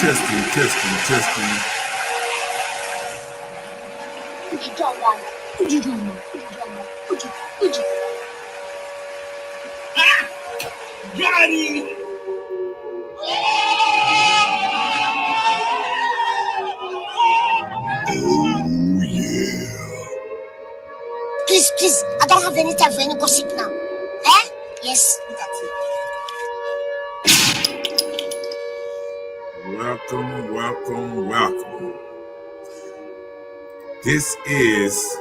testing. Ujijamba, ujijamba, ujijamba, uji. Got it. Oh yeah. Please, I don't have any time for any gossip now. Eh? Yes, look at you. Welcome. This is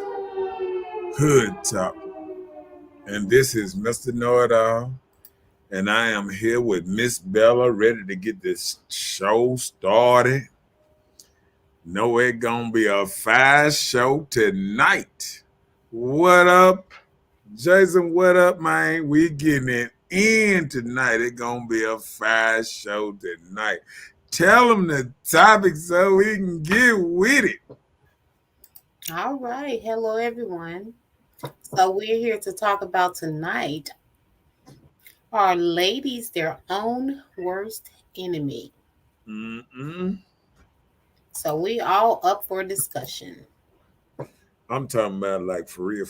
Hood Talk, and this is Mr. Know-It-All, and I am here with Miss Bella, ready to get this show started. Know it's gonna be a fast show tonight. What up, Jason? What up, man? We getting it in tonight. It's gonna be a fast show tonight. Tell them the topic so we can get with it. All right. Hello, everyone. So, we're here to talk about tonight are ladies their own worst enemy? So, we all up for discussion. I'm talking about like for real.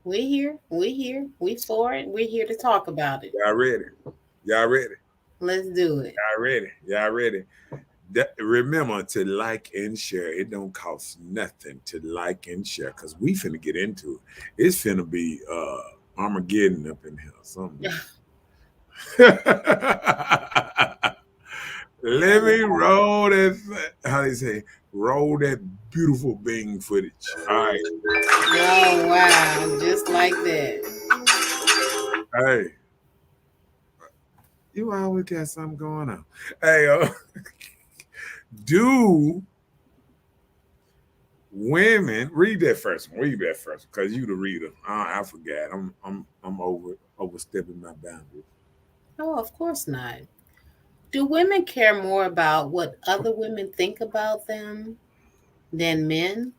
We here, we for it. We're here to talk about it. Y'all ready? Let's do it. Y'all ready? Remember to like and share. It don't cost nothing to like and share because we finna get into it. It's finna be Armageddon up in here. Something. Let me roll that. How they say? Roll that beautiful Bing footage. All right. Oh wow, just like that. Hey, you always got something going on. Hey, do women read that first one? Because you the reader. I forgot. I'm overstepping my boundaries. Oh, of course not. Do women care more about what other women think about them than men?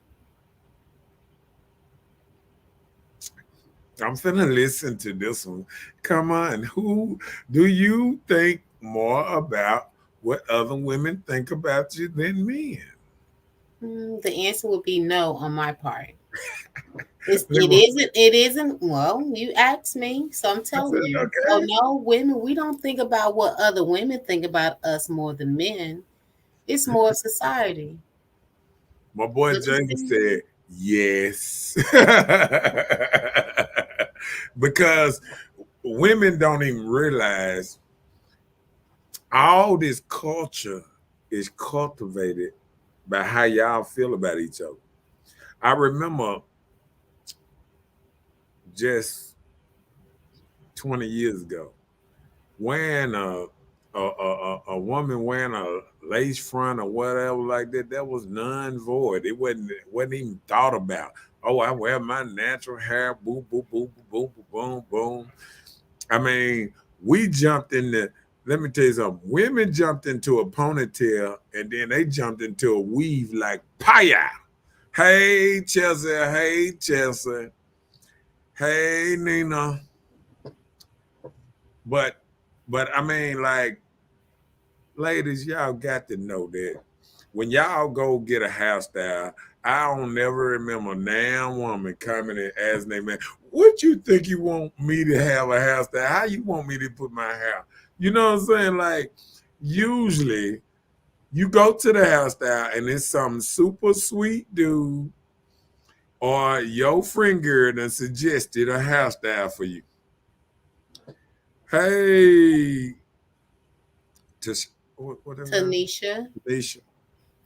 I'm finna listen to this one. Come on, who do you think more about what other women think about you than men? The answer would be no on my part. It isn't. Well, you asked me, so I'm telling you. Okay. Oh no, women, we don't think about what other women think about us more than men. It's more society. My boy What you James think? said yes. Because women don't even realize all this culture is cultivated by how y'all feel about each other. I remember just 20 years ago wearing a woman wearing a lace front or whatever like that, that was non-void. It wasn't even thought about. Oh, I wear my natural hair, boom, boom, boom, boom, boom, boom. I mean, we jumped in the. Let me tell you something. Women jumped into a ponytail and then they jumped into a weave like paya. Hey Chelsea. Hey Nina. But I mean, like, ladies, y'all got to know that when y'all go get a hairstyle, I don't never remember a damn woman coming and asking their man, what you think you want me to have a hairstyle? How you want me to put my hair? You know what I'm saying? Like, usually you go to the hairstyle and it's some super sweet dude or your friend girl that suggested a hairstyle for you. Hey, Tanisha. Tanisha.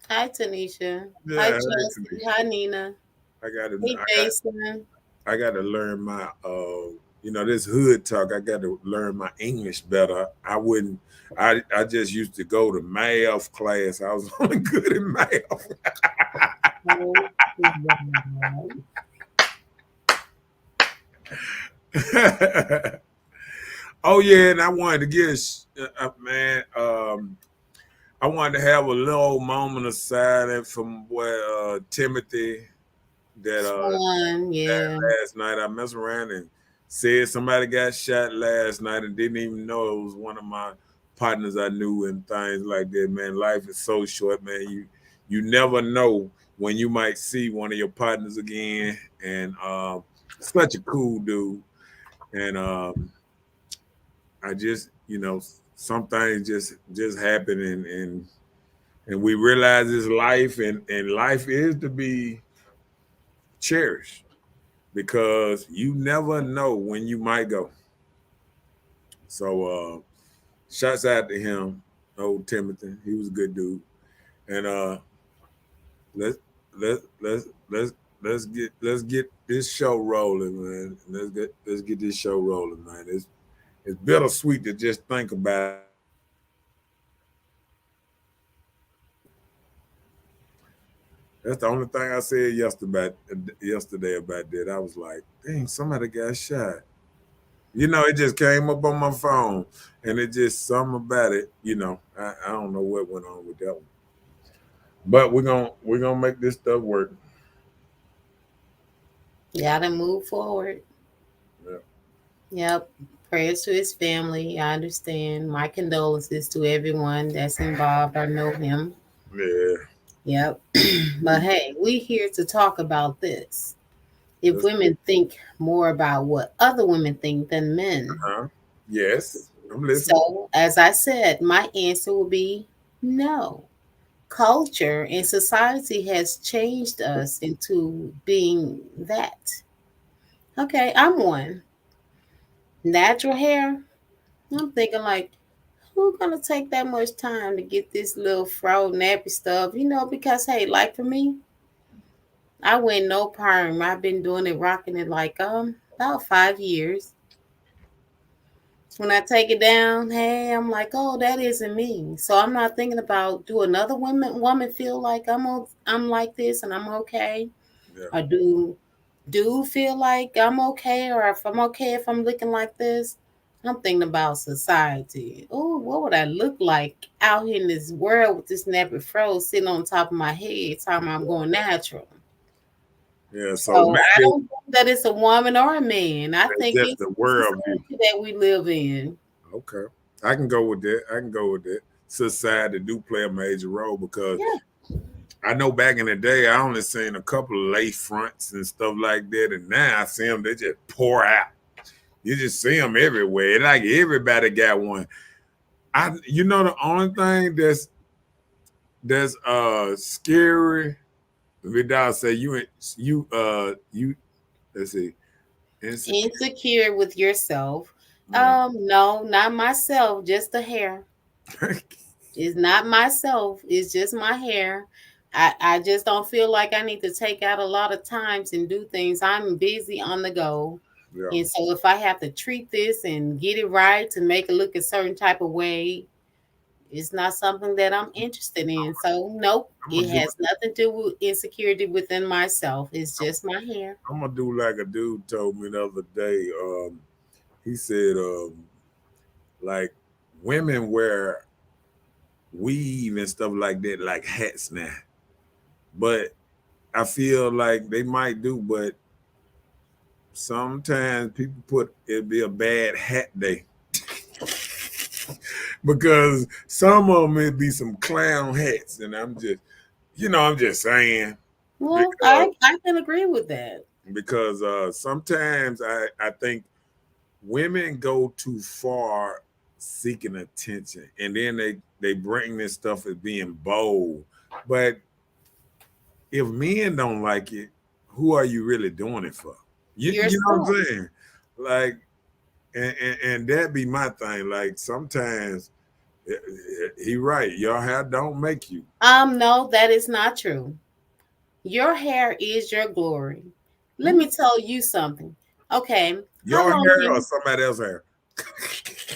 Hi, Tanisha. Yeah, Hi, hey, Chelsea. Tanisha. Hi, Nina. I gotta Hey, Jason. I gotta learn my this hood talk. I gotta learn my English better. I just used to go to math class. I was only good in math. Oh, wow. Oh yeah, and I wanted to get man. I wanted to have a little moment of silence from where Timothy that Fun, yeah. last night. I messed around and said somebody got shot last night and didn't even know it was one of my partners I knew and things like that, man. Life is so short, man. You never know when you might see one of your partners again. And such a cool dude. And I just, some things just happen, and we realize it's life, and life is to be cherished because you never know when you might go. So shouts out to him, old Timothy. He was a good dude. And let's let's get this show rolling, man. Let's get this show rolling, man. It's bittersweet to just think about it. That's the only thing I said yesterday about that. I was like, dang, somebody got shot. It just came up on my phone, and it just something about it. I don't know what went on with that one, but we're gonna make this stuff work. Gotta move forward. Yeah. Yep. Prayers to his family. I understand. My condolences to everyone that's involved. I know him. Yeah. Yep. But hey, we here to talk about this. If That's women think more about what other women think than men. Uh-huh. Yes, I'm listening. So, as I said, my answer will be no. Culture and society has changed us into being that. Okay, I'm one. Natural hair. I'm thinking like, who's gonna take that much time to get this little fro nappy stuff? Because hey, like for me, I went no perm. I've been doing it, rocking it like about 5 years. When I take it down, hey, I'm like, oh, that isn't me. So I'm not thinking about do another woman feel like I'm like this and I'm okay, Yeah. or do feel like I'm okay, or if I'm okay if I'm looking like this. I'm thinking about society. Oh, what would I look like out here in this world with this nappy fro sitting on top of my head, talking about I'm going natural. Yeah. So So I maybe don't think that it's a woman or a man. I it's think just it's the the world view. society that we live in. Okay. I can go with that. Society do play a major role because Yeah. I know back in the day, I only seen a couple of lace fronts and stuff like that, and now I see them. They just pour out. You just see them everywhere. Like everybody got one. The only thing that's scary. Vidal say you let's see insecure. Insecure with yourself. No, not myself, just the hair. It's not myself, it's just my hair. I just don't feel like I need to take out a lot of times and do things. I'm busy on the go. Yeah. And so if I have to treat this and get it right to make it look a certain type of way, it's not something that I'm interested in. So nope, I'm it gonna do has nothing to do with insecurity within myself. It's just my hair. I'm gonna do like a dude told me the other day. He said, like women wear weave and stuff like that, like hats now. But I feel like they might do, but sometimes people put it'd be a bad hat day because some of them it'd be some clown hats, and I'm just saying Well, because I can agree with that. sometimes I think women go too far seeking attention, and then they bring this stuff as being bold. But if men don't like it, who are you really doing it for? You know what Yourself. I'm saying? Like, and that be my thing. Like sometimes he right. Your hair don't make you. No, that is not true. Your hair is your glory. Let Who? me tell you something. Okay, how Your long hair or can somebody else's hair?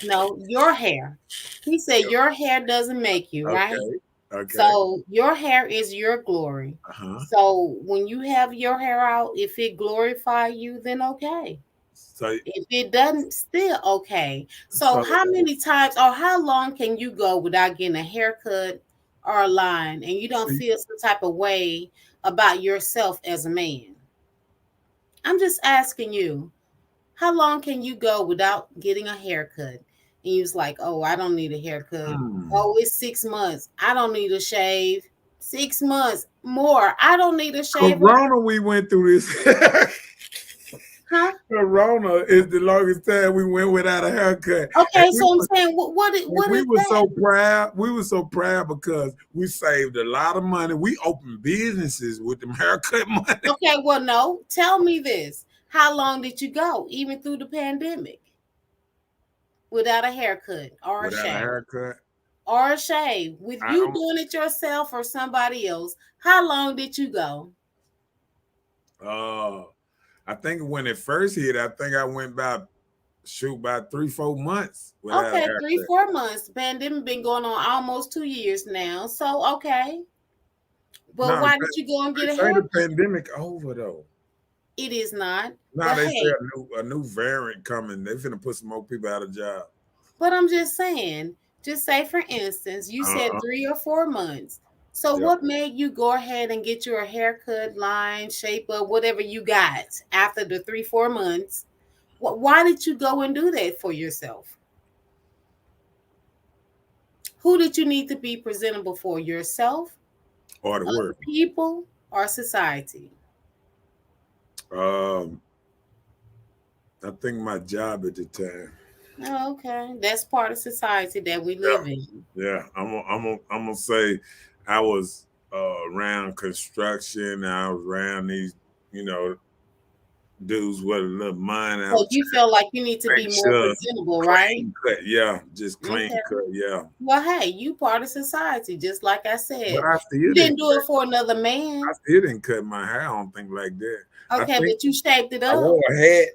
no your hair? He said your hair doesn't make you, right? Okay. Okay. So your hair is your glory. Uh-huh. So when you have your hair out, if it glorify you, then okay. So If it doesn't, still okay. So so how many times or how long can you go without getting a haircut or a line and you don't see feel some type of way about yourself as a man? I'm just asking you, how long can you go without getting a haircut? And you was like, oh, I don't need a haircut. Hmm. Oh, it's 6 months. I don't need a shave. 6 months more. I don't need a shave. Corona, we went through this. Huh? Corona is the longest time we went without a haircut. Okay, so I'm saying, what We is were that? so proud. We were so proud because we saved a lot of money. We opened businesses with them haircut money. Okay, well, no. Tell me this. How long did you go, even through the pandemic, without a haircut or a Without a shave? haircut. Or a shave, with I you don't- doing it yourself or somebody else, how long did you go? I think when it first hit, I think I went about 3-4 months without a Okay, haircut. 3-4 months. Pandemic been going on almost 2 years now. So okay. But No, why did you go and They get a say the haircut? pandemic over though. It is not. No, But they hey, say a new variant coming. They finna put some more people out of job. but I'm just saying, just say for instance, you said 3 or 4 months. So Yep. what made you go ahead and get your haircut, line, shape up, whatever you got after the 3-4 months? Why did you go and do that for yourself? Who did you need to be presentable for? Yourself, Or the other work. people, or society? I think my job at the time. Oh, okay, that's part of society that we live in. Yeah, I'm gonna say I was around construction. I was around these, dudes with a little money. I So was you feel like you need to be make more sure presentable, right? clean cut. Yeah, just clean Okay. cut. Yeah, Well, hey, you part of society, just like I said. but I still You didn't do it for another man. didn't cut my hair. I don't think like that. I Okay, think but you shaped it I up. wore a hat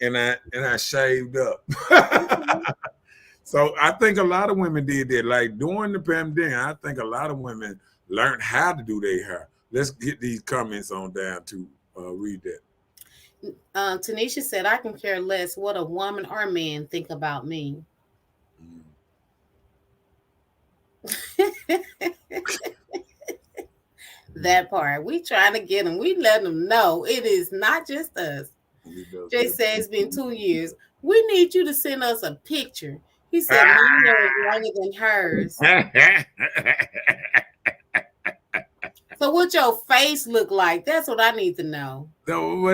and I shaved up. So I think a lot of women did that. Like during the pandemic, I think a lot of women learned how to do their hair. Let's get these comments on down to read that. Tanisha said, I can care less what a woman or man think about me. That part. We trying to get them. We let them know it is not just us. Jay said it's been 2 years. We need you to send us a picture. He said my hair is longer than hers. So what your face look like? That's what I need to know. No,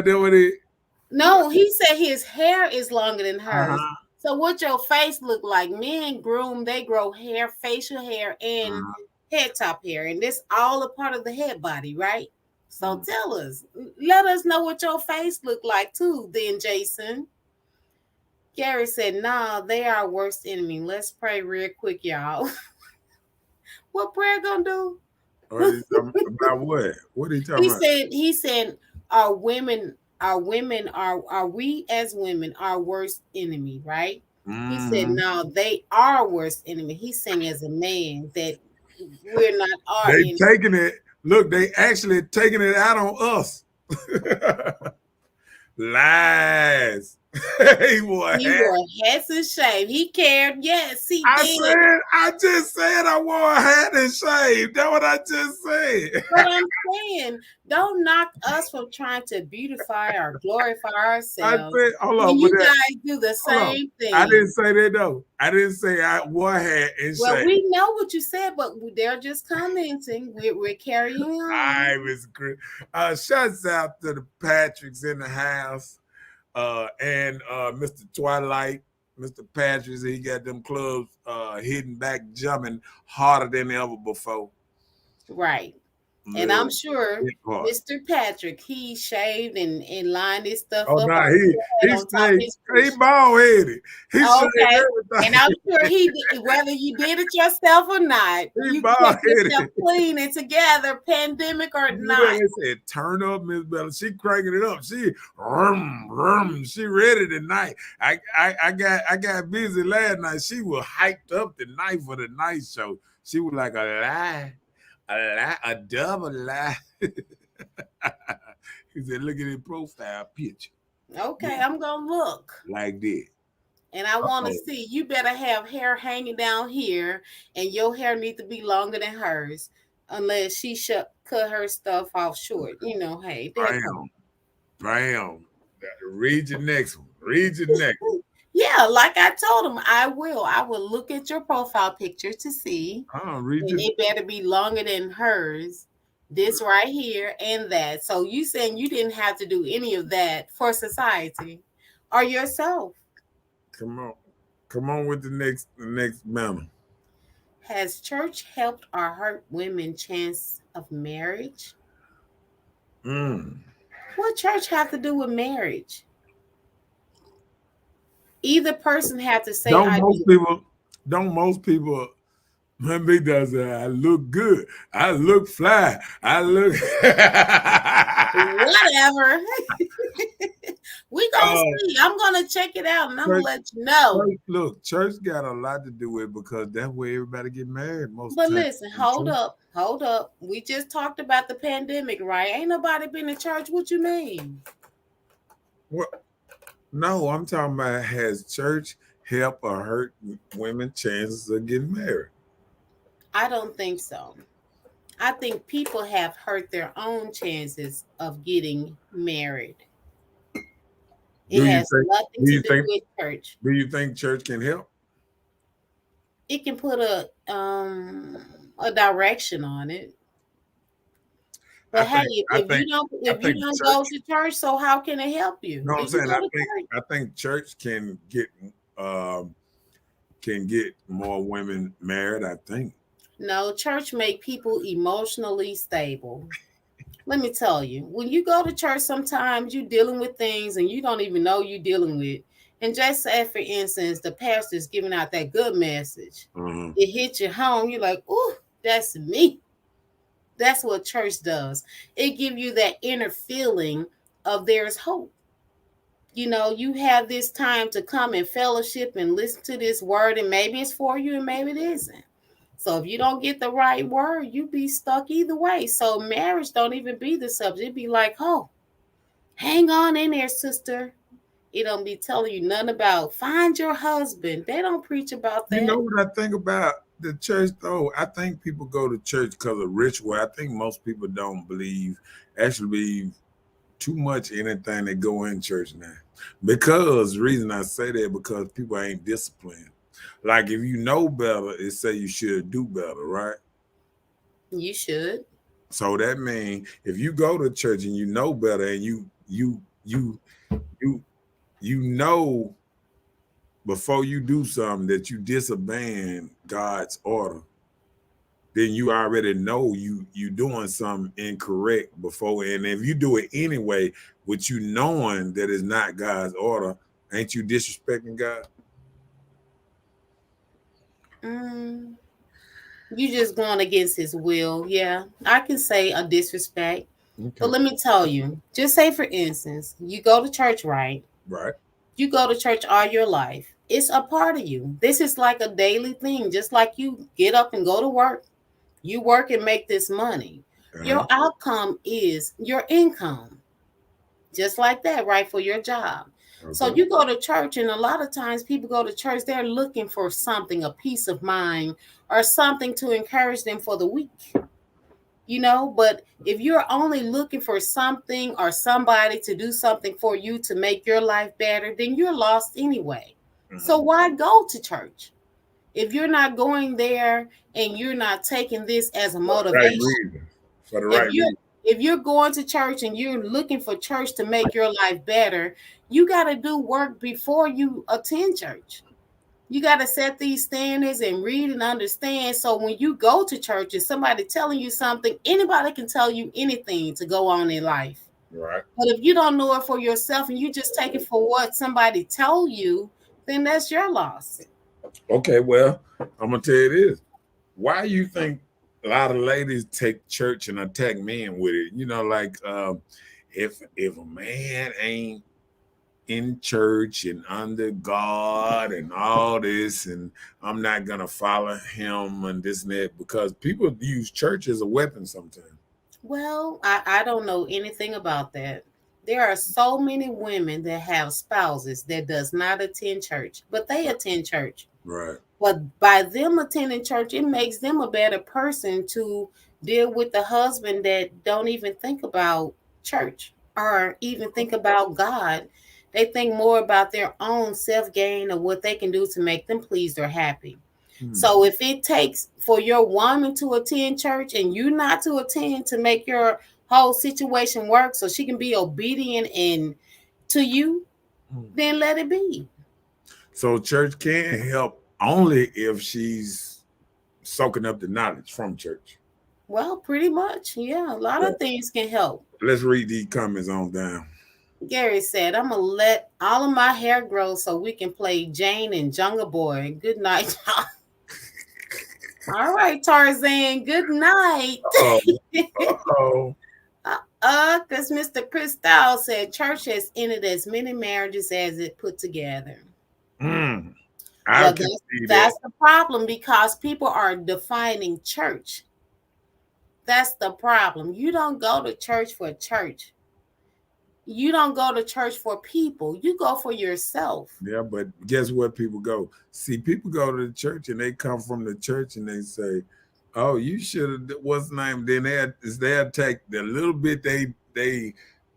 he said his hair is longer than hers. So what your face look like? Men groom, they grow hair, facial hair, and head top hair, and this all a part of the head body, right? So tell us, let us know what your face look like too, then Jason. Gary said, nah, they are our worst enemy. Let's pray real quick, y'all. What prayer gonna do? About what? What are you talking about? He said, are we as women our worst enemy, right? He said, no, they are worst enemy. He's saying as a man that we're not our They enemy. taking it. Look, they actually taking it out on us. Lies. He wore hats and shave. He cared. Yes, he did. I just said I wore a hat and shave. That's what I just said. But I'm saying, don't knock us from trying to beautify or glorify ourselves. Hold on. When you guys do the same thing. I didn't say that though. I didn't say I wore a hat and shave. Well, we know what you said, but they're just commenting. We're carrying on. I was great. Shouts out to the Patricks in the house. And Mr. Twilight, Mr. Patrick, he got them clubs hitting back, jumping harder than ever before. Right. And I'm sure Mr. Patrick, he shaved and lined his stuff up. No, he bald headed. Okay. And I'm sure he did, whether you did it yourself or not, you kept yourself clean and together, pandemic or not. They said, turn up, Miss Bella. She cranking it up. She she ready tonight. I got busy last night. She was hyped up tonight for the night show. She was like a double lie. He said, look at his profile picture. Okay, I'm gonna look like that. And I want to see, you better have hair hanging down here, and your hair needs to be longer than hers, unless she cut her stuff off short. You know, hey, Bam. Read your next one. Read your next one. Yeah, like I told him, I will. I will look at your profile picture to see, Read and this. it better be longer than hers. This right here and that. So you saying you didn't have to do any of that for society or yourself. Come on. Come on with the next manner. Has church helped or hurt women chance of marriage? Mm. What church have to do with marriage? Either person have to say Don't I most do. people don't most people when Big Dog say, I look good, I look fly, I look Whatever. We gonna uh, see. I'm gonna check it out and I'm gonna church, let you know. look, church got a lot to do with it because that's where everybody get married most But times. listen, hold up. We just talked about the pandemic, right? Ain't nobody been to church. What you mean? What? No, I'm talking about has church help or hurt women chances of getting married? I don't think so. I think people have hurt their own chances of getting married. Do It you has think? nothing Do to you do think? with church. Do you think church can help? It can put a direction on it. I But hey, think. I if think. you don't I if you think don't go church. to church, so how can it help you? No, I'm If you saying go to church, I think church um can get more women married. I think. no, church make people emotionally stable. Let me tell you, when you go to church, sometimes you're dealing with things and you don't even know you're dealing with. And just say, for instance, the pastor's giving out that good message. Uh-huh. It hits you home. You're like, "Ooh, that's me." That's what church does. It gives you that inner feeling of there's hope. You have this time to come and fellowship and listen to this word, and maybe it's for you and maybe it isn't. So if you don't get the right word, you be stuck either way. So marriage don't even be the subject. It'd be like, oh, hang on in there, sister. It don't be telling you nothing about find your husband. They don't preach about You that. know what I think about the church though? I think people go to church because of ritual. I think most people don't actually believe too much anything that go in church now. Because the reason I say that because people ain't disciplined. Like if you know better, it say you should do better, right? You should. So that means if you go to church and you know better and you you know before you do something that you disobeying God's order, then you already know you doing something incorrect before. And if you do it anyway, with you knowing that it's not God's order, ain't you disrespecting God? Mm, you just going against his will. Yeah, I can say a disrespect. But Okay. let me tell you, just say for instance, you go to church, right? Right. You go to church all your life. It's a part of you. This is like a daily thing, just like you get up and go to work. You work and make this money. Uh-huh. Your outcome is your income, just like that, right? For your job. So Okay. you go to church, and a lot of times people go to church, they're looking for something, a peace of mind, or something to encourage them for the week. But if you're only looking for something or somebody to do something for you to make your life better, then you're lost anyway. So why go to church if you're not going there and you're not taking this as a For the right motivation? reason. For the if right you're reason. if you're going to church and you're looking for church to make your life better, you got to do work before you attend church. You got to set these standards and read and understand. So when you go to church and somebody telling you something, anybody can tell you anything to go on in life. Right. But if you don't know it for yourself and you just take it for what somebody told you, then that's your loss. Okay, well, I'm gonna tell you this. Why you think a lot of ladies take church and attack men with it? Like if a man ain't in church and under God and all this, and I'm not gonna follow him and this and that because people use church as a weapon sometimes. Well, I don't know anything about that. There are so many women that have spouses that does not attend church, but they attend church. Right. But by them attending church, it makes them a better person to deal with the husband that don't even think about church or even think about God. They think more about their own self-gain of what they can do to make them pleased or happy. So if it takes for your woman to attend church and you not to attend to make your whole situation work so she can be obedient and to you, then let it be. So church can help only if she's soaking up the knowledge from church. Well, pretty much. Yeah, a lot of things can help. Let's read these comments on down. Gary said, I'm going to let all of my hair grow so we can play Jane and Jungle Boy. Good night. All right, Tarzan. Good night. Uh-oh. Because Mr. Cristal said church has ended as many marriages as it put together. That's the problem, because people are defining church. That's the problem. You don't go to church for church. You don't go to church for people. You go for yourself. Yeah, but guess what people go? See, people go to the church and they come from the church and they say, oh, you should have, what's the name? Then they'll take the little bit they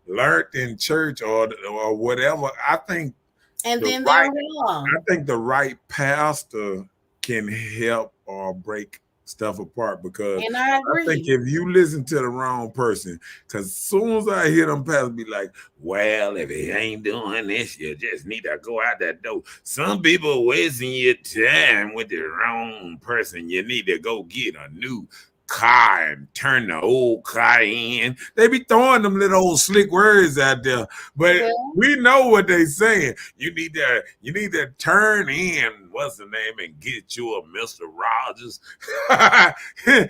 learned in church or whatever. I think and then they're wrong. I think the right pastor can help or break stuff apart, because and I think if you listen to the wrong person, because as soon as I hear them pastors be like, well, if he ain't doing this, you just need to go out that door. Some people wasting your time with the wrong person. You need to go get a new car and turn the old car in. They be throwing them little old slick words out there, but we know what they saying. You need to turn in, what's the name, and get you a Mr. Rogers. Listen,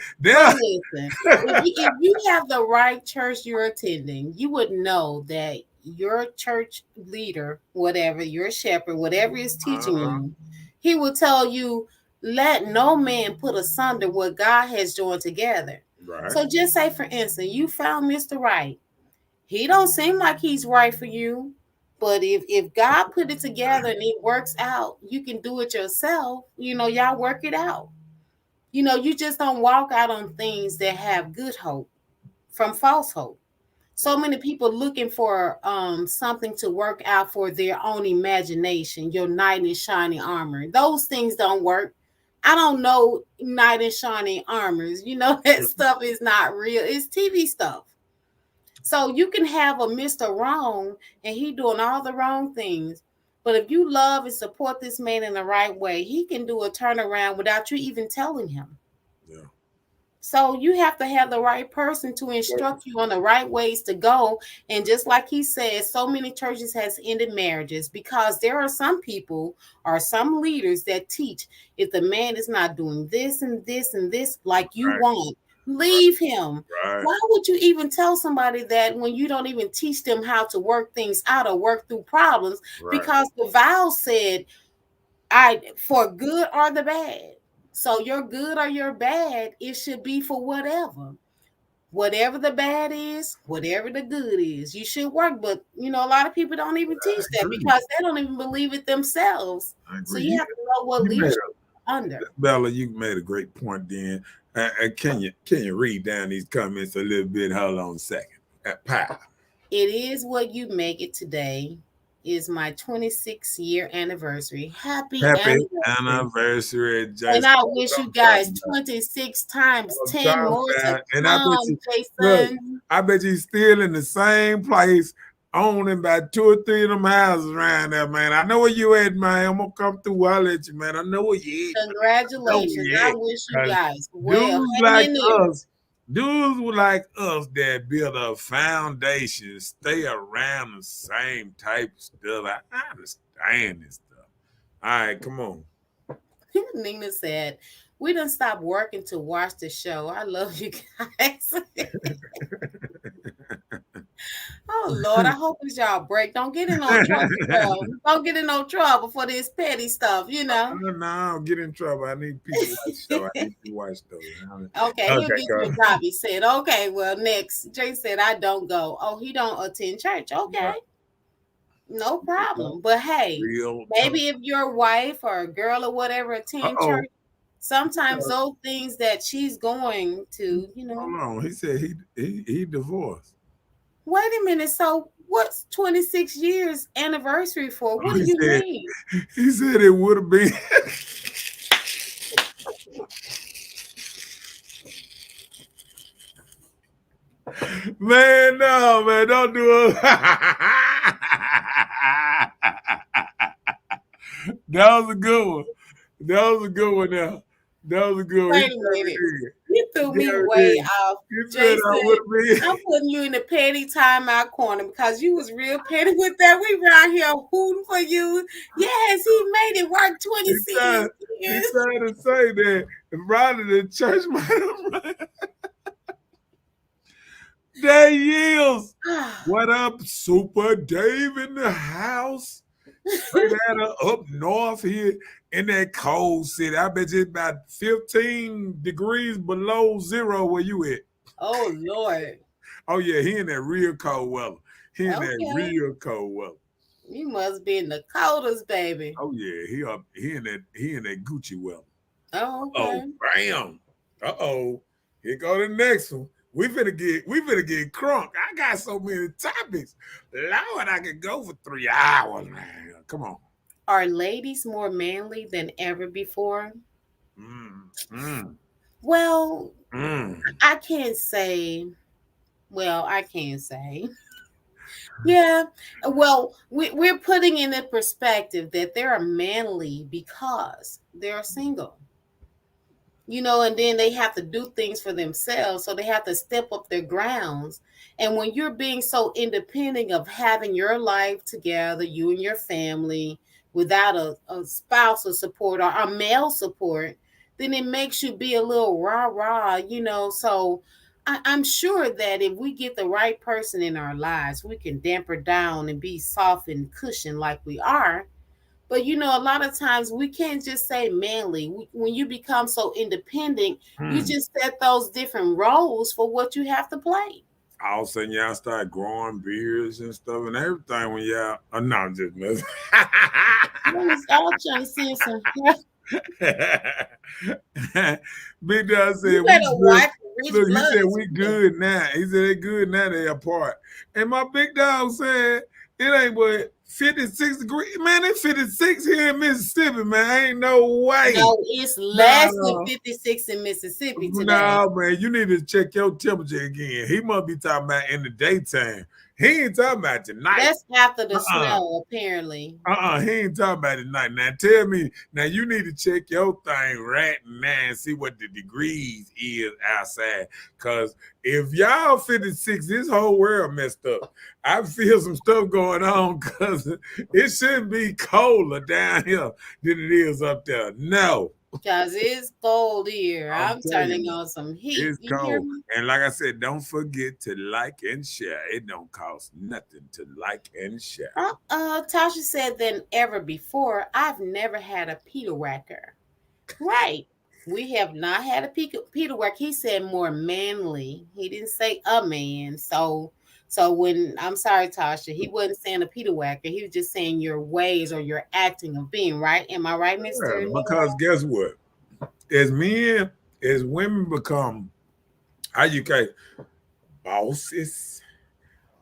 if you have the right church you're attending, you would know that your church leader, whatever, your shepherd, whatever is teaching you, he will tell you, let no man put asunder what God has joined together. Right. So just say, for instance, you found Mr. Right. He don't seem like he's right for you, but if God put it together and it works out, you can do it yourself. Y'all work it out. You just don't walk out on things that have good hope from false hope. So many people looking for something to work out for their own imagination, your knight in shining armor. Those things don't work. I don't know knight in shining armors. That stuff is not real. It's TV stuff. So you can have a Mr. Wrong and he doing all the wrong things. But if you love and support this man in the right way, he can do a turnaround without you even telling him. Yeah. So you have to have the right person to instruct you on the right ways to go. And just like he said, so many churches has ended marriages because there are some people or some leaders that teach if the man is not doing this and this and this like you want, leave him. Right. Why would you even tell somebody that when you don't even teach them how to work things out or work through problems? Right. Because the vow said, for good or the bad. So your good or your bad, it should be for whatever. Whatever the bad is, whatever the good is, you should work. But, a lot of people don't even teach that because they don't even believe it themselves. So you have to know what leadership is under. Bella, you made a great point then. Can you read down these comments a little bit? Hold on a second. It is what you make it today. Is my 26th year anniversary. Happy anniversary, Jason. And I wish you guys 26 times 10 more to come, Jason. I bet you still in the same place, owning about 2 or 3 of them houses around there, man. I know where you at, man. I'm gonna come through. I'll let you, man. I know where you at. Congratulations. I wish you guys well. Dudes like us that build a foundation, stay around the same type of stuff. I understand this stuff. All right, come on. Nina said, we done stopped working to watch the show. I love you guys. Oh, Lord, I hope it's y'all break. Don't get in no trouble. Don't get in no trouble for this petty stuff, No, get in trouble. I need people to watch the show. I need to watch those. Okay, he'll get you a job. He said, okay, well, next. Jay said, I don't go. Oh, he don't attend church. Okay. No problem. But, hey, maybe if your wife or a girl or whatever attend church, sometimes those things that she's going to, Hold on. He said he divorced. Wait a minute. So What's 26 years anniversary for? What do you mean? He said it would have been. Man, no, man, don't do it. That was a good one. That was a good one now. That was a good one. Wait a minute. You threw me way off. Jason, I'm putting you in the petty timeout corner because you was real petty with that. We around here hooting for you. Yes, he made it work 26 years. He's trying to say that rather than church might Day Yields. What up, Super Dave in the house? Straight out of up north here in that cold city. I bet you it's about 15 degrees below zero where you at. Oh, Lord. Oh, yeah, he in that real cold weather. He in that real cold weather. You must be in the coldest, baby. Oh, yeah, he in that Gucci weather. Oh, okay. Oh, bam. Uh-oh. Here go the next one. We finna get crunk. I got so many topics. Lord, I could go for 3 hours, man. Come on. Are ladies more manly than ever before? Well, I can't say. Well, I can't say. Yeah. Well, we're putting in the perspective that they are manly because they're single. You know, and then they have to do things for themselves. So they have to step up their grounds. And when you're being so independent of having your life together, you and your family, without a spousal support or a male support, then it makes you be a little rah-rah, you know. So I'm sure that if we get the right person in our lives, we can damper down and be soft and cushioned like we are. But, you know, a lot of times we can't just say manly. When you become so independent, you just set those different roles for what you have to play. All of a sudden, y'all start growing beards and stuff and everything when y'all... Oh, no, I'm just messing. I was trying to see some... Big Dog said, you better watch look, he said, we good now. He said, they good now, they apart. And my big dog said, it ain't but 56 degrees. Man, it's 56 here in Mississippi, man. Ain't no way. No, it's less than 56 in Mississippi today. No, man, you need to check your temperature again. He must be talking about in the daytime. He ain't talking about tonight. That's after the snow, apparently. He ain't talking about tonight. Now tell me, now you need to check your thing right now and see what the degrees is outside. Cause if y'all 56, this whole world messed up. I feel some stuff going on because it shouldn't be colder down here than it is up there. No. Because it's cold here. I'm turning on some heat. It's cold. And like I said, don't forget to like and share. It don't cost nothing to like and share. Tasha said than ever before, I've never had a Peter Whacker. Right. We have not had a Peter Whacker. He said more manly. He didn't say a man. So when, I'm sorry, Tasha, he wasn't saying a Peter Whacker. He was just saying your ways or your acting of being, right? Am I right, Mr.? Yeah, because guess what? As women become, how you call it, bosses,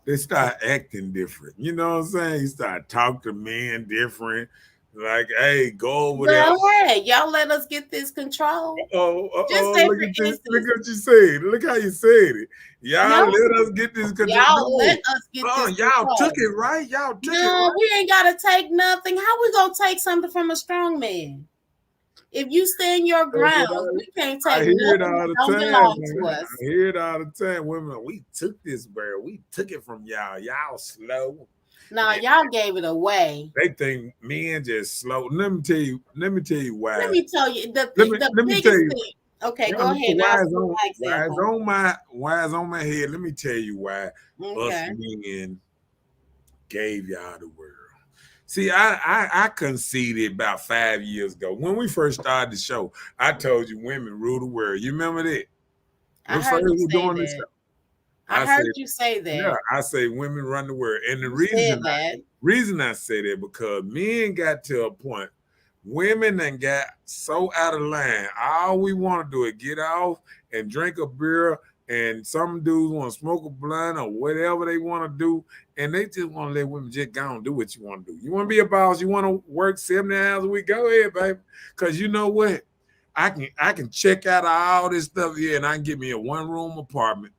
they start acting different. You know what I'm saying? You start talking to men different. Like, hey, go over there. Hey, y'all let us get this control. Look what you said. Look how you said it. Y'all let us get this control. Y'all let us get this y'all control. took it, right? Y'all took it. No, we ain't got to take nothing. How we going to take something from a strong man? If you stand your ground, we can't take nothing that don't belong to us. I hear it all the time. Women, we took this bird. We took it from y'all. Y'all slow. No, y'all gave it away. They think men just slow. Let me tell you why. Let me tell you the biggest thing. Okay, go ahead. Why is on my head? Let me tell you why us men gave y'all the world. See, I conceded about 5 years ago. When we first started the show, I told you women rule the world. You remember that? I heard you say that. I heard you say that. Yeah, I say women run the world. And the reason I say that because men got to a point, women done got so out of line. All we want to do is get off and drink a beer And some dudes want to smoke a blunt or whatever they want to do, and they just want to let women just go and do what you want to do. You want to be a boss, you want to work 70 hours a week, go ahead, baby. Because you know what? I can check out all this stuff here, and I can get me a one-room apartment.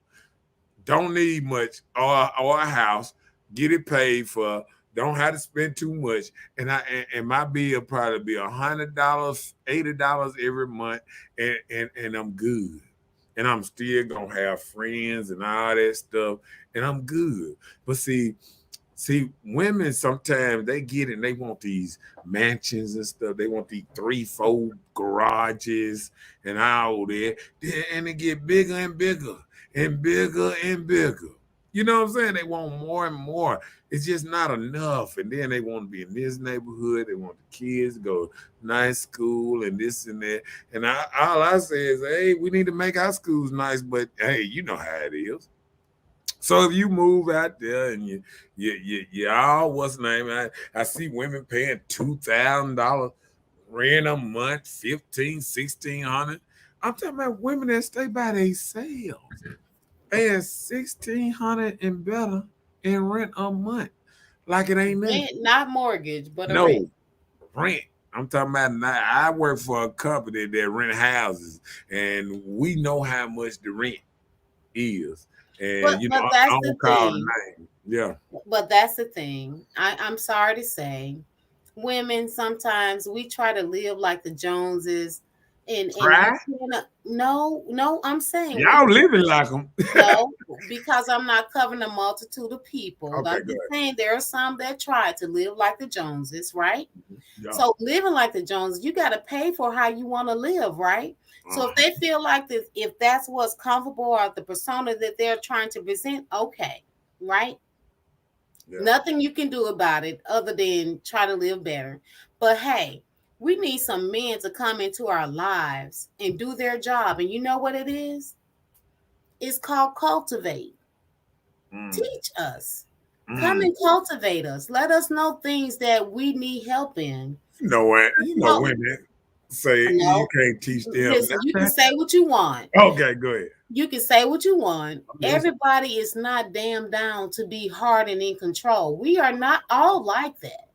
Don't need much, or a house. Get it paid for. Don't have to spend too much, and my bill probably be $100, $80 every month, and I'm good. And I'm still gonna have friends and all that stuff, and I'm good. But see, women sometimes they get it and they want these mansions and stuff. They want these 3-4 garages and all that. And they get bigger and bigger and bigger and bigger. You know what I'm saying? They want more and more. It's just not enough. And then they want to be in this neighborhood. They want the kids to go to nice school and this and that. And all I say is, hey, we need to make our schools nice, but hey, you know how it is. So if you move out there and you all what's the name? I see women paying $2,000 rent a month, $1,500, $1,600. I'm talking about women that stay by themselves, paying $1,600 and better in rent a month, like it ain't nothing. Rent, not mortgage, but No rent. rent. I'm talking about. I work for a company that rent houses, and we know how much the rent is. And But I that's the don't call the thing. name. Yeah. But that's the thing. I'm sorry to say, women sometimes we try to live like the Joneses, and Try? no, I'm saying Y'all living like them. no, because I'm not covering a multitude of people. Okay, I'm just saying there are some that try to live like the Joneses, right? Yeah. So living like the Joneses, you got to pay for how you want to live, right? So if they feel like this, if that's what's comfortable or the persona that they're trying to present, okay, right? Yeah. Nothing you can do about it other than try to live better. But hey, we need some men to come into our lives and do their job. And you know what it is? It's called cultivate. Teach us. Come and cultivate us. Let us know things that we need help in. You know what? You know women say you can't teach them. Listen, you can say what you want. Okay, go ahead. You can say what you want. Yes. Everybody is not damn down to be hard and in control. We are not all like that.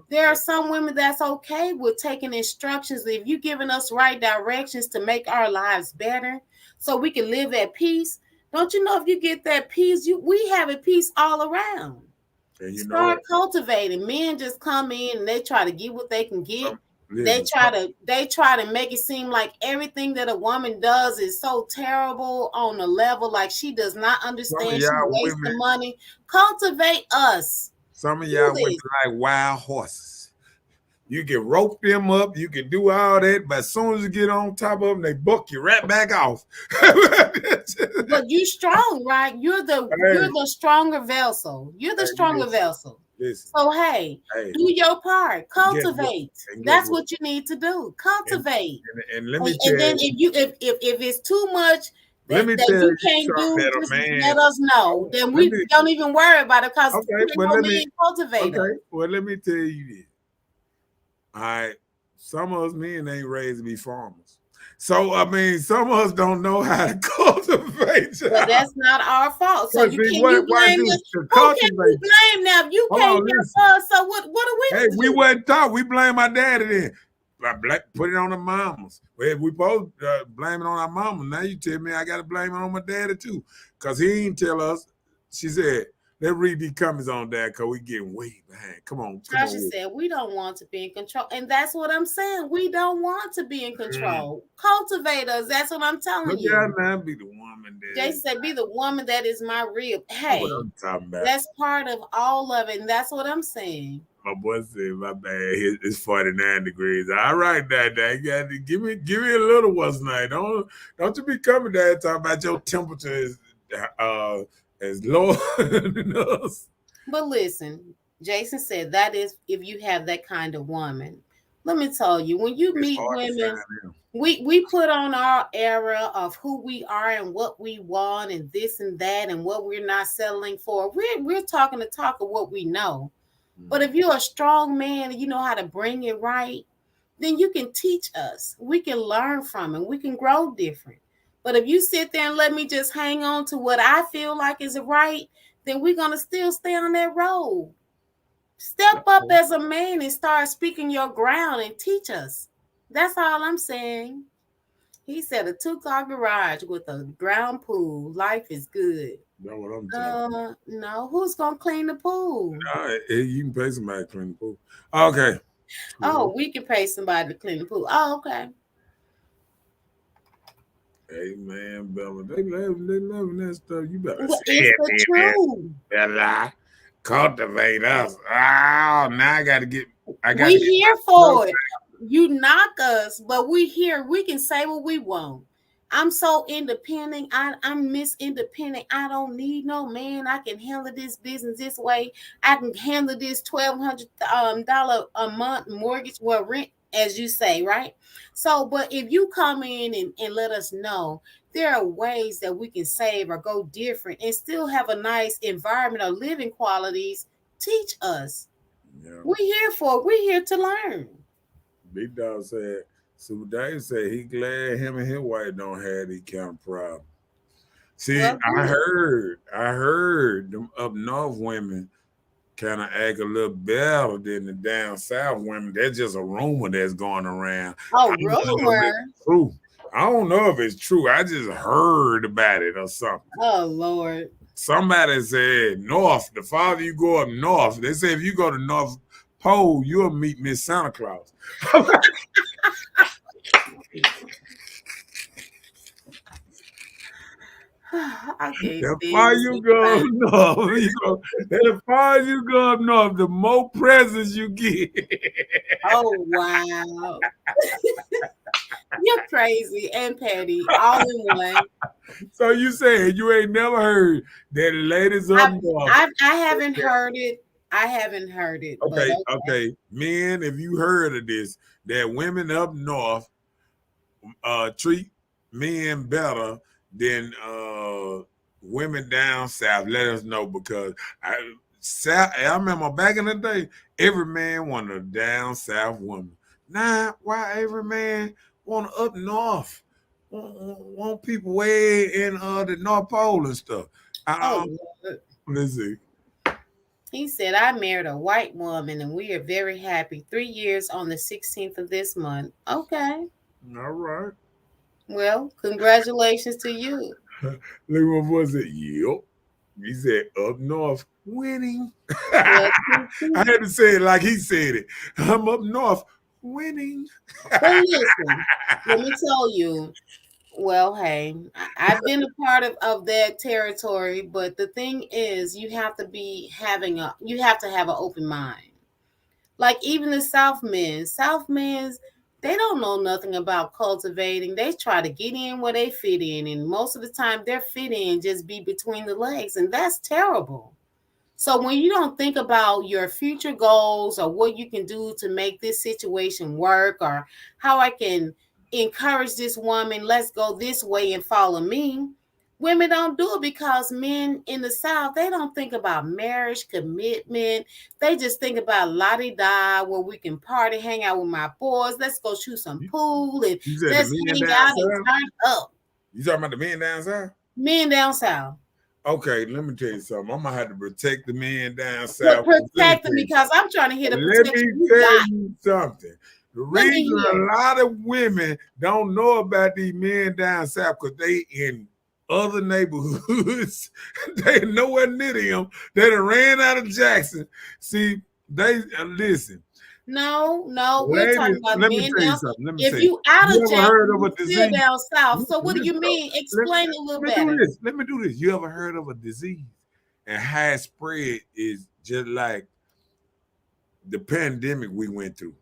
There are some women that's okay with taking instructions. If you're giving us right directions to make our lives better so we can live at peace, don't you know if you get that peace, we have a peace all around. And start cultivating. Men just come in and they try to get what they can get. They try to make it seem like everything that a woman does is so terrible on a level, like she does not understand. She's wasting money. Cultivate us. Some of y'all women like wild horses. You can rope them up, you can do all that, but as soon as you get on top of them, they buck you right back off. But you strong, right? You're the stronger vessel. You're the stronger vessel. Listen. So hey, do your part. Cultivate. That's what you need to do. Cultivate. And let me tell you. And then if it's too much that you can't do, just let us know. Then we don't even worry about it because we cultivate. Okay, well, let me tell you this. All right, some of us men ain't raised to be farmers. So, I mean, some of us don't know how to cultivate. But that's not our fault. So you blame us. Who can you blame now? If you can't help us, so what are we? Hey, we wasn't taught. We blame our daddy then. Put it on the mamas. Well, we both blame it on our mama. Now you tell me I got to blame it on my daddy too. Because he didn't tell us. She said, let's read these comments on that because we getting way behind. Come on. Tasha said, we don't want to be in control. And that's what I'm saying. We don't want to be in control. Cultivate us. That's what I'm telling you. Yeah, man, be the woman that. Jay said, be the woman that is my rib. Hey, that's part of all of it. And that's what I'm saying. My boy said, my bad, it's 49 degrees. All right, Dad, you got to give me a little what's night. Don't you be coming down and talking about your temperature is low than us. But listen, Jason said that is if you have that kind of woman. Let me tell you, when you meet women, we put on our era of who we are and what we want and this and that and what we're not settling for. We're talking the talk of what we know. But if you're a strong man and you know how to bring it right, then you can teach us. We can learn from it. We can grow different. But if you sit there and let me just hang on to what I feel like is right, then we're going to still stay on that road. Step up as a man and start speaking your ground and teach us. That's all I'm saying. He said a 2-car garage with a ground pool. Life is good. That's what I'm talking about. No. Who's going to clean the pool? You can pay somebody to clean the pool. Okay. Oh, we can pay somebody to clean the pool. Oh, okay. Hey man, Bella, they loving that stuff. You better Well, say it's it, the man. truth. Bella, cultivate us. Oh, now I got to get. We here for it. You knock us, but we here. We can say what we want. I'm so independent. I'm Miss Independent. I don't need no man. I can handle this business this way. I can handle this $1,200 a month mortgage, well, rent, as you say, right? So, but if you come in and let us know there are ways that we can save or go different and still have a nice environment or living qualities, teach us. Yeah. We're here for it. We're here to learn. Big Dog said, Super Dave said he glad him and his wife don't have these kind of problems. See, Well, I heard them up north women kind of act a little better than the down south women. That's just a rumor that's going around. oh, rumor. True. I don't know if it's true. I just heard about it or something. Oh, Lord. Somebody said north. The farther you go up north, they say if you go to North Pole, you'll meet Miss Santa Claus. The farther you go up north, the farther you go up north, the more presents you get. Oh, wow. You're crazy and petty, all in one. So you saying you ain't never heard that ladies up north? I haven't heard it. I haven't heard it. Okay. Men, if you heard of this, that women up north treat men better than women down south. Let us know, because I remember back in the day, every man wanted a down south woman. Now, why every man want up north? Want people way in the North Pole and stuff. Let's see. He said, I married a white woman and we are very happy. 3 years on the 16th of this month. Okay. All right. Well, congratulations to you. Look what was it? Yep. He said up north winning. Well, I had to say it like he said it. I'm up north winning. But listen, let me tell you. Well, hey, I've been a part of that territory, but the thing is, you have to have an open mind. Like even the South men, they don't know nothing about cultivating. They try to get in where they fit in, and most of the time their fit in just be between the legs, and that's terrible. So when you don't think about your future goals or what you can do to make this situation work, or how I can encourage this woman, let's go this way and follow me. Women don't do it because men in the South, they don't think about marriage, commitment. They just think about la-di-da, where we can party, hang out with my boys. Let's go shoot some pool and let's hang out and turn up. You talking about the men down south? Men down south. Okay, let me tell you something. I'm gonna have to protect the men down south. Protect them because I'm trying to hit a protection. Let me tell you something. The reason a lot of women don't know about these men down south because they in other neighborhoods. They nowhere near them. They done ran out of Jackson. See, they listen. No, we're talking about men down south. If you out of Jackson, you're still down south. So what do you mean? Explain it a little better. Let me do this. You ever heard of a disease? And how it spread is just like the pandemic we went through.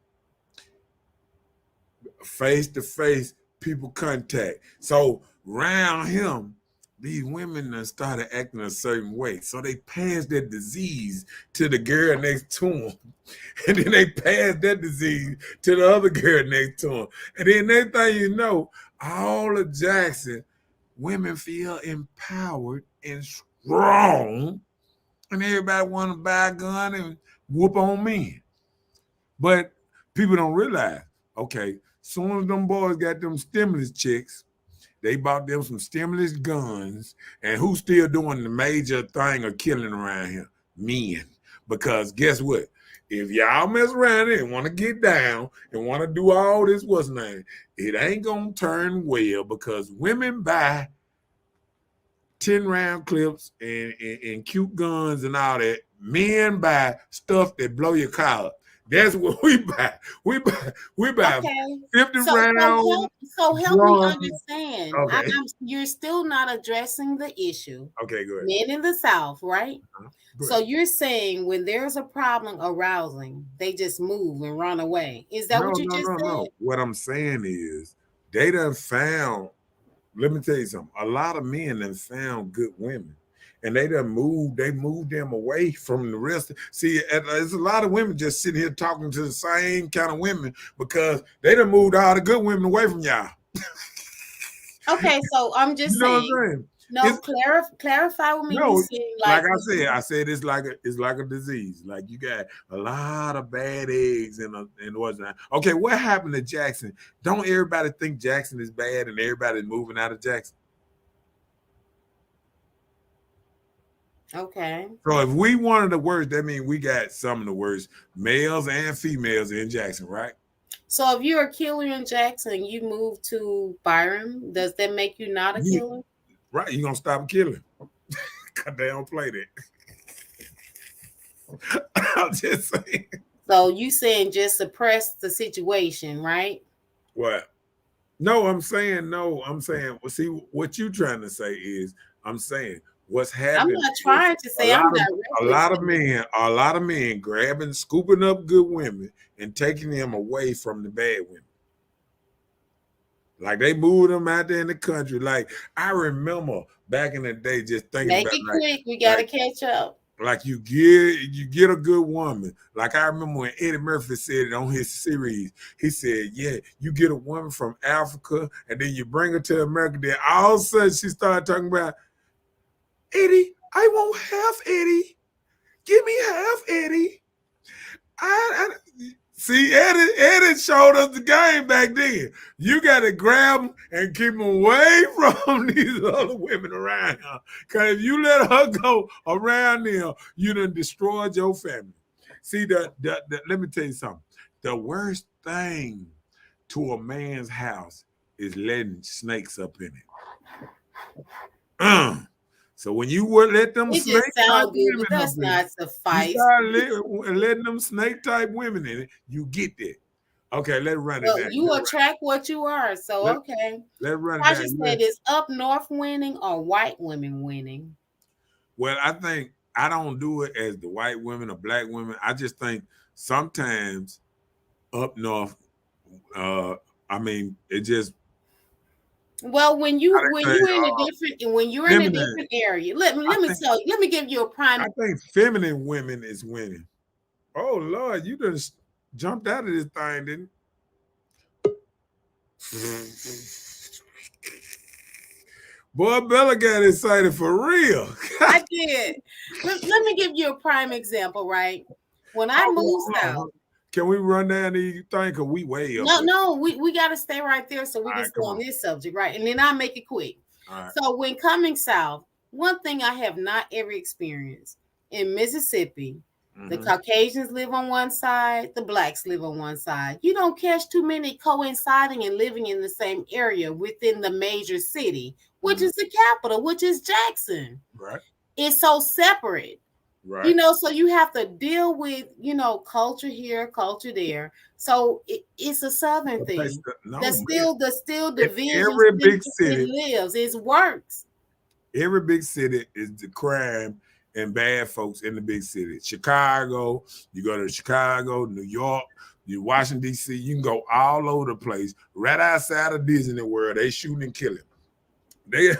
Face to face, people contact. So around him, these women started acting a certain way. So they passed that disease to the girl next to him. And then they passed that disease to the other girl next to him. And then next thing you know, all of Jackson, women feel empowered and strong. And everybody want to buy a gun and whoop on men. But people don't realize, okay, soon as them boys got them stimulus checks, They bought them some stimulus guns, and who's still doing the major thing of killing around here? Men. Because guess what? If y'all mess around and want to get down and want to do all this, what's name, it ain't gonna turn well because women buy 10-round clips and cute guns and all that. Men buy stuff that blow your car up. That's what we buy. We buy Okay. 50 So rounds. help me drums. understand. Okay. You're still not addressing the issue. Okay, go ahead. Men in the South, right? Go So ahead. you're saying when there's a problem arousing, they just move and run away. Is that what you just said? No. What I'm saying is they done found, let me tell you something, a lot of men done found good women. And they moved them away from the rest. See, there's a lot of women just sitting here talking to the same kind of women because they done moved all the good women away from y'all. Okay, so I'm just You know saying. what I'm saying? No, clarify with me. No, You saying like I said, it's like a disease. Like you got a lot of bad eggs and what's not. Okay, what happened to Jackson? Don't everybody think Jackson is bad and everybody's moving out of Jackson? Okay. So if we one of the worst, that means we got some of the worst males and females in Jackson, right? So if you're a killer in Jackson, you move to Byram, does that make you not a killer? Right, you're gonna stop killing. Cause they don't play that. I'm just saying. So you saying just suppress the situation, right? What? No, I'm saying no. I'm saying, well, see, what you trying to say is, I'm saying what's happening. I'm not trying to say I'm not. A lot of men grabbing, scooping up good women and taking them away from the bad women. Like they moved them out there in the country. Like I remember back in the day, just thinking Make about it quick. We gotta catch up. Like you get a good woman. Like I remember when Eddie Murphy said it on his series. He said, "Yeah, you get a woman from Africa, and then you bring her to America. Then all of a sudden she started talking about Eddie. I want half Eddie. Give me half Eddie. I see Eddie showed us the game back then. You got to grab them and keep them away from these other women around here. Because if you let her go around them, you done destroyed your family. See, let me tell you something. The worst thing to a man's house is letting snakes up in it. So when you would let them it snake just sound good, but that's not suffice. You start letting them snake type women in it, you get that. Okay, let's run it down. You attract what you are. So okay. Let's run it down. I just said, is up north winning or white women winning? Well, I think I don't do it as the white women or black women. I just think sometimes up north, I mean, it just. Well, when you're in a different area, let me give you a prime. I think feminine women is winning. Oh Lord, you just jumped out of this thing, didn't Boy, Bella got excited for real. I did. Let me give you a prime example, right? When I moved south. Can we run down these things? Because we way up. No, we got to stay right there so we can stay on this subject, right? And then I'll make it quick. Right. So when coming south, one thing I have not ever experienced in Mississippi, the Caucasians live on one side, the blacks live on one side. You don't catch too many coinciding and living in the same area within the major city, which is the capital, which is Jackson. Right. It's so separate. Right. So you have to deal with, culture here, culture there. So it's a southern thing. The still division. Every big city lives. It works. Every big city is the crime and bad folks in the big city. Chicago, you go to Chicago, New York, Washington, D.C., you can go all over the place. Right outside of Disney World, they shooting and killing. They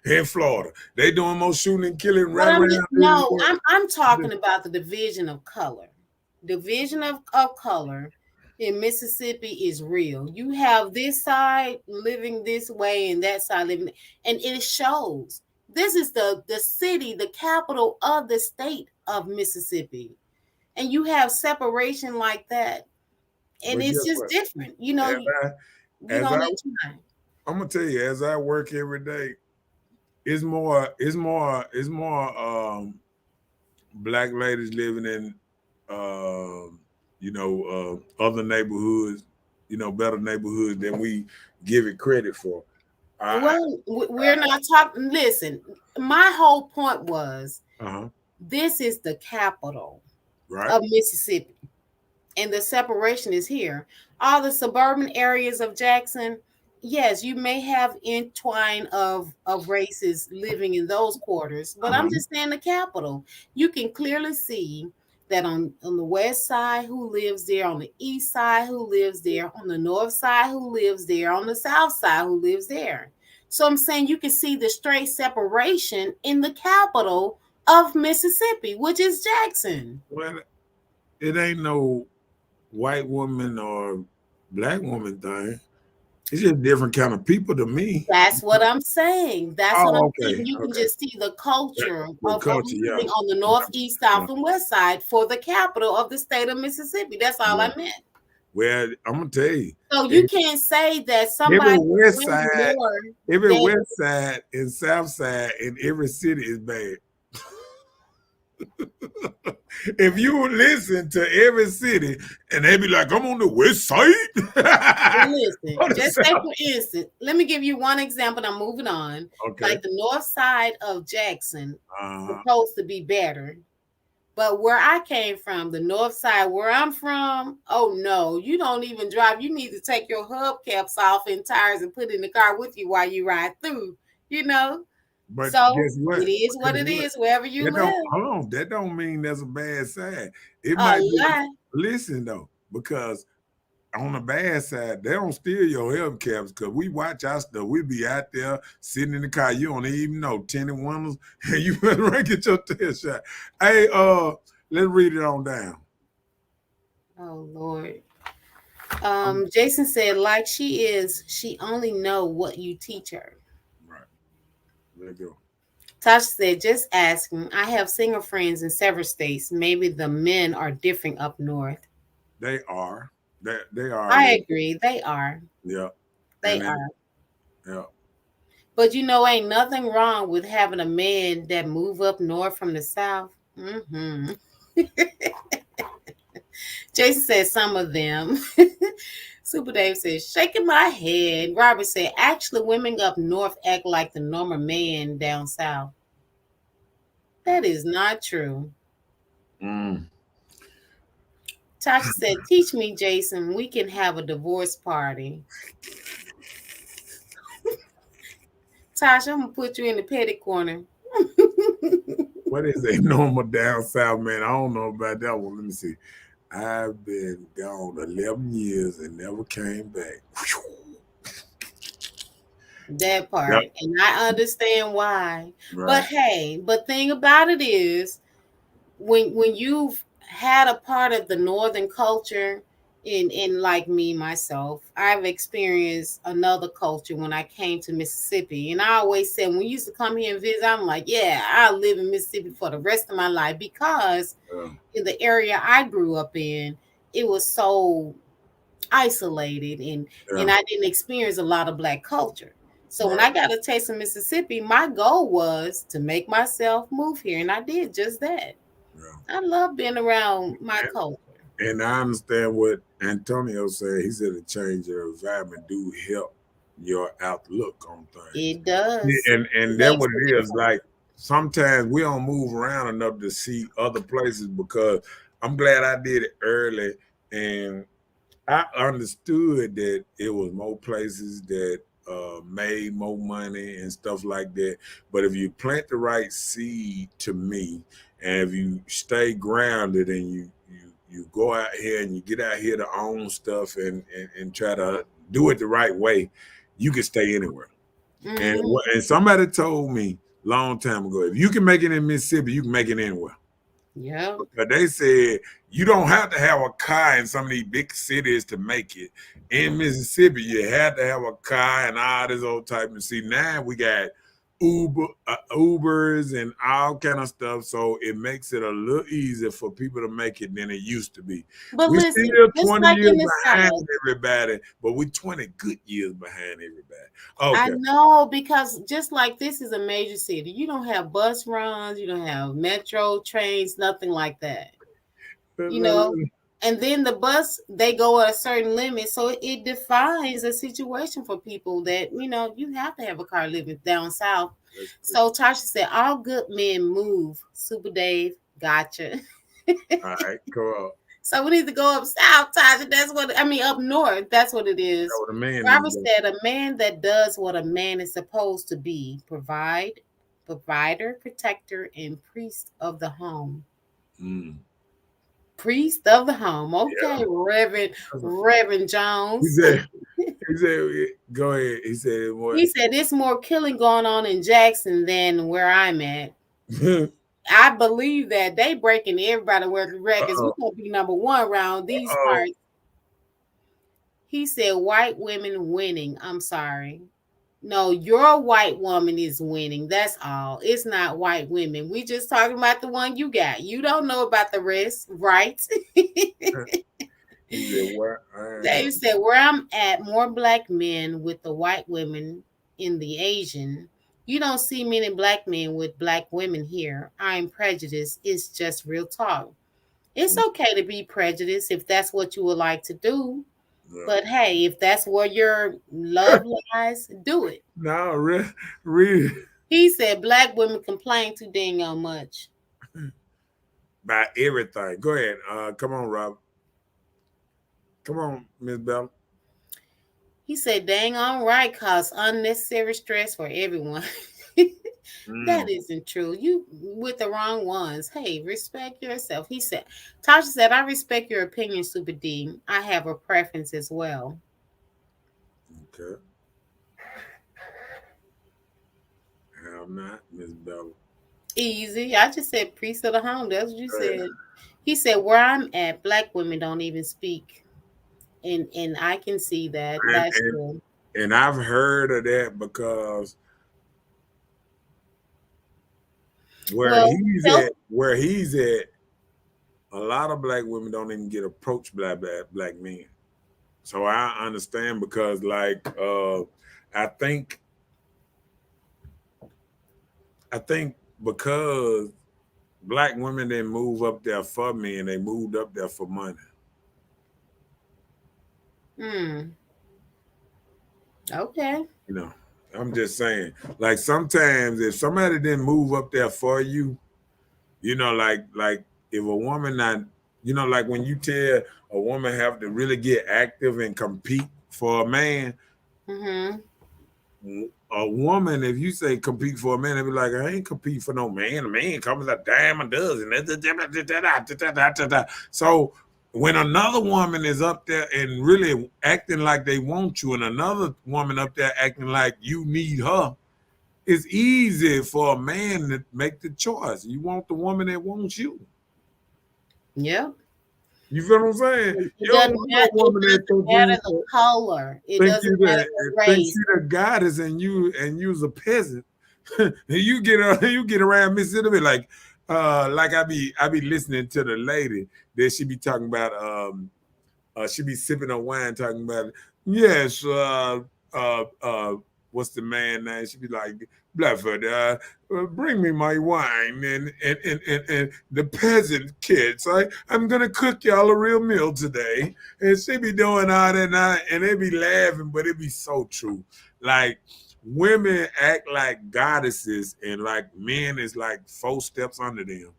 in Florida, they doing more shooting and killing right around. I'm talking about the division of color. Division of color in Mississippi is real. You have this side living this way and that side living, and it shows. This is the city, the capital of the state of Mississippi, and you have separation like that, and it's just different. I'm gonna tell you, as I work every day, it's more black ladies living in other neighborhoods, better neighborhoods than we give it credit for. Well, we're not talking. Listen, my whole point was this is the capital Right. of Mississippi, and the separation is here. All the suburban areas of Jackson, yes, you may have entwine of races living in those quarters, but I'm just saying the capital. You can clearly see that on the west side who lives there, on the east side who lives there, on the north side who lives there, on the south side who lives there. So I'm saying you can see the straight separation in the capital of Mississippi, which is Jackson. Well, it ain't no white woman or black woman thing. It's just different kind of people to me. That's what I'm saying. That's what I'm okay. saying. You can Okay. just see the culture The of culture, yeah. living on the north, east, south, and west side for the capital of the state of Mississippi. That's all I meant. Well, I'm gonna tell you. So you can't say that somebody Every west really side, more every than- west side and south side in every city is bad. If you listen to every city and they be like, I'm on the west side. Listen, just say for instance, let me give you one example. I'm moving on. Okay. Like the north side of Jackson is supposed to be better. But where I came from, the north side where I'm from, oh no, you don't even drive. You need to take your hubcaps off and tires and put in the car with you while you ride through, you know? But so guess what? It is what it is, wherever you live. Hold on, that don't mean there's a bad side. It A might be. lie. Listen though, because on the bad side, they don't steal your hubcaps because we watch our stuff. We be out there sitting in the car. You don't even know tinted windows, and you better run get your test shot. Hey, let's read it on down. Oh Lord. Jason said, like she is, she only know what you teach her. Right. Let go. Tasha said, just asking. I have single friends in several states. Maybe the men are different up north. They are. They are. I agree. They are. Yeah. They are. Yeah. But ain't nothing wrong with having a man that move up north from the south. Mm-hmm. Jason said some of them. Super Dave says, shaking my head. Robert said, actually, women up north act like the normal man down south. That is not true. Tasha said, teach me, Jason. We can have a divorce party. Tasha, I'm going to put you in the petty corner. What is a normal down south, man? I don't know about that one. Let me see. I've been gone 11 years and never came back. That part. Yep. And I understand why. Right. But hey, thing about it is when you've had a part of the northern culture in like me, myself, I've experienced another culture when I came to Mississippi. And I always said, when we used to come here and visit, I'm like, yeah, I'll live in Mississippi for the rest of my life because in the area I grew up in, it was so isolated and I didn't experience a lot of Black culture. So when I got a taste of Mississippi, my goal was to make myself move here. And I did just that. I love being around my culture. And I understand what Antonio said. He said a change of environment do help your outlook on things. It does. And that's what it is. Like sometimes we don't move around enough to see other places because I'm glad I did it early. And I understood that it was more places that made more money and stuff like that. But if you plant the right seed, to me, and if you stay grounded and you go out here and you get out here to own stuff and try to do it the right way, you can stay anywhere. Mm-hmm. And somebody told me a long time ago, if you can make it in Mississippi, you can make it anywhere. Yeah. But they said you don't have to have a car in some of these big cities to make it. In Mississippi, you have to have a car and all this old type of. See, now we got Ubers and all kind of stuff. So it makes it a little easier for people to make it than it used to be. But We listen, still just 20 like years in the behind South, everybody, but we 20 good years behind everybody. I Okay. know, because just like this is a major city, you don't have bus runs, you don't have metro trains, nothing like that. You know, and then the bus, they go at a certain limit, so it defines a situation for people that, you have to have a car living down south. So Tasha said all good men move. Super Dave, gotcha. All right, cool. So we need to go up south, Tasha. That's what I mean, up north. That's what it is. That's what a man Robert is. said a man that does what a man is supposed to be: provider, protector, and priest of the home. Mm. Priest of the home. Okay, yeah. Reverend Jones. He said, go ahead. He said, what? He said, it's more killing going on in Jackson than where I'm at. I believe that they breaking everybody records. We're going to be number one around these parts. He said, white women winning. I'm sorry. No, your white woman is winning. That's all. It's not white women. We just talking about the one you got. You don't know about the rest, right? Dave said, where I'm at, more black men with the white women in the Asian. You don't see many black men with black women here. I'm prejudiced. It's just real talk. It's okay to be prejudiced if that's what you would like to do. Yeah. But hey, if that's where your love lies, do it. No, really. He said black women complain too dang on much. By everything. Go ahead. Come on, Rob. Come on, Miss Bella. He said, dang on right, cause unnecessary stress for everyone. That isn't true. You with the wrong ones. Hey, respect yourself. He said, Tasha said, I respect your opinion, Super D. I have a preference as well. Okay. I'm not, Miss Bella. Easy. I just said priest of the home. That's what you said. He said, where I'm at, black women don't even speak. And I can see that. That's true. And I've heard of that because where he's at, a lot of black women don't even get approached by black men. So I understand because, like, I think because black women didn't move up there for men, they moved up there for money. Okay. You know, I'm just saying, like, sometimes if somebody didn't move up there for you, you know, like if a woman not, you know, like when you tell a woman have to really get active and compete for a man, a woman, if you say compete for a man, they be like, I ain't compete for no man. A man comes a dime a dozen. So when another woman is up there and really acting like they want you, and another woman up there acting like you need her, it's easy for a man to make the choice. You want the woman that wants you. Yep. You feel what I'm saying? It doesn't matter the color. It doesn't matter the race. Think you the goddess and you's a peasant. you get around Mississippi like I be listening to the lady that she be talking about she be sipping on wine talking about yes what's the man name? She be like, Blackfoot, bring me my wine and the peasant kids. I'm gonna cook y'all a real meal today. And she be doing all that and they be laughing, but it be so true. Like women act like goddesses and like men is like 4 steps under them.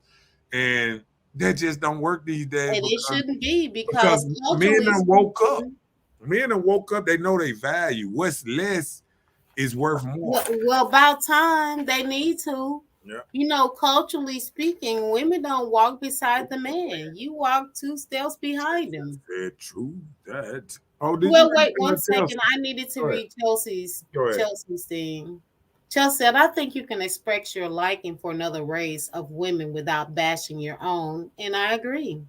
And that just don't work these days. And it shouldn't be because men done woke up. Men done woke up, they know they value. What's less is worth more. Well, about time they need to. Yeah. You know, culturally speaking, women don't walk beside the man. You walk 2 steps behind him. That's true. That. Wait 1 second. I needed to read Chelsea's thing. Chelsea said, I think you can express your liking for another race of women without bashing your own. And I agree.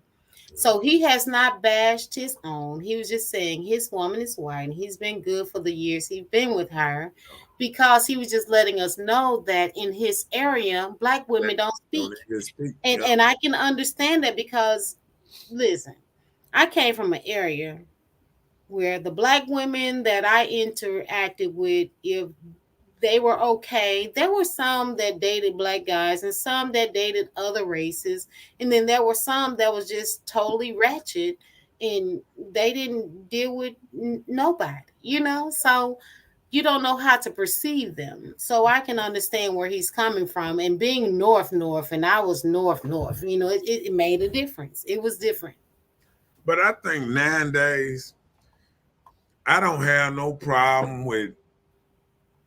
So he has not bashed his own. He was just saying his woman is white and he's been good for the years he's been with her. because he was just letting us know that in his area, Black women don't speak. Don't even speak. And I can understand that because, listen, I came from an area where the Black women that I interacted with, if they were okay, there were some that dated Black guys and some that dated other races, and then there were some that was just totally ratchet and they didn't deal with nobody, so you don't know how to perceive them. So I can understand where he's coming from. And being north and I was north, it made a difference. It was different. But I think nowadays, I don't have no problem with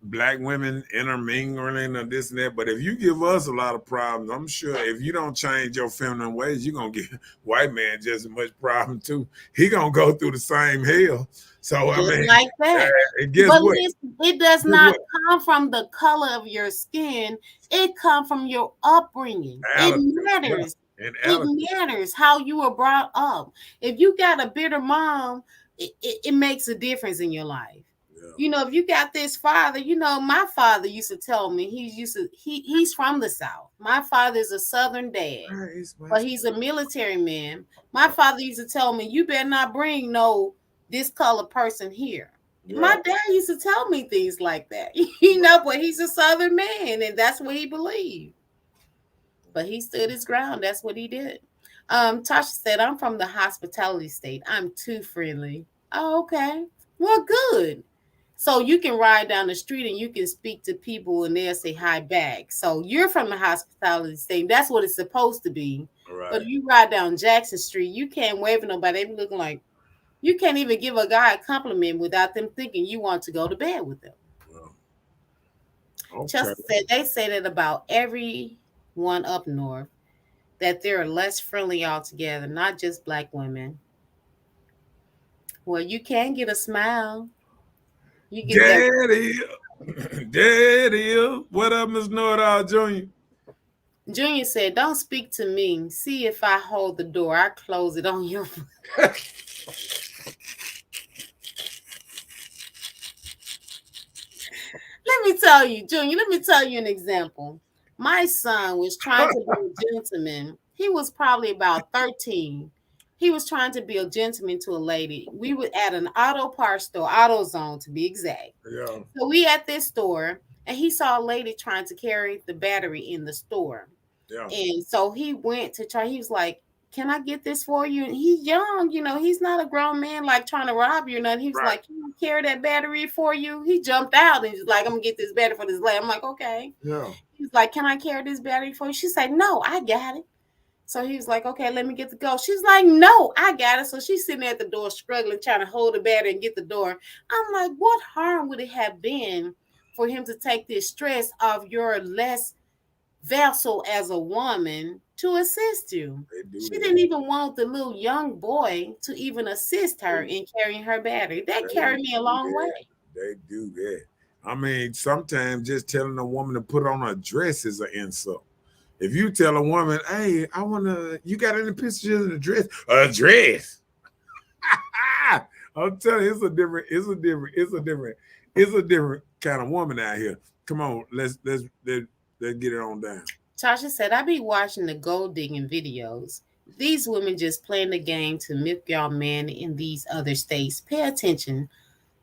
Black women intermingling or this and that. But if you give us a lot of problems, I'm sure if you don't change your feminine ways, you're gonna give white man just as much problem too. He gonna go through the same hell. So Just I mean, like that. guess But what? listen, it does not come from the color of your skin. It comes from your upbringing. It matters. It matters how you were brought up. If you got a bitter mom, it makes a difference in your life. If you got this father, my father used to tell me he's from the South. My father is a Southern dad, but he's a military man. My father used to tell me, you better not bring no this color person here. Yeah. My dad used to tell me things like that, but he's a Southern man and that's what he believed. But he stood his ground. That's what he did. Tasha said, I'm from the hospitality state. I'm too friendly. Oh, okay. Well, good. So you can ride down the street and you can speak to people and they'll say hi back. So you're from the hospitality state. That's what it's supposed to be. Right. But if you ride down Jackson Street, you can't wave at nobody. They be looking like, you can't even give a guy a compliment without them thinking you want to go to bed with them. Okay. Chelsea said they say that about everyone up north, that they're less friendly altogether, not just Black women. Well, you can get a smile. You get Daddy, what up, Miss Know-It-All Jr.? Junior said, don't speak to me. See if I hold the door. I close it on your Let me tell you, Junior, an example. My son was trying to be a gentleman. He was probably about 13. He was trying to be a gentleman to a lady. We were at an auto parts store, AutoZone to be exact. Yeah. So we at this store, and he saw a lady trying to carry the battery in the store. Yeah. And so he went to try. He was like, can I get this for you? And he's young, he's not a grown man like trying to rob you or nothing. He was like, can I carry that battery for you? He jumped out and he's like, I'm going to get this battery for this lady. I'm like, okay. Yeah. He's like, can I carry this battery for you? She said, no, I got it. So he was like, okay, let me get the go. She's like, no, I got it. So she's sitting there at the door struggling, trying to hold the battery and get the door. I'm like, what harm would it have been for him to take this stress of your less vessel as a woman to assist you? She didn't even want the little young boy to even assist her in carrying her battery. That carried me a long way. They do that. I mean, sometimes just telling a woman to put on a dress is an insult. If you tell a woman, hey, you got any pictures of the dress? A dress. I'm telling you, it's a different kind of woman out here. Come on, let's get it on down. Tasha said, I be watching the gold digging videos. These women just playing the game to milk y'all men in these other states. Pay attention.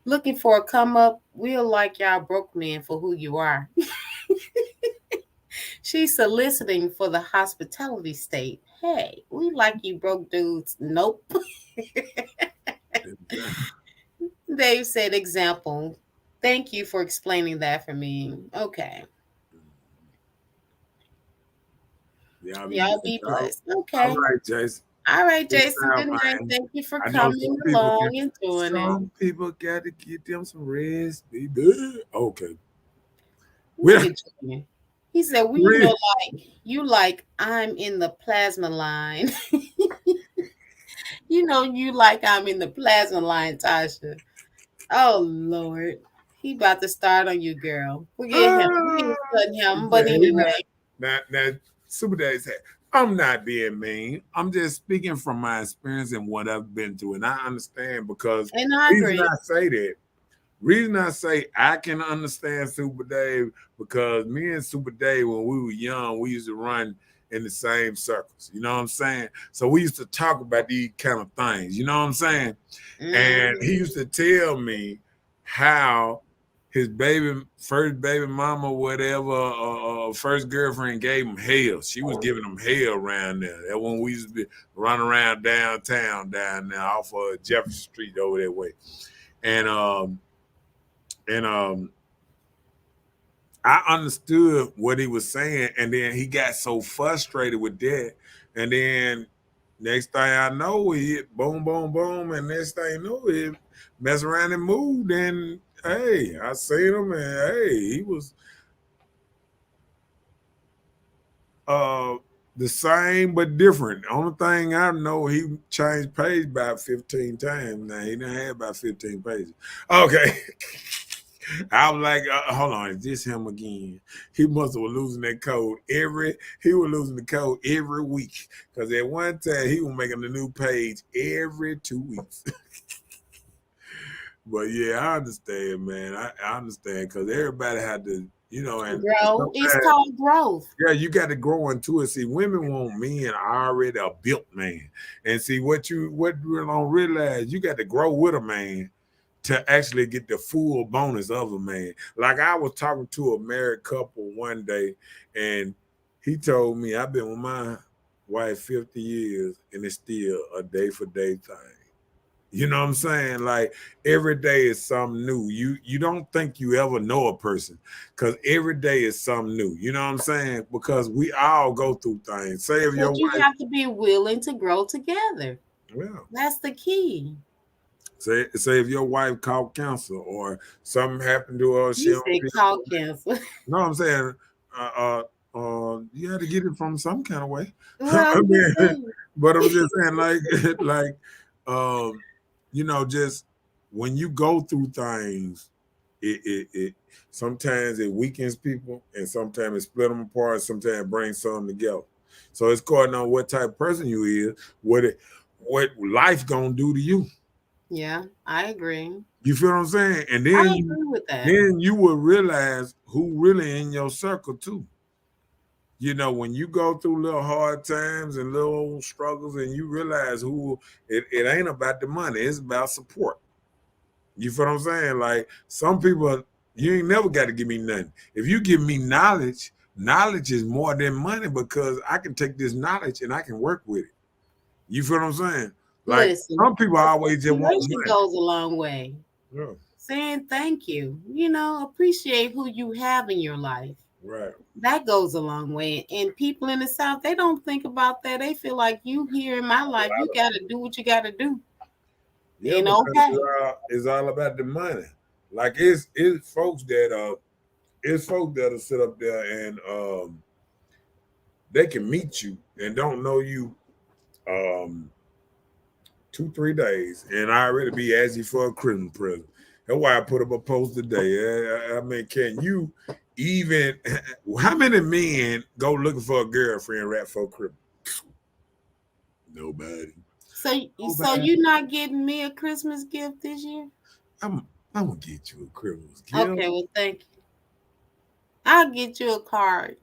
Looking for a come up. We'll like y'all broke men for who you are. She's soliciting for the hospitality state. Hey, we like you broke dudes. Nope. Dave said, example. Thank you for explaining that for me. Okay. Y'all be blessed. Okay. All right, Jason. All right, Jason. Good night. Thank you for coming along and doing it. Some people got to get them some rest. Okay. He said, well, you like I'm in the plasma line. You like I'm in the plasma line, Tasha. Oh, Lord. He about to start on you, girl. Forget him. But anyway. Now, Super Dave said, I'm not being mean. I'm just speaking from my experience and what I've been through. And I understand because and I agree. I say that Reason I say I can understand Super Dave because me and Super Dave, when we were young, we used to run in the same circles. You know what I'm saying? So we used to talk about these kind of things. You know what I'm saying? And he used to tell me how his first baby mama, whatever, first girlfriend gave him hell. She was giving him hell around there. That when we used to be running around downtown down there off of Jefferson Street over that way. And I understood what he was saying, and then he got so frustrated with that, and then next thing I know, he hit boom, boom, boom, and next thing you know, he mess around and moved, and hey, I seen him, and hey, he was the same but different. Only thing I know, he changed page about 15 times. Now he done had about 15 pages. Okay. I was like, hold on, is this him again? He must have was losing that code he was losing the code every week. Because at one time he was making a new page every 2 weeks. But yeah, I understand, man. I understand because everybody had to, and grow. It's called growth. Yeah, you got to grow into it. See, women want men already a built man. And see what you don't realize, you got to grow with a man to actually get the full bonus of a man. Like I was talking to a married couple one day, and he told me, I've been with my wife 50 years, and it's still a day-for-day thing. You know what I'm saying? Like every day is something new. You don't think you ever know a person because every day is something new. You know what I'm saying? Because we all go through things. Say if your But you wife, have to be willing to grow together. yeah. That's the key. Say if your wife caught cancer or something happened to her, You said caught cancer. No, I'm saying you had to get it from some kind of way. Well, But I'm just saying, like, just when you go through things, it sometimes it weakens people, and sometimes it split them apart. Sometimes it brings some together. So it's according on what type of person you is, what life gonna do to you. Yeah, I agree. You feel what I'm saying? And I agree with that. Then you will realize who really in your circle too. When you go through little hard times and little struggles, and you realize who it ain't about the money, it's about support. You feel what I'm saying? Like some people, you ain't never got to give me nothing. If you give me knowledge is more than money because I can take this knowledge and I can work with it. You feel what I'm saying? Like Listen, some people always just want money. Goes a long way. Yeah. Saying thank you, appreciate who you have in your life. Right. That goes a long way. And people in the South, they don't think about that. They feel like you here in my life, you got to do what you got to do. Yeah, it's all about the money. Like it's folks that'll sit up there and they can meet you and don't know you 2-3 days, and I already be asking for a Christmas present. That's why I put up a post today. I mean, can you even? How many men go looking for a girlfriend right for Christmas? Nobody. So you're not getting me a Christmas gift this year? I'm gonna get you a Christmas gift. Okay, well, thank you. I'll get you a card.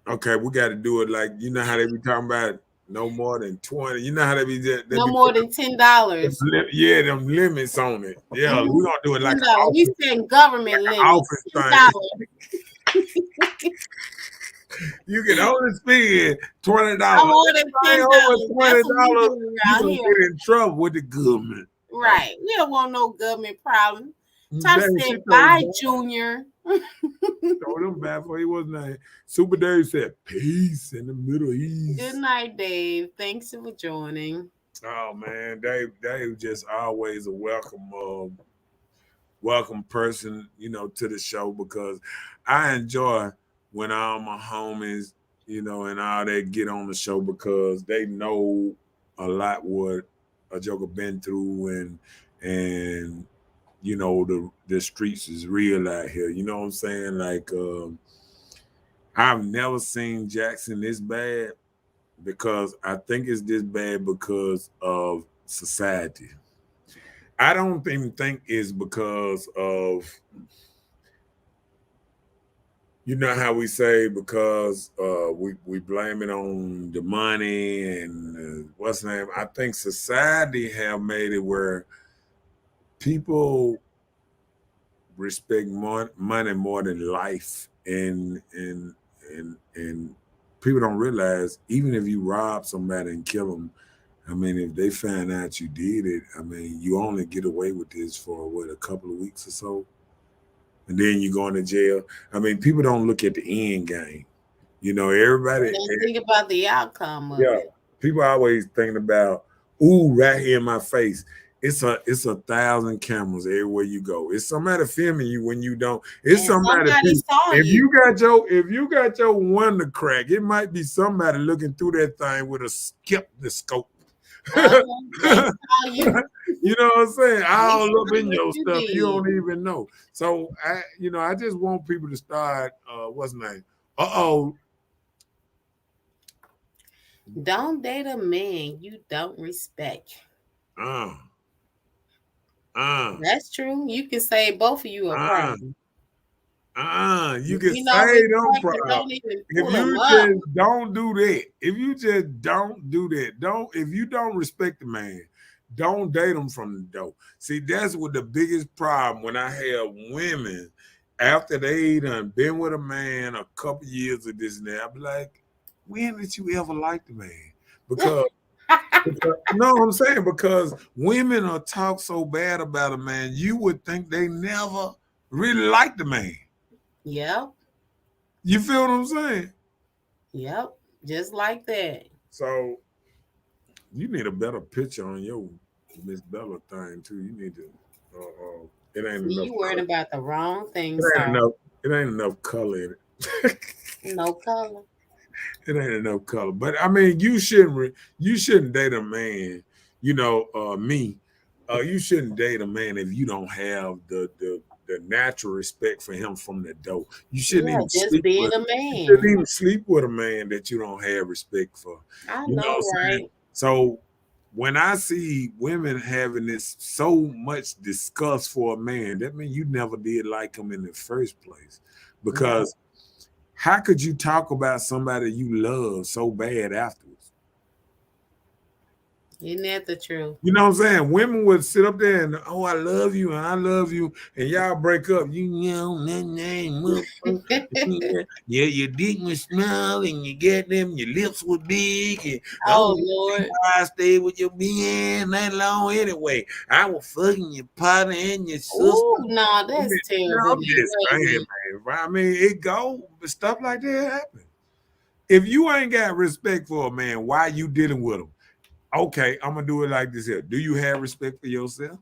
Okay, we got to do it like how they be talking about no more than 20. You know how they be no more than $10. Yeah, them limits on it. Yeah, we're gonna do it like we saying government limits. $10. You can only spend $20. More than $10. You gonna get in trouble with the government. Right. We don't want no government problem. Tom said, bye, Junior. Told him bad for he wasn't there. Super Dave said, peace in the Middle East. Good night, Dave. Thanks for joining. Oh man, Dave just always a welcome person, to the show because I enjoy when all my homies, and all that get on the show because they know a lot what a Joker been through and the streets is real out here. You know what I'm saying? Like I've never seen Jackson this bad because I think it's this bad because of society. I don't even think it's because of, you know how we say, because we blame it on the money and what's the name. I think society have made it where people respect money more than life, and people don't realize, even if you rob somebody and kill them, I mean, if they find out you did it, I mean, you only get away with this for what, a couple of weeks or so, and then you go into jail. I mean, people don't look at the end game. You know, everybody, And think about the outcome of yeah, it. people always thinking about, ooh, right here in my face. It's a thousand cameras everywhere you go. It's somebody filming you when you don't. It's And somebody. somebody saw If you. if you got your wonder crack, it might be somebody looking through that thing with a skeptoscope. They saw you. You know what I'm saying? They All up saw in what your you stuff, you did. don't even know. So I just want people to start. What's the name? Uh-oh. Don't date a man you don't respect. Uh, uh, That's true. You can say both of you a uh. problem. You If can you don't say them respect it, proud. don't even If pull them you up. just don't do that, if you just don't do that, if you don't respect the man, don't date him from the door. See, that's what the biggest problem when I have women after they done been with a man a couple years of this and that. I be like, when did you ever like the man? Because no, I'm saying, because women are talk so bad about a man, you would think they never really liked the man. Yep. You feel what I'm saying? Yep. Just like that. So you need a better picture on your Miss Bella thing too. You need to. It ain't See, enough you worried color. about the wrong thing, It ain't sir. enough. It ain't enough color in it. No color. It ain't enough color. But I mean, you shouldn't date a man. You know, me. You shouldn't date a man if you don't have the natural respect for him from the door. You shouldn't Yeah, even just sleep being with. a You shouldn't man. even sleep with a man that you don't have respect for. I You know what know, I'm saying? right? So when I see women having this so much disgust for a man, that means you never did like him in the first place. No. Because how could you talk about somebody you love so bad afterwards? Isn't that the truth? You know what I'm saying? Women would sit up there and, oh, I love you and I love you, and y'all break up. You know, yeah, your dick was small and you get them, your lips were big, and I Oh, don't see Lord. why I stayed with your man that long anyway. I was fucking your partner and your sister. Oh, no, I mean, that's you know, terrible, I'm just saying, crazy. man. I mean, it go, but stuff like that happen. If you ain't got respect for a man, why you dealing with him? Okay, I'm gonna do it like this here. Do you have respect for yourself?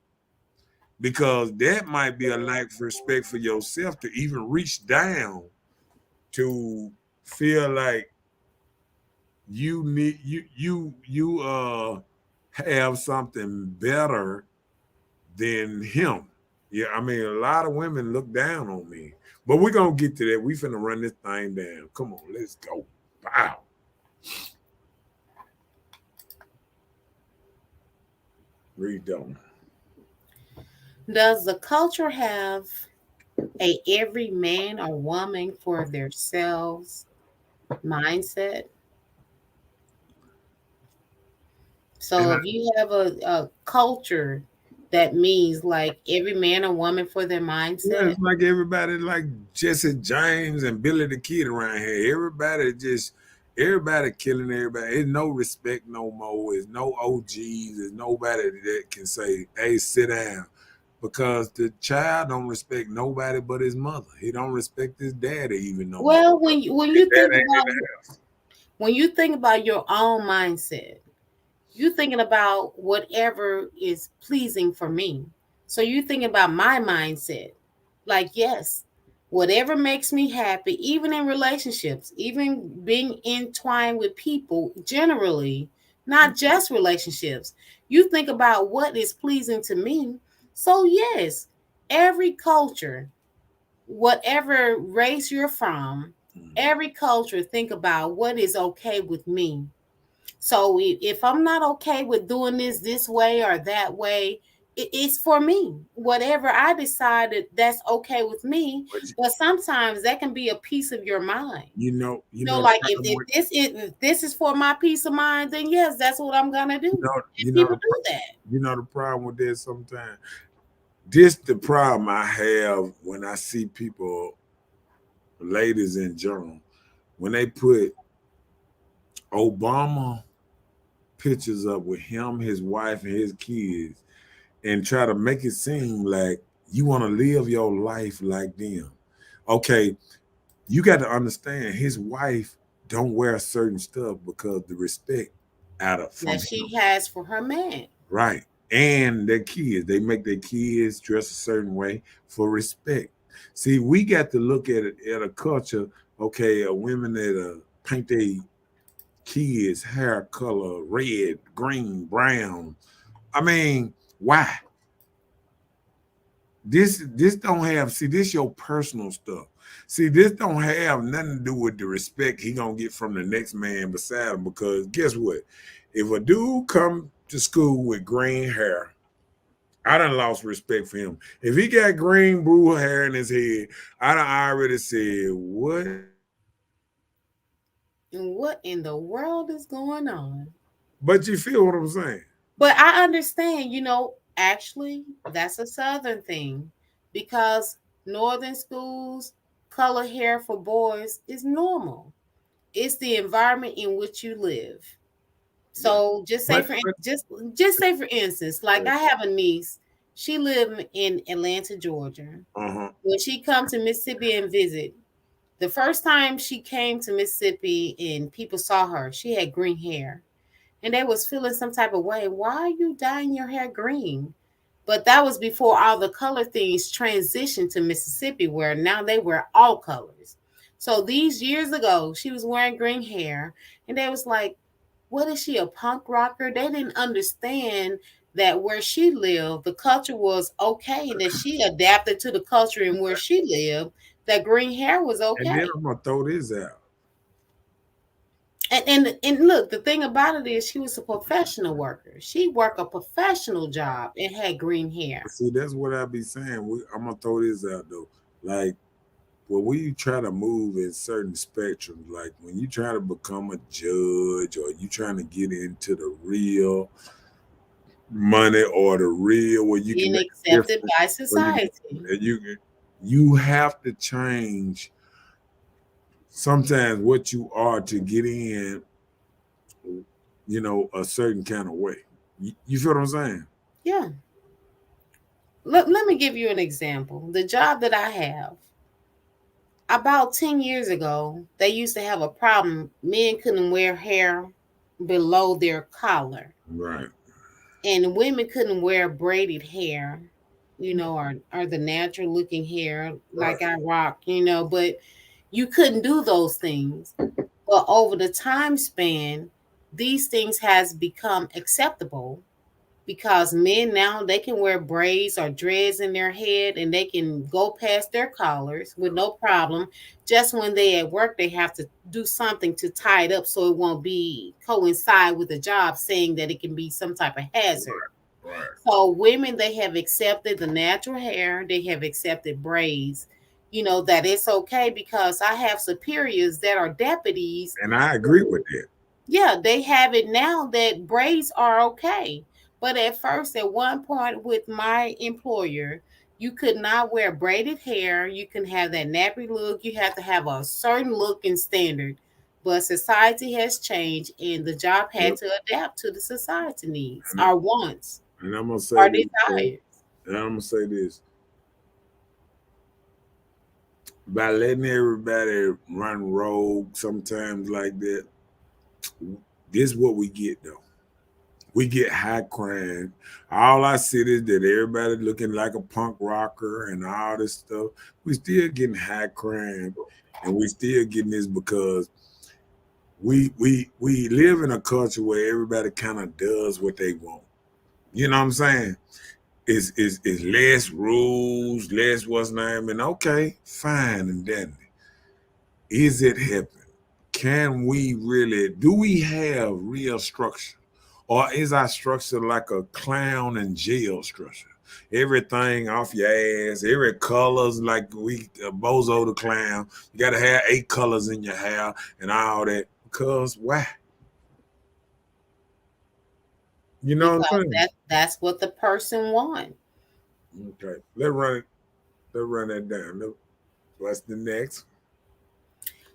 Because that might be a lack of respect for yourself to even reach down to feel like you need you have something better than him. Yeah, I mean, a lot of women look down on me, but we're gonna get to that. We finna run this thing down. Come on, let's go. Wow. Read on. Does the culture have a every man or woman for themselves mindset? So And if you have a culture that means like every man or woman for their yeah, mindset, it's like everybody like Jesse James and Billy the Kid around here. Everybody killing everybody. There's no respect no more. There's no OGs. There's nobody that can say, hey, sit down. Because the child don't respect nobody but his mother. He don't respect his daddy even no more. well, when His you dad think ain't in about the house. when you think about your own mindset, you're thinking about whatever is pleasing for me. So you're thinking about my mindset. Like, yes, whatever makes me happy, even in relationships, even being entwined with people generally, not just relationships. You think about what is pleasing to me. So, yes, every culture, whatever race you're from, every culture think about what is okay with me. So if I'm not okay with doing this way or that way, it's for me. Whatever I decided, that's okay with me. But But sometimes that can be a piece of your mind. you No, know the like problem with if this is for my peace of mind, then yes, that's what I'm gonna do. you And know people the do that. you know the problem with this sometimes. This the problem I have when I see people, ladies in general, when they put Obama pictures up with him, his wife, and his kids, and try to make it seem like you want to live your life like them. Okay, you got to understand his wife don't wear certain stuff because the respect out of from That him. she has for her man. Right. And their kids, they make their kids dress a certain way for respect. See, we got to look at it at a culture, okay, women that paint their kids' hair color red, green, brown. I mean, why? This don't have, see, this your personal stuff. See, this don't have nothing to do with the respect he gonna get from the next man beside him. Because guess what? If a dude come to school with green hair, I done lost respect for him. If he got green blue hair in his head, I done already said, what? And what in the world is going on? But you feel what I'm saying? But I understand, actually, that's a Southern thing because Northern schools, color hair for boys is normal. It's the environment in which you live. But So just say but, for but just say for instance, like I have a niece, she lived in Atlanta, Georgia. uh-huh. When she come to Mississippi and visit, the first time she came to Mississippi and people saw her, she had green hair. And they was feeling some type of way. Why are you dyeing your hair green? But that was before all the color things transitioned to Mississippi, where now they wear all colors. So these years ago, she was wearing green hair, and they was like, what is she, a punk rocker? They didn't understand that where she lived, the culture was okay, and that she adapted to the culture and where she lived, that green hair was And then okay. I'm gonna throw this out. And look, the thing about it is she was a professional worker. She worked a professional job and had green hair. See, that's what I be saying. I'm gonna throw this out though. Like when we try to move in certain spectrums, like when you try to become a judge or you trying to get into the real money or the real where you can Being make a accepted difference, by where you society. and you have to change sometimes what you are to get in, a certain kind of way. You feel what I'm saying? Yeah. Let me give you an example. The job that I have, about 10 years ago, they used to have a problem. Men couldn't wear hair below their collar, Right. and women couldn't wear braided hair, or the natural looking hair Right. like I rock, but you couldn't do those things. But over the time span, these things has become acceptable because men now they can wear braids or dreads in their head and they can go past their collars with no problem. Just when they at work, they have to do something to tie it up so it won't be coincide with the job, saying that it can be some type of hazard. Right. So women, they have accepted the natural hair, they have accepted braids, that it's okay because I have superiors that are deputies. And I agree with that. Yeah, they have it now that braids are okay. But at first, at one point with my employer, you could not wear braided hair. You can have that nappy look. You have to have a certain look and standard. But society has changed and the job had to adapt to the society needs, And, our wants, and I'm gonna say our this, desires. and I'm gonna say this. By letting everybody run rogue sometimes like that, this is what we get though. We get high crime. All I see is that everybody looking like a punk rocker and all this stuff. We still getting high crime, and we still getting this because we live in a culture where everybody kind of does what they want. You know what I'm saying? Is less rules, less what's name, and okay, fine and dandy. Is it helping? Can we really do we have real structure? Or is our structure like a clown and jail structure? Everything off your ass, every colors like we Bozo the clown. You gotta have 8 colors in your hair and all that. Because why? You know what I'm Because saying? that's what the person wants. Okay. Let's run that down. What's the next?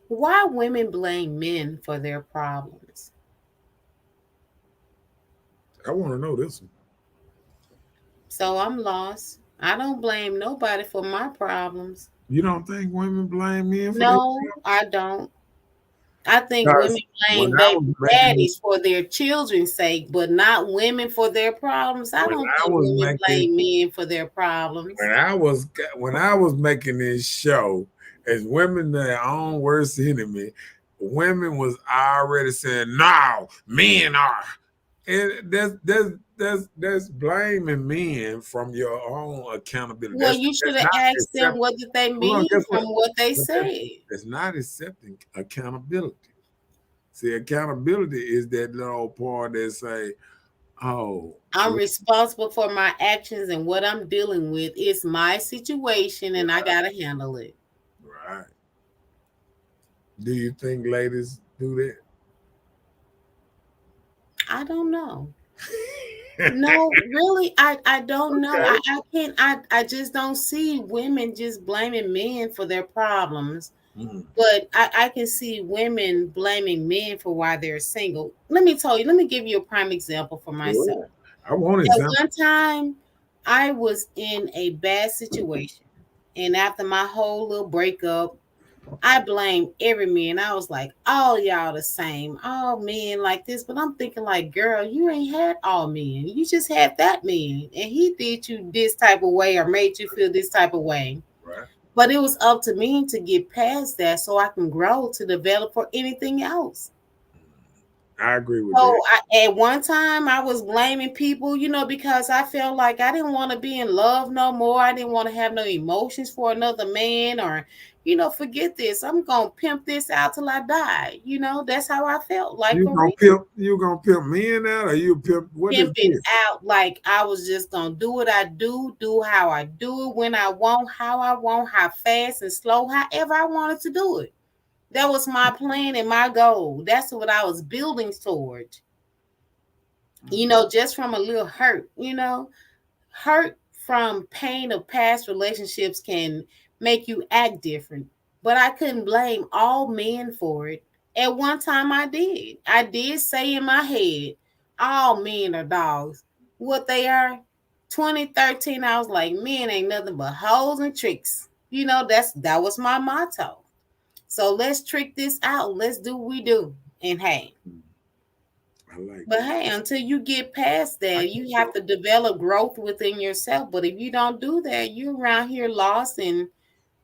Why women blame men for their problems? I want to know this one. So I'm lost. I don't blame nobody for my problems. You don't think women blame men for their No, I don't. I think women Because when blame I was baby making this, daddies for their children's sake, but not women for their problems. I when don't I think was women making blame men for their problems. when I was making this show, as women their own worst enemy, women was already saying, "No, men are." And that's blaming men from your own accountability. Well, you should That's have not asked them accepting. what did they Hold on, mean guess from what? what they But that's, said. that's not accepting accountability. See, accountability is that little part that say, "Oh, I'm responsible for my actions and what I'm dealing with. It's my situation and I got to handle it. right." Do you think ladies do that? I don't know. No, really, I don't know. Okay. I can't I just don't see women just blaming men for their problems. Mm. But I can see women blaming men for why they're single. Let me tell you, let me give you a prime example for myself. Sure. I want an At example. one time, I was in a bad situation. And after my whole little breakup, I blamed every man. I was like, all y'all the same, all men like this. But I'm thinking, like, girl, you ain't had all men. You just had that man. And he did you this type of way or made you feel this type of way. Right. But it was up to me to get past that so I can grow to develop for anything else. I agree with So that. at one time I was blaming people, because I felt like I didn't want to be in love no more. I didn't want to have no emotions for another man or, forget this. I'm going to pimp this out till I die. That's how I felt like You for gonna real. pimp men out, or you pimp what is Pimping this? out like I was just going to do what I do how I do it, when I want, how fast and slow, however I wanted to do it. That was my plan and my goal. That's what I was building towards. Just from a little hurt from pain of past relationships can make you act different. But I couldn't blame all men for it. At one time, I did say in my head, all men are dogs. What they are, 2013, I was like, men ain't nothing but hoes and tricks. That was my motto. So let's trick this out. Let's do what we do. And hey, I like but that. hey, until you get past I that, can you feel have to develop growth within yourself. But if you don't do that, you're around here lost and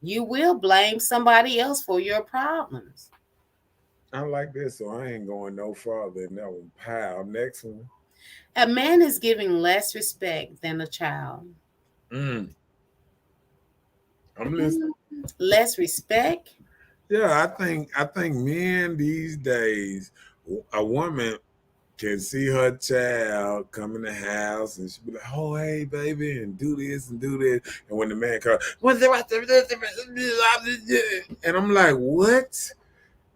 you will blame somebody else for your problems. I like this, so I ain't going no farther than that one. Pile. Next one. A man is giving less respect than a child. Mm, I'm listening. Less respect? Yeah, I think men these days, a woman can see her child come in the house and she be like, "Oh, hey, baby," and do this and do this. And when the man comes, and I'm like, "What?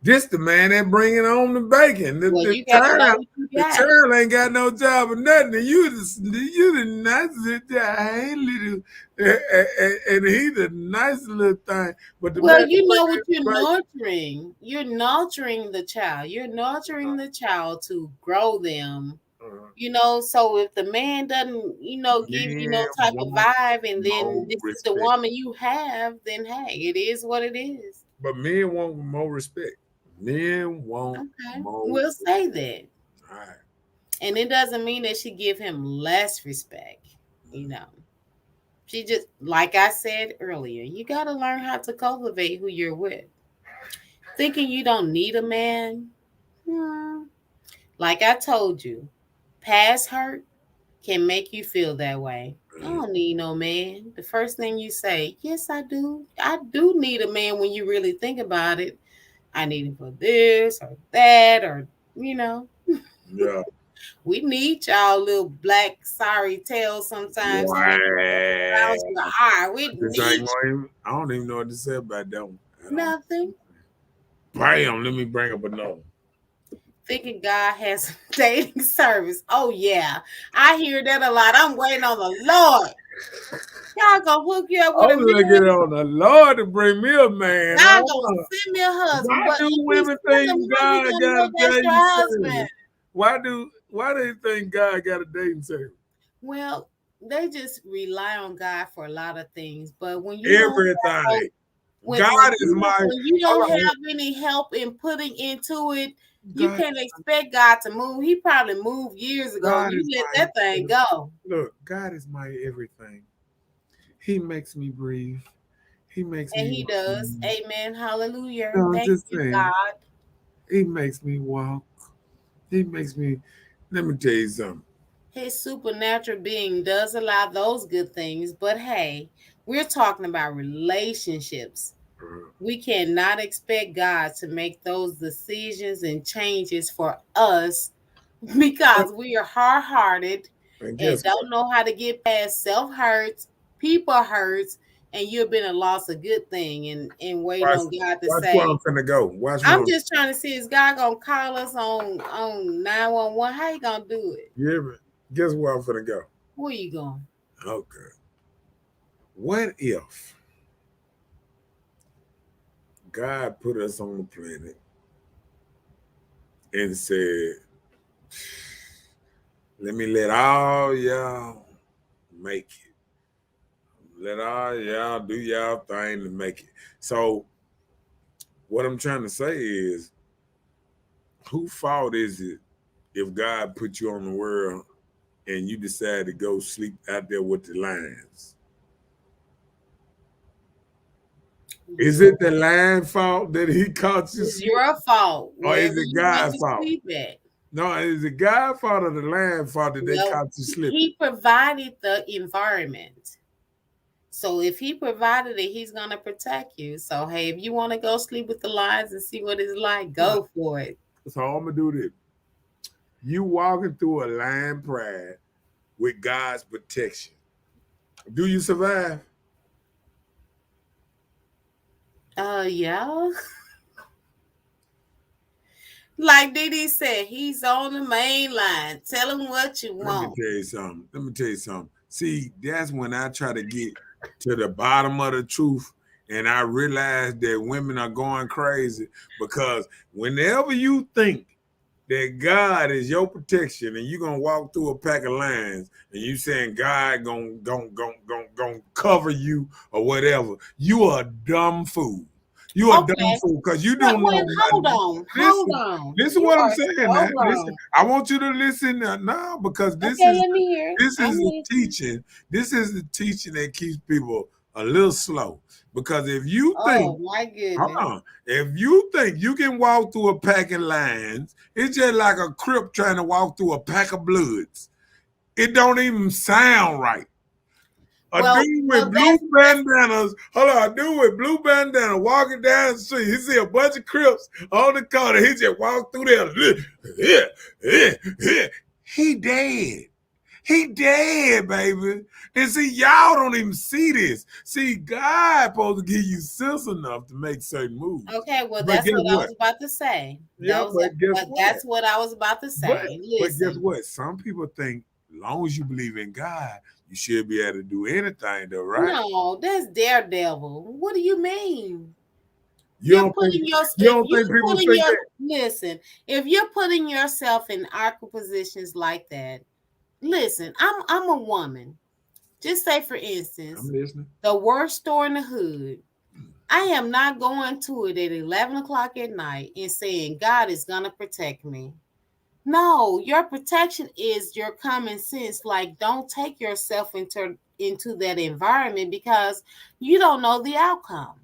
This the man that bringing home the bacon. The, Well, the you got to know child, what you the got. child ain't got no job or nothing. And you the nicest guy, little, and he the nice little thing. But the Well, man you know bringing what you're the nurturing. You're nurturing the child. You're nurturing the child to grow them. bacon. So if the man doesn't, give you no Men type of want vibe, and then more this is the respect. woman you have, then hey, it is what it is. But men want more respect. Men want Okay, more. we'll say that. All right. And it doesn't mean that she give him less respect. You know, she just, like I said earlier, you got to learn how to cultivate who you're with. Thinking you don't need a man, hmm, like I told you, past hurt can make you feel that way. I don't need no man. The first thing you say, yes, I do. I do need a man when you really think about it. I need him for this or that, or, you know. Yeah. We need y'all little black sorry tales sometimes. Wow. We This ain't need gonna even, I don't even know what to say about that one. nothing. Bam, let me bring up another. Thinking God has dating service. Oh yeah, I hear that a lot. I'm waiting on the Lord. Y'all gonna hook you up with a I'm looking man. on the Lord to bring me a man. God gonna send me a husband. Why But do if you women send think him, how you God gonna got know a that's your dating husband? service? Why do you think God got a dating service? Well, they just rely on God for a lot of things. But when you don't Everything. when God is my. when you don't Hold on. have any help in putting into it, you God, can't expect God to move. He probably moved years ago. God You is let my. that thing go. Look, God is my everything. He makes me breathe. He makes And me. he does. Amen. Hallelujah. No, I'm Thank just you, saying. God. He makes me walk. He makes me. Let me tell you something. His supernatural being does allow those good things, but hey, we're talking about relationships. We cannot expect God to make those decisions and changes for us because we are hard-hearted And and guess what? don't know how to get past self-hurts, people hurts, and you've been a loss of good thing and waiting Watch, on God to watch where say, I'm finna go. Watch where I'm I'm. just trying to see, is God gonna call us on 911? How you gonna do it? You hear me? Guess where I'm finna go? Where you going? Okay. What if God put us on the planet and said, let me let all y'all make it. Let all y'all do y'all thing to make it. So what I'm trying to say is, whose fault is it if God put you on the world and you decide to go sleep out there with the lions? Is it the lion fault that he caught you It's sleep? your fault. Or is Wherever it you went God's to fault? sleep at. No, is it God's fault or the lion fault that they Well, caught you slipping? he provided the environment. So if he provided it, he's gonna protect you. So hey, if you want to go sleep with the lions and see what it's like, go for it. So I'm gonna do this. You walking through a lion pride with God's protection. Do you survive? Yeah. Like Didi said, he's on the main line. Tell him what you Let me want. tell you something. Let me tell you something. See, that's when I try to get to the bottom of the truth. And I realize that women are going crazy because whenever you think that God is your protection and you're gonna walk through a pack of lions and you saying God gonna cover you or whatever, you are a dumb fool. You are a dumb Okay. fool because you Well, don't wait, know hold nothing. on. Hold Listen, on. listen You what I'm are saying so now. Listen, wrong. I want you to listen now because this Okay, is let me hear. this I'm is the listening. teaching. This is the teaching that keeps people a little slow. Because if you think, Oh my hold goodness. on, if you think you can walk through a pack of lions, it's just like a crip trying to walk through a pack of bloods. It don't even sound right. A Well, dude well, with blue bandanas, hold on, a dude with blue bandana walking down the street. He see a bunch of crips on the corner. He just walk through there. He dead. He dead, baby. And see, y'all don't even see this. See, God supposed to give you sense enough to make certain moves. okay, well, But that's guess what I what? was about to say. Yeah, but guess what? That's what I was about to But say. but guess Listen, what? Some people think as long as you believe in God, you should be able to do anything, though, right? no, that's daredevil. What do you mean? You don't think If you're people putting think your that? listen, if you're putting yourself in awkward positions like that, listen, I'm a woman. Just say for instance, I'm listening. the worst store in the hood. I am not going to it at 11 o'clock at night and saying God is gonna protect me. No, your protection is your common sense. Like, don't take yourself into that environment because you don't know the outcome.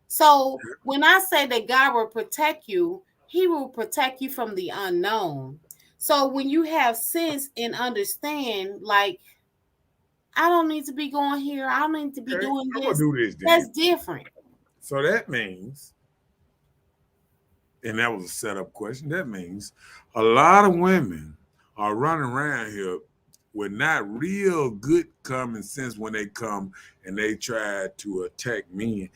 So when I say that God will protect you, He will protect you from the unknown. So when you have sense and understand, like, I don't need to be going here, I don't need to be Okay, doing I'm gonna this. do this then. That's different. So that means, and that was a setup question. That means a lot of women are running around here with not real good common sense when they come and they try to attack men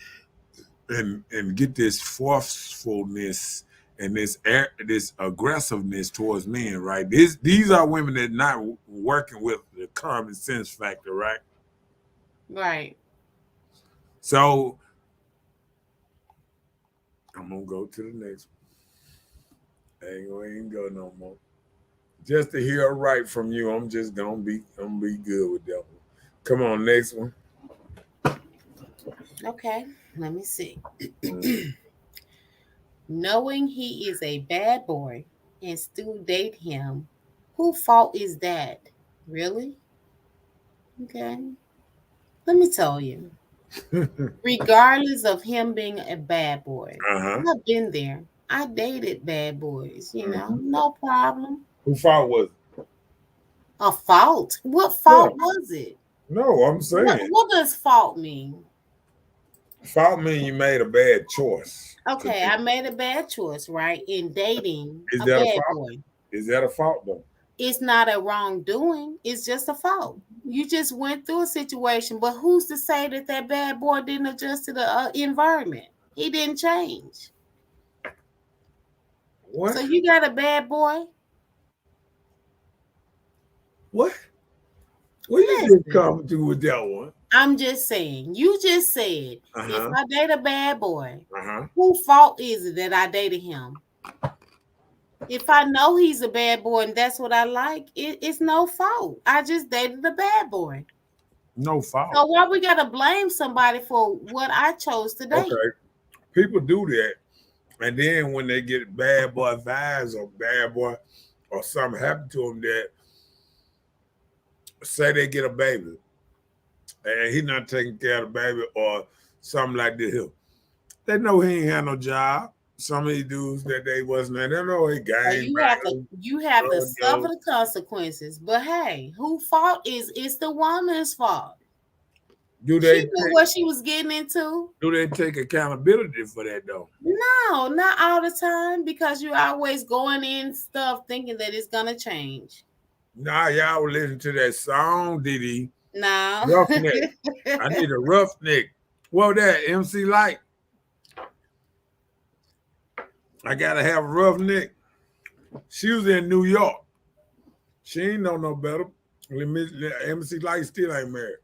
and get this forcefulness and this aggressiveness towards men, right? These are women that not working with the common sense factor, right? Right. So I'm gonna go to the next one. I ain't gonna even go no more. Just to hear a right from you, I'm just gonna be good with that one. Come on, next one. Okay, let me see. Knowing he is a bad boy and still date him, who fault is that? Really? Okay. Let me tell you. Regardless of him being a bad boy, Uh-huh. I've been there. I dated bad boys, Mhm. no problem. Who fault was it? A fault? What Yeah. fault was it? No, I'm saying What does fault mean? fault mean you made a bad choice. Okay, I made a bad choice, right? In dating Is a that a bad fault? boy. Is that a fault though? It's not a wrongdoing, it's just a fault. You just went through a situation, but who's to say that that bad boy didn't adjust to the environment? He didn't change. What? So you got a bad boy? What? What you just Listen, come to with that one? I'm just saying, you just said, if Uh-huh. I date a bad boy, Uh-huh. whose fault is it that I dated him? If I know he's a bad boy and that's what I like, it's no fault. I just dated a bad boy. No fault. So why we gotta blame somebody for what I chose to date? Okay. People do that. And then when they get bad boy vibes or bad boy or something happen to them that say they get a baby and he not taking care of the baby or something like this here. They know he ain't had no job. Some of these dudes that they wasn't there, they know he So gang you have to suffer the consequences. But hey, whose fault is it's the woman's fault. Do She they knew what she was getting into. do they take accountability for that though? No, not all the time, because you're always going in stuff thinking that it's gonna change. Nah, y'all will listen to that song, Diddy. No. Roughneck. I need a roughneck. What that? MC Light. I gotta have a roughneck. She was in New York. She ain't know no better. MC Light still ain't married.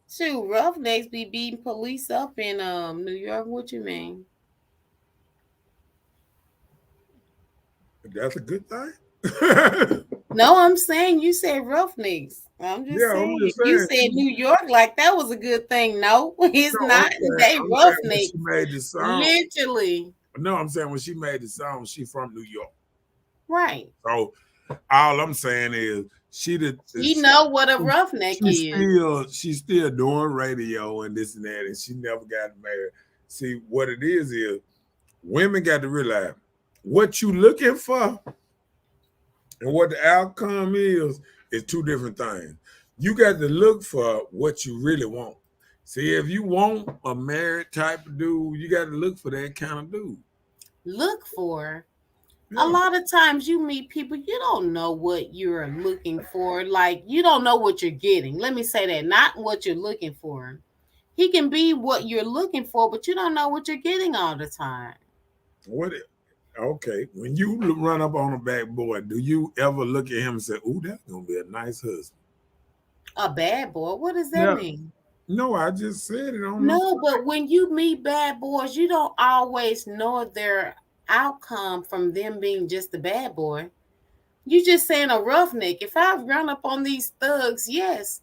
Shoot, roughnecks be beating police up in New York. What you mean? That's a good thing. No, I'm saying you said roughnecks. I'm just saying. I'm just You saying. said New York like that was a good thing. No, it's No, not. They I'm roughnecks. when she made the song. Literally. No, I'm saying when she made the song, she from New York. Right. So all I'm saying is she know what a roughneck is. She's still doing radio and this and that, and she never got married. See, what it is women got to realize what you looking for and what the outcome is two different things. You got to look for what you really want. See, if you want a married type of dude, you got to look for that kind of dude. Look for. Yeah. A lot of times you meet people, you don't know what you're looking for. Like, you don't know what you're getting. Let me say that, not what you're looking for. He can be what you're looking for, but you don't know what you're getting all the time. Okay, when you run up on a bad boy, do you ever look at him and say, "Ooh, that's gonna be a nice husband"? A bad boy? What does that mean? No, I just said it on. No, but when you meet bad boys, you don't always know their outcome from them being just a bad boy. You just saying a roughneck. If I run up on these thugs, yes,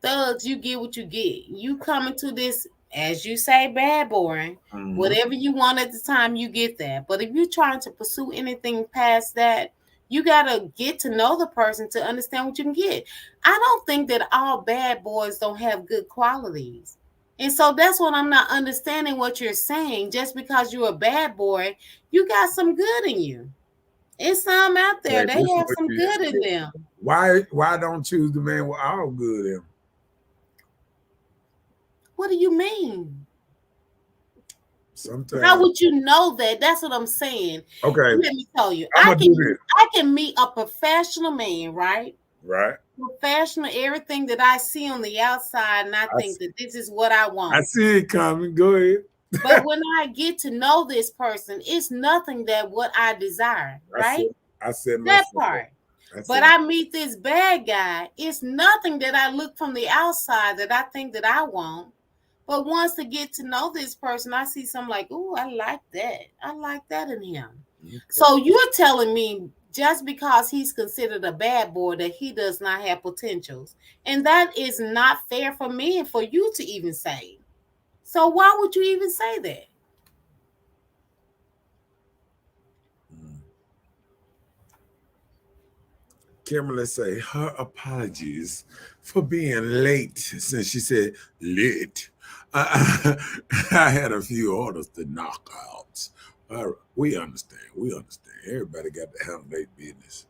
thugs, you get what you get. You come into this, as you say, bad boy. Mm-hmm. Whatever you want at the time, you get that. But if you're trying to pursue anything past that, you got to get to know the person to understand what you can get. I don't think that all bad boys don't have good qualities. And so that's what I'm not understanding what you're saying. Just because you're a bad boy, you got some good in you. It's some out there. They have some good in them. Why don't choose the man with all good in him? What do you mean? Sometimes. How would you know that? That's what I'm saying. Okay. Let me tell you. I'm I gonna do this. can meet a professional man, right? Right. Professional, everything that I see on the outside, and I think that this is what I want. I see it coming. Go ahead. But when I get to know this person, it's nothing that what I desire, right? I said that part. But I meet this bad guy. It's nothing that I look from the outside that I think that I want. But once to get to know this person, I see something like, "Ooh, I like that. I like that in him." Okay. So you're telling me just because he's considered a bad boy that he does not have potentials. And that is not fair for me and for you to even say. So why would you even say that? Kimberly say her apologies for being late since she said late. I had a few orders to knock out. All right, we understand. Everybody got to handle their business.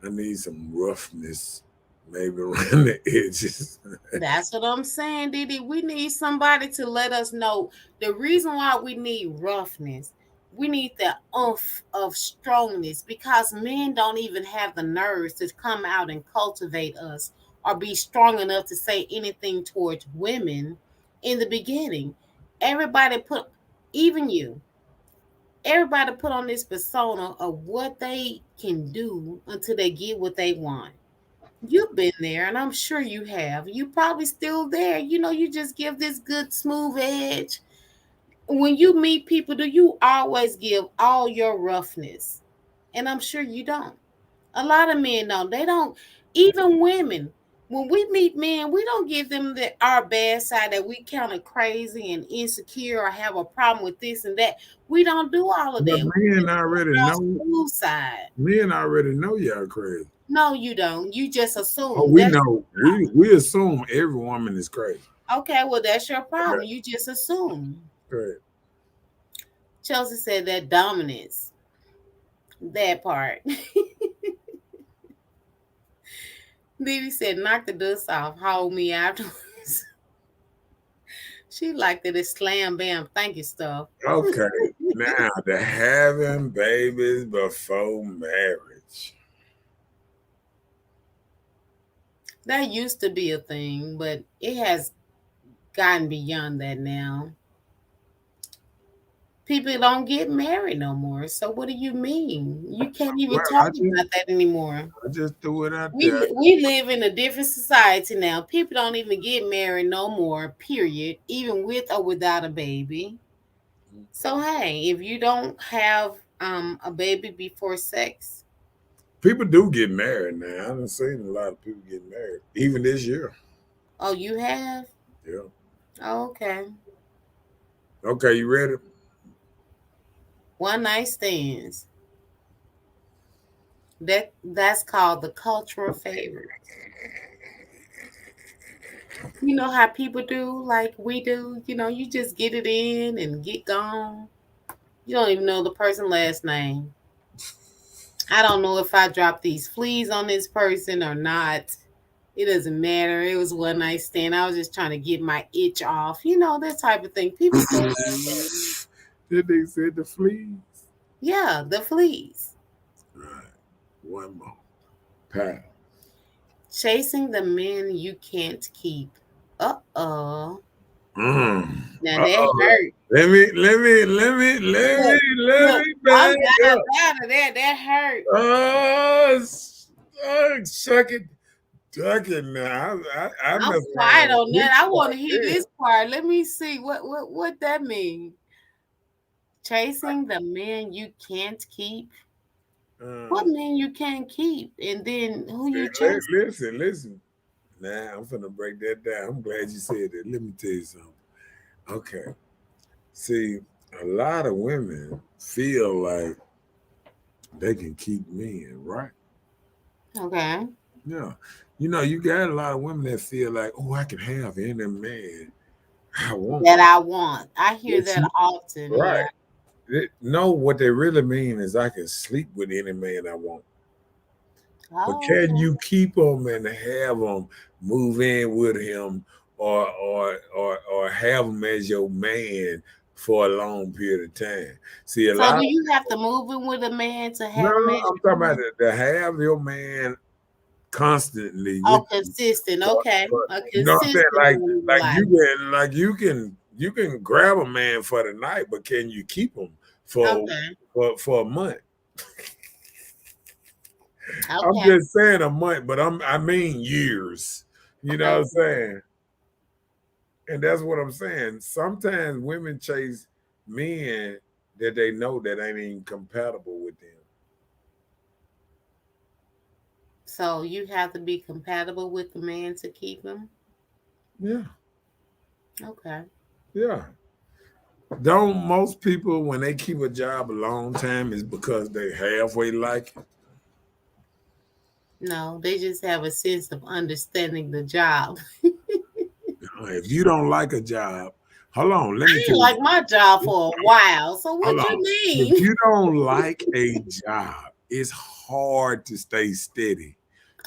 I need some roughness, maybe around the edges. That's what I'm saying, Didi. We need somebody to let us know the reason why we need roughness. We need the oomph of strongness because men don't even have the nerves to come out and cultivate us or be strong enough to say anything towards women in the beginning. Everybody put, even you, everybody put on this persona of what they can do until they get what they want. You've been there, and I'm sure you have. You probably still there. You just give this good smooth edge. When you meet people, do you always give all your roughness? And I'm sure you don't. A lot of men don't. They don't. Even women. When we meet men, we don't give them our bad side that we kind of crazy and insecure or have a problem with this and that. We don't do all of that. Men already know. Side. Men already know y'all crazy. No, you don't. You just assume. Oh, we know. We assume every woman is crazy. Okay, well, that's your problem. You just assume. Right. Chelsea said that dominance. That part. Didi said, knock the dust off. Hold me afterwards. She liked it. It's slam bam. Thank you stuff. Okay. Now, the having babies before marriage. That used to be a thing, but it has gotten beyond that now. People don't get married no more. So what do you mean? You can't even talk about that anymore. I just threw it out there. We live in a different society now. People don't even get married no more, period, even with or without a baby. So, hey, if you don't have a baby before sex. People do get married now. I haven't seen a lot of people get married, even this year. Oh, you have? Yeah. Oh, okay. Okay, you ready? One night stands. That's called the cultural favor. You know how people do, like we do. You just get it in and get gone. You don't even know the person's last name. I don't know if I dropped these fleas on this person or not. It doesn't matter. It was one night stand. I was just trying to get my itch off. That type of thing. People say Did they say the fleas? Yeah, the fleas. Right. One more. Pal. Chasing the men you can't keep. Uh-oh. Now that hurt. Let me back up. Out of that. That hurt. Oh, suck it. Duck it now. I'm quiet on that. I want to hear this part. Let me see what that means. Chasing the men you can't keep. What men you can't keep, and then who you chasing? Listen. Now I'm gonna break that down. I'm glad you said that. Let me tell you something. Okay. See, a lot of women feel like they can keep men, right? Okay. Yeah. You got a lot of women that feel like, oh, I can have any man I want. I hear that often. Right. Yeah. No, what they really mean is I can sleep with any man I want. But can you keep them and have them move in with him or have him as your man for a long period of time. See, a So lot do of you have to move in with a man to no, have a man? I'm talking about to have your man constantly Oh, with you. consistent. But, Okay. but A you know what I'm saying? consistent Like, man in your like life. you can grab a man for the night, but can you keep him Okay. for a month? I'm Okay. just saying a month, but I mean years. You know what I'm Okay. saying? And that's what I'm saying. Sometimes women chase men that they know that ain't even compatible with them. So you have to be compatible with the man to keep him? Yeah, Okay. yeah. Don't most people when they keep a job a long time is because they halfway like it? No, they just have a sense of understanding the job. If you don't like a job, hold on, let me I tell ain't you. like my job for a while. So Hold what you on. If mean? you don't like a job, it's hard to stay steady.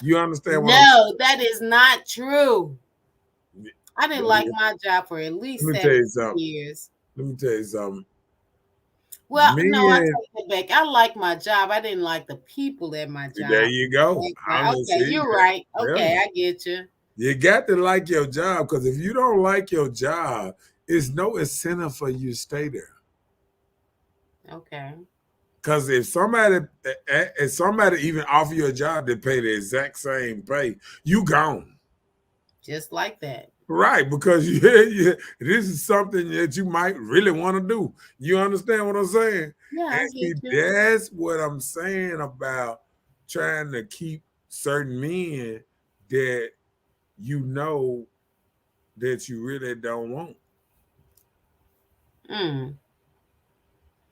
You understand what I'm No, that is not true. saying? I didn't like my job for at least Let me tell you 17 something. years. Let me tell you something. Well, no, I Men, take it back. I like my job. I didn't like the people at my there job. you go. Okay, I'm gonna okay, see. you're right. Yeah. Okay, I get you. You got to like your job because if you don't like your job, it's no incentive for you to stay there. Okay, Because if somebody even offer you a job that pay the exact same pay, you gone. just like that. Right, because this is something that you might really want to do. You understand what I'm saying? Yeah, And I see, get you. that's what I'm saying about trying to keep certain men that you know that you really don't want. Mm.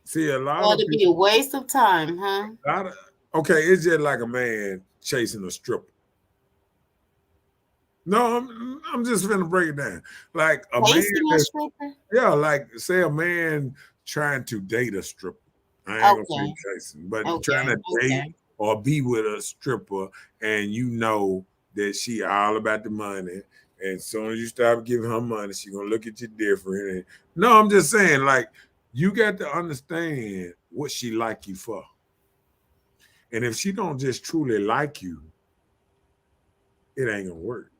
See, a lot So of it'd be people, a waste of time, huh? a lot of, okay, it's just like a man chasing a stripper. No, I'm just gonna break it down. Like a man Chasing a that's stripper? yeah, like say a man trying to date a stripper. I ain't gonna say Okay, chasing, but trying okay, to date okay. or be with a stripper, and you know that she all about the money. And as soon as you stop giving her money, she gonna look at you different. And no, I'm just saying, like you got to understand what she like you for. And if she don't just truly like you, it ain't gonna work.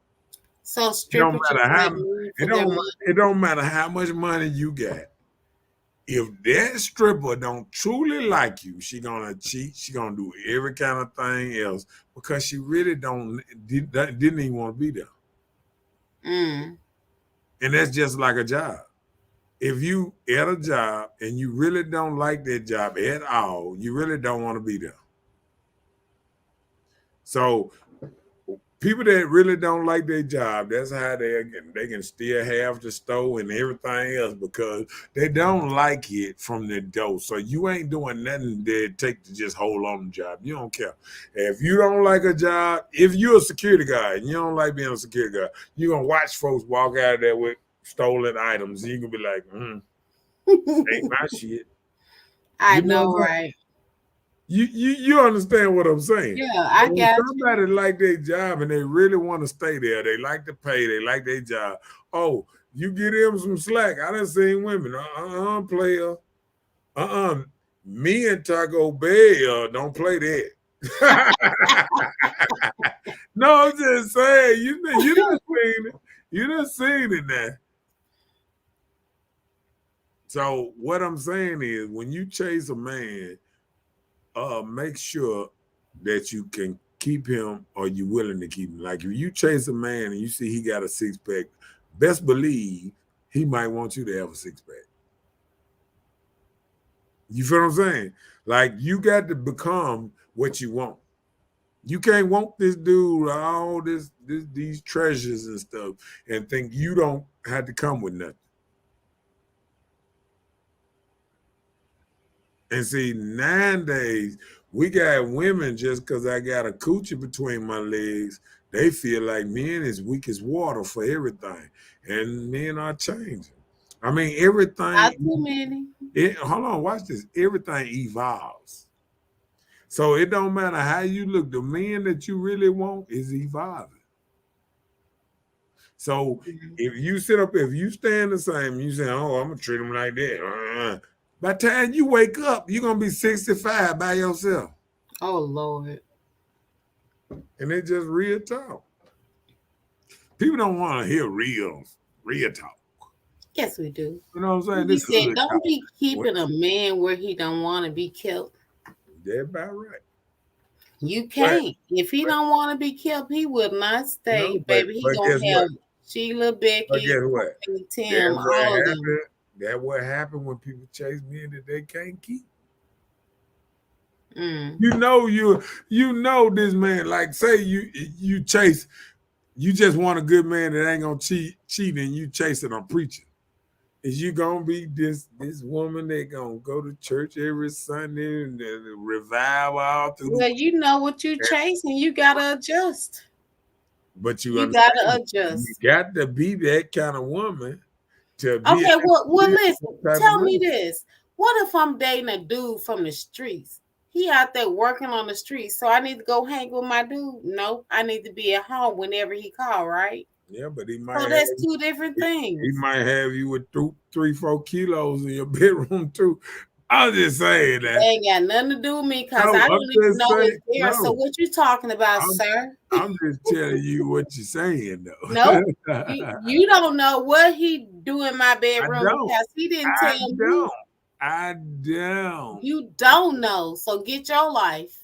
So It don't strippers just matter like how me it for their don't money. it don't matter how much money you got. If that stripper don't truly like you, she gonna cheat. She gonna do every kind of thing else because she really didn't even want to be there. Mm. And that's just like a job. If you at a job and you really don't like that job at all, you really don't want to be there. So people that really don't like their job, that's how they can still have the store and everything else because they don't like it from the door. So you ain't doing nothing that take to just hold on to the job. You don't care. If you don't like a job, if you're a security guard and you don't like being a security guard, you're gonna watch folks walk out of there with stolen items. And you can be like, ain't my shit. I You know what I'm know, saying? right? You understand what I'm saying? Yeah, So I when got you. somebody like their job and they really want to stay there, they like to pay, they like their job. Oh, you get them some slack. I done seen women, player, uh-uh. Me and Taco Bell don't play that. No, I'm just saying, you done seen it. You done seen it now. So what I'm saying is when you chase a man, make sure that you can keep him or you willing to keep him. Like if you chase a man and you see he got a six pack, best believe he might want you to have a six pack. You feel what I'm saying? Like you got to become what you want. You can't want this dude all these treasures and stuff and think you don't have to come with nothing. And see, nowadays, we got women just because I got a coochie between my legs, they feel like men is weak as water for everything. And men are changing. I mean, Not everything, too many. hold on, watch this. Everything evolves. So it don't matter how you look, the men that you really want is evolving. So if you stand the same, you say, "Oh, I'm gonna treat him like that." By the time you wake up, you're gonna be 65 by yourself, Oh Lord. and it's just real talk. People don't want to hear real talk. Yes, we do. You know what I'm saying? He This said, hood "Don't talk. be keeping a man where he don't want to be killed." That's about right. You can't. If he don't want to be killed, he will not stay, No, baby. He but guess gonna have what? Sheila, But Becky, guess what? Tim, all of them. That's what happened when people chase men that they can't keep. Mm. You know this man. Like, say you chase, you just want a good man that ain't gonna cheat, and you chasing a preacher. Is you gonna be this woman that gonna go to church every Sunday and revive all through? Well, you know what you chasing. You gotta adjust. But you gotta understand, adjust. you got to be that kind of woman to be. Okay, well, listen. Tell me this. this: what if I'm dating a dude from the streets? He out there working on the streets, so I need to go hang with my dude. No, I need to be at home whenever he call, right? Yeah, but he might. So that's two different things. He might have you with 3-4 kilos in your bedroom too. I'm just saying that. They ain't got nothing to do with me because I don't even know it's there. So what you talking about, sir? I'm just telling you what you're saying, though. No, you don't know what he do in my bedroom because he didn't tell me. I don't. You don't know, so get your life.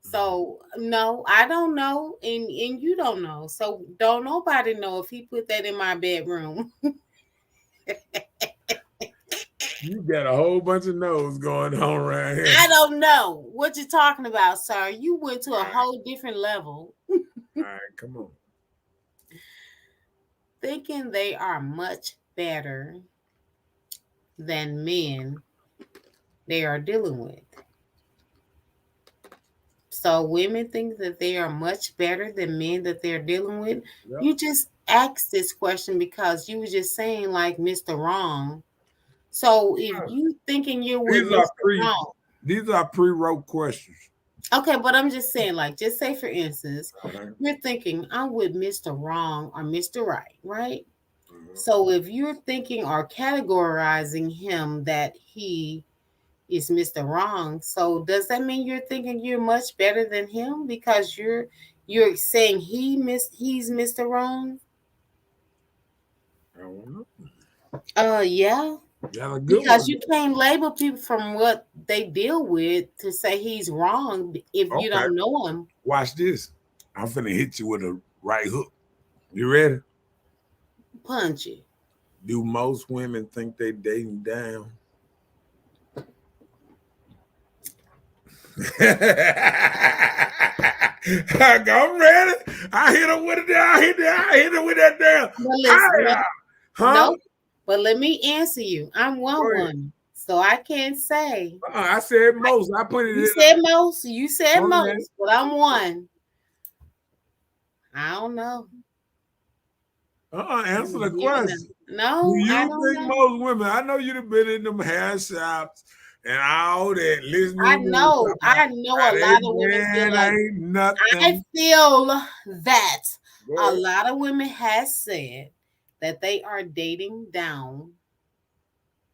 So no, I don't know, and you don't know. So don't nobody know if he put that in my bedroom. You got a whole bunch of no's going on right here. I don't know what you're talking about, sir. You went to a whole different level. All right, come on. Thinking they are much better than men they are dealing with. So women think that they are much better than men that they're dealing with. Yep. You just asked this question because you were just saying like Mr. Wrong. So if you thinking you're with Mr. Wrong. These are pre-wrote questions. Okay, but I'm just saying, like, just say for instance, you're thinking I'm with Mr. Wrong or Mr. Right, right? Mm-hmm. So if you're thinking or categorizing him that he is Mr. Wrong, so does that mean you're thinking you're much better than him because you're saying he's Mr. Wrong? I don't know. Yeah. Because you can't label people from what they deal with to say he's wrong if you don't know him. Watch this. I'm finna hit you with a right hook. You ready? Punch it. Do most women think they dating down? I'm ready. I hit him with it down. I hit him with that down. No. But let me answer you. I'm one woman, so I can't say. I said most. I put it. You said most. You said most, but I'm one. I don't know. Answer the question. No, do you think most women? I know you've been in them hair shops and all that. Listening. I know a lot of women feel like I feel that a lot of women has said that they are dating down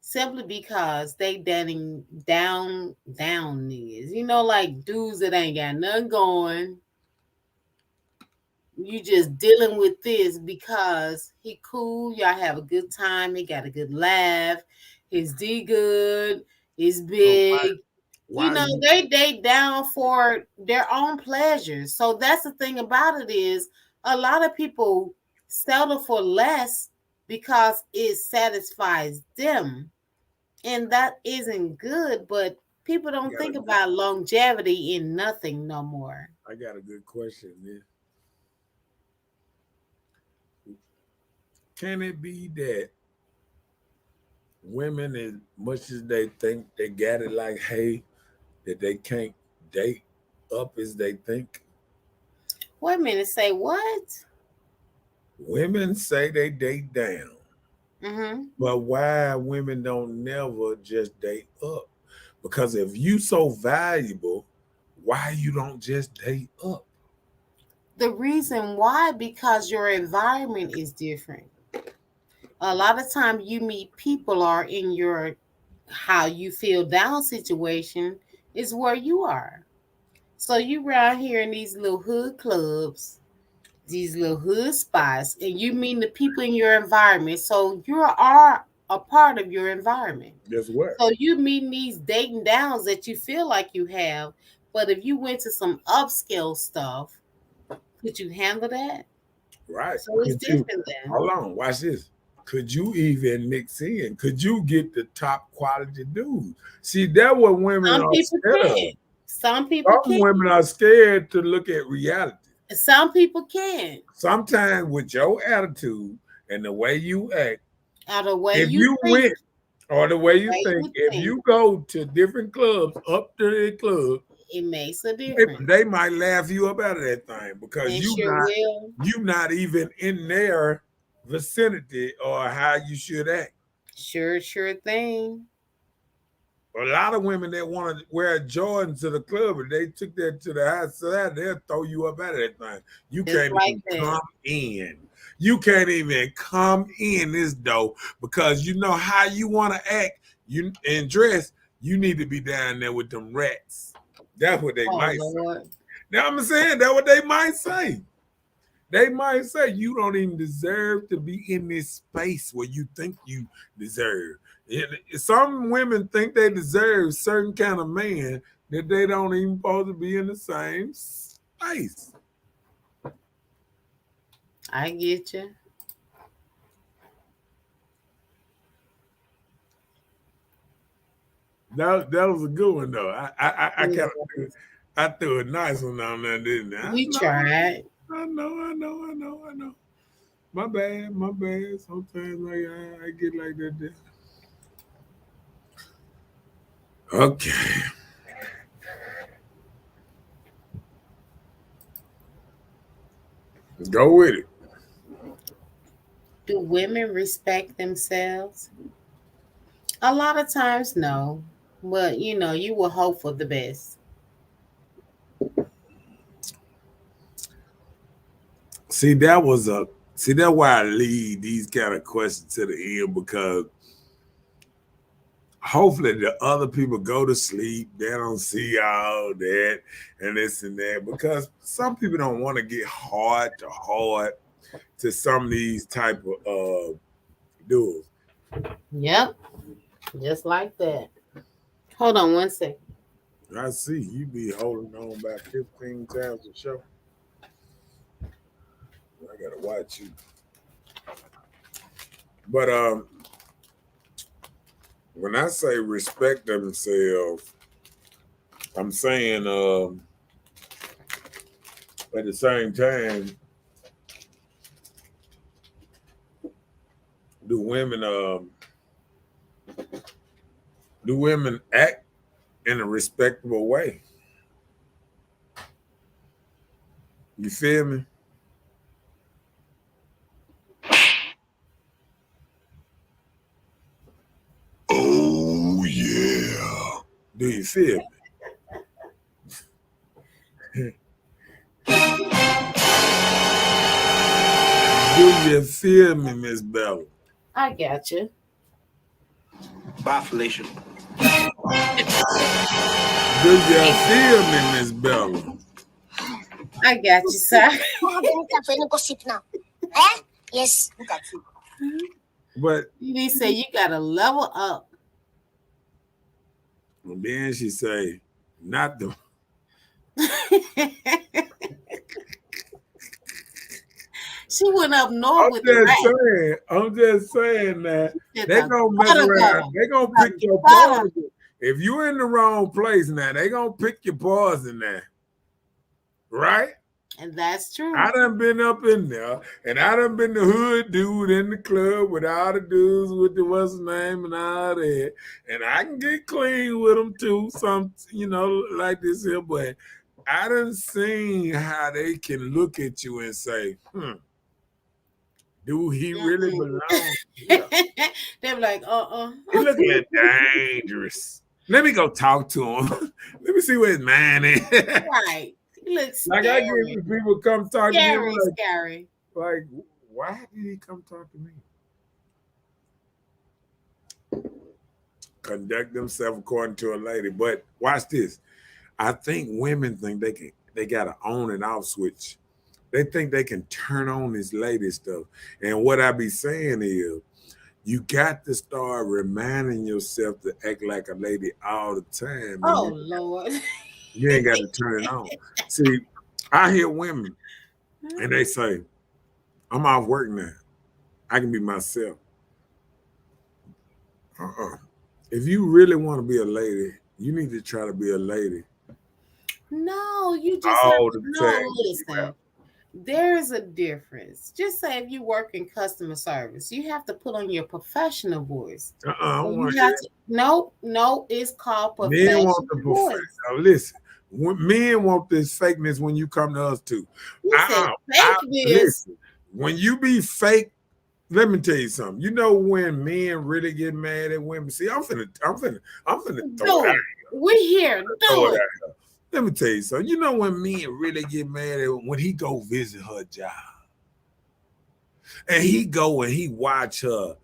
simply because they dating down niggas. You know, like dudes that ain't got nothing going. You just dealing with this because he cool, y'all have a good time, he got a good laugh, his D good, he's big. You know, they date down for their own pleasures. So that's the thing about it is a lot of people settle for less because it satisfies them. And that isn't good, but people don't think about longevity in nothing no more. I got a good question, man. Can it be that women, as much as they think they got it like, hey, that they can't date up as they think? Wait a minute, say what? Women say they date down. Mm-hmm. But why women don't never just date up? Because if you so valuable, why you don't just date up? The reason why, because your environment is different. A lot of time you meet people are in your how you feel down situation is where you are. So you around here in these little hood clubs, these little hood spots, and you meet the people in your environment. So you are a part of your environment. Guess what? So you meeting these dating downs that you feel like you have, but if you went to some upscale stuff, could you handle that? Right. So it's Could you, different then. hold on, watch this. Could you even mix in? Could you get the top quality dude? See, that's what women Some are people scared of. can. Some people Some can. women are scared to look at reality. Some people can. Sometimes with your attitude and the way you act, Out of the way if you you think, went or the way you way think, you if think. you go to different clubs, up to the club, it makes a difference. they might laugh you up out of that thing because And you sure will. not even in their vicinity or how you should act. Sure thing. A lot of women that want to wear Jordans to the club, and they took that to the outside, they'll throw you up out of that thing. You Just can't like even that. come in. You can't even come in this door because you know how you want to act and dress. You need to be down there with them rats. That's what they Oh might Lord. say. Now I'm saying that's what they might say. They might say you don't even deserve to be in this space where you think you deserve. Some women think they deserve certain kind of man that they don't even supposed to be in the same space. I get you. That was a good one though. I threw a nice one down there, didn't I? We tried. I know. My bad. Sometimes I get like that there. Okay. Go with it. Do women respect themselves? A lot of times, no. But you will hope for the best. See, that's why I leave these kind of questions to the end because hopefully the other people go to sleep. They don't see all that and this and that because some people don't want to get hard to some of these type of duels. Yep. Just like that. Hold on one second. I see you be holding on about 15 times a show. I gotta watch you. But when I say respect themselves, I'm saying at the same time, do women act in a respectable way? You feel me? Oh yeah. Do you feel me? Do you feel me, Miss Bella? I got you. Bye, Felicia. Do you feel me, Miss Bella? I got you, sir. Gossip now. Eh? Yes. But He said you gotta level up. then she say, not the She went up north with the rat. I'm just saying that Said they the gonna mess butter around. go. They gonna Like pick your butter. poison. If you in the wrong place now, they gonna pick your poison now. Right? And that's true. I done been up in there, and I done been the hood dude in the club with all the dudes with the what's his name and all that. And I can get clean with them too, some, like this here, but I done seen how they can look at you and say, do he really belong here? They're like, He looking dangerous. Let me go talk to him. Let me see where his man is. Right. You look Like I get scary. people come talk to me, I'm Scary. like, why did he come talk to me? Conduct themselves according to a lady. But watch this. I think women think they got an on and off switch. They think they can turn on this lady stuff. And what I be saying is, you got to start reminding yourself to act like a lady all the time. Oh Lord. You ain't got to turn it on. See, I hear women and they say, I'm off work now. I can be myself. If you really want to be a lady, you need to try to be a lady. No, you just all have to the know. time. Listen, there's a difference. Just say if you work in customer service, you have to put on your professional voice. I don't You want have that. to, no, it's called Men professional want the voice. professional. Listen, men want this fakeness when you come to us too. You said fake this. Listen, when you be fake, let me tell you something. You know when men really get mad at women. See, I'm finna throw it out. We're here. Do it. Let me tell you something. You know when men really get mad at when he go visit her job, and he go and he watch her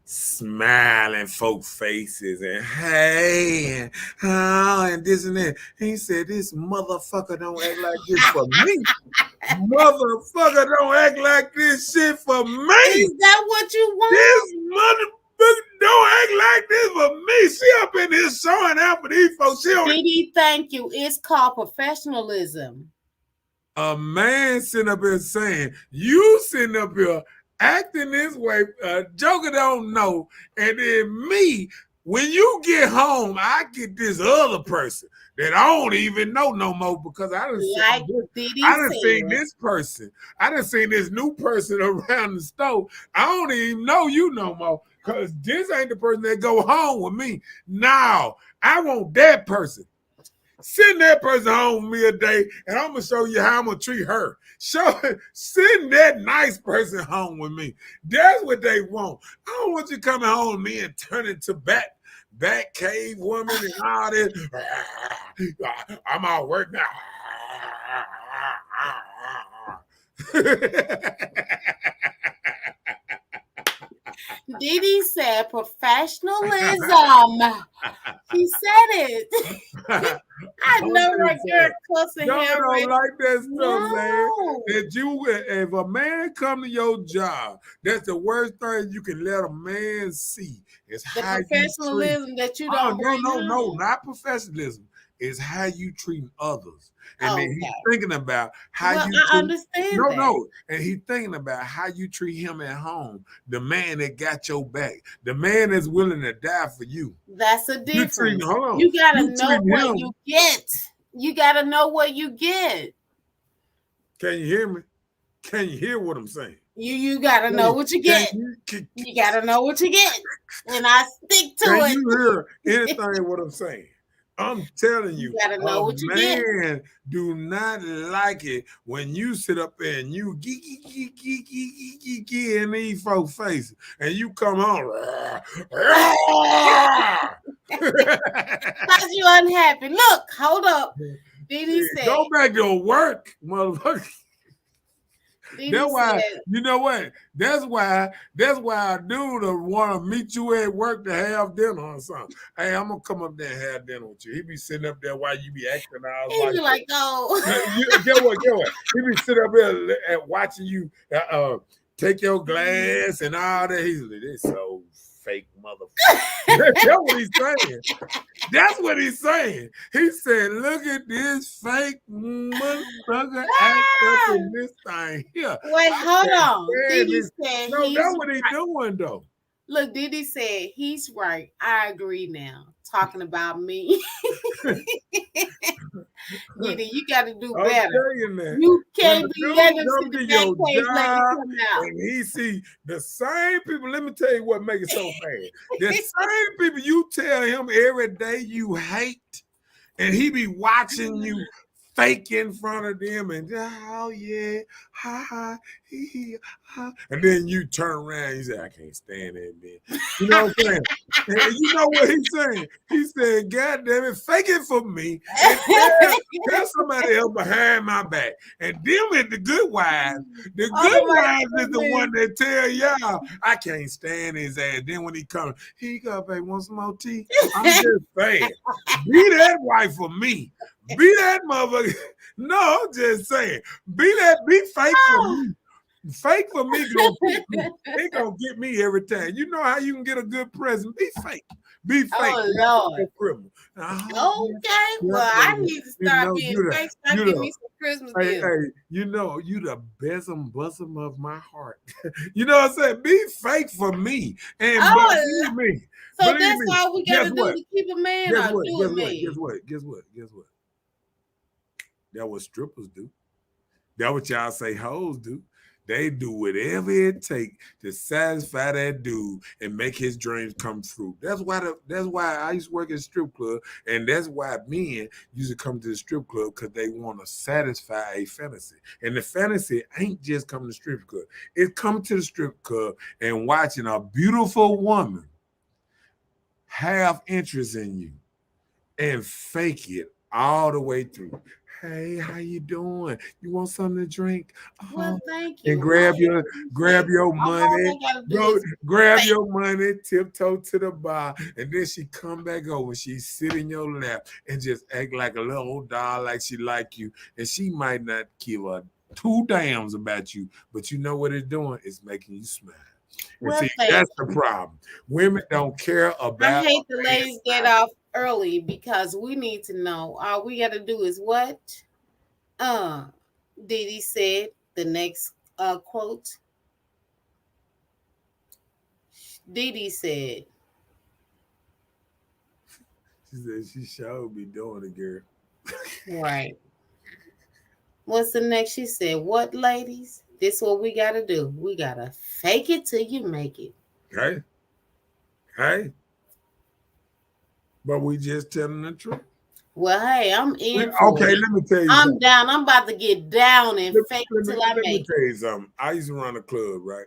smiling folk faces and hey and oh and this and that. He said, "This motherfucker don't act like this for me. Motherfucker don't act like this shit for me. Is that what you want? This motherfucker don't act like this for me. She up in here showing out for these folks. She don't." Didi, thank you. It's called professionalism. A man sitting up here saying, you sitting up here acting this way, Joker don't know, and then me, when you get home, I get this other person that I don't even know no more because I done seen this person. I done seen this new person around the store. I don't even know you no more because this ain't the person that go home with me. Now, I want that person. Send that person home with me a day, and I'm gonna show you how I'm gonna treat her. Send that nice person home with me. That's what they want. I don't want you coming home with me and turning to back cave woman and all this. I'm out work now. Didi said professionalism. He said it. I know that girl cussing him. Y'all don't like that stuff, man. If a man come to your job, that's the worst thing you can let a man see. Is the how professionalism you treat. that you don't bring No, not professionalism. Is how you treat others. And then he's thinking about how you treat. I understand that. And he's thinking about how you treat him at home. The man that got your back. The man that's willing to die for you. That's a difference. Hold on. You gotta know what you get. You gotta know what you get. Can you hear me? Can you hear what I'm saying? You gotta know what you get. You gotta know what you get. And I stick to it. Can you hear anything what I'm saying? I'm telling you, gotta know what you get. Man do not like it when you sit up there and you in these folks' faces and you come on. Because you unhappy. Look, hold up. Didi said, go back to work, motherfucker. That's why, you know what? That's why a dude want to meet you at work to have dinner or something. Hey, I'm gonna come up there and have dinner with you. He be sitting up there while you be acting out. He be like, oh. Get what? He be sitting up there and watching you take your glass and all that. He's like, this so fake motherfucker. That's what he's saying. That's what he's saying. He said, look at this fake motherfucker acting in this thing here. Wait, hold on. Didi said no, that's what he's doing, though. Look, Didi said he's right. I agree now. Talking about me. Didi, you got to do better. You can't be letting him see the back page come out. And he see the same people. Let me tell you what makes it so bad. The same people you tell him every day you hate, and he be watching you fake in front of them and oh yeah, ha ha, And then you turn around and you say, I can't stand that man. You know what I'm saying? And you know what he's saying? He said, God damn it, fake it for me. And tell somebody else behind my back. And them is the good wives. The good wives is the one that tell y'all, I can't stand his ass. Then when he comes, he got, babe, want some more tea? I'm just saying, be that wife for me. Be that motherfucker. No, I'm just saying, be fake for me. Fake for me gonna get me. They gonna get me every time. You know how you can get a good present? Be fake. Be fake. Oh Lord. Okay. Well, I need to start being fake so I give me some Christmas gifts. Hey, you know, you the bosom of my heart. You know what I'm saying? Be fake for me. And believe me. So that's all we gotta do to keep a man Guess or what? do a man. Guess what? That's what strippers do. That's what y'all say hoes do. They do whatever it takes to satisfy that dude and make his dreams come true. That's why I used to work at a strip club, and that's why men used to come to the strip club, because they want to satisfy a fantasy. And the fantasy ain't just coming to the strip club. It's coming to the strip club and watching a beautiful woman have interest in you and fake it all the way through. Hey, how you doing? You want something to drink? Well, thank you. And grab your money. Grab your money, tiptoe to the bar, and then she come back over. She sit in your lap and just act like a little old doll, like she like you. And she might not give a two dams about you, but you know what it's doing? It's making you smile. Well, see, that's the problem. Women don't care about. I hate the ladies get off early because we need to know. All we got to do is what? Didi said the next quote. Didi said. She said she sure be doing it, girl. Right. What's the next? She said, what, ladies? This is what we got to do. We got to fake it till you make it. Hey. But we just telling the truth. Well, hey, I'm in. Okay, let me tell you something. I'm down. I'm about to get down and fake till I make it. Let me tell you something. I used to run a club, right?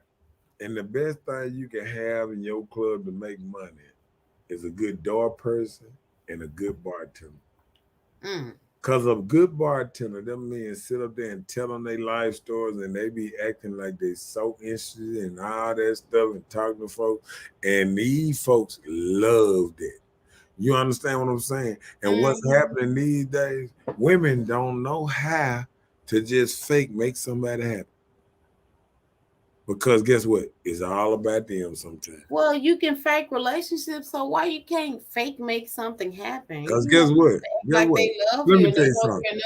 And the best thing you can have in your club to make money is a good door person and a good bartender. Because of good bartender, them men sit up there and tell them their life stories, and they be acting like they so interested in all that stuff and talking to folks. And these folks love that. You understand what I'm saying? And what's happening these days, women don't know how to just fake make somebody happy. Because guess what? It's all about them sometimes. Well, you can fake relationships, so why you can't fake make something happen? Because guess what? Like they love Let you me tell you something.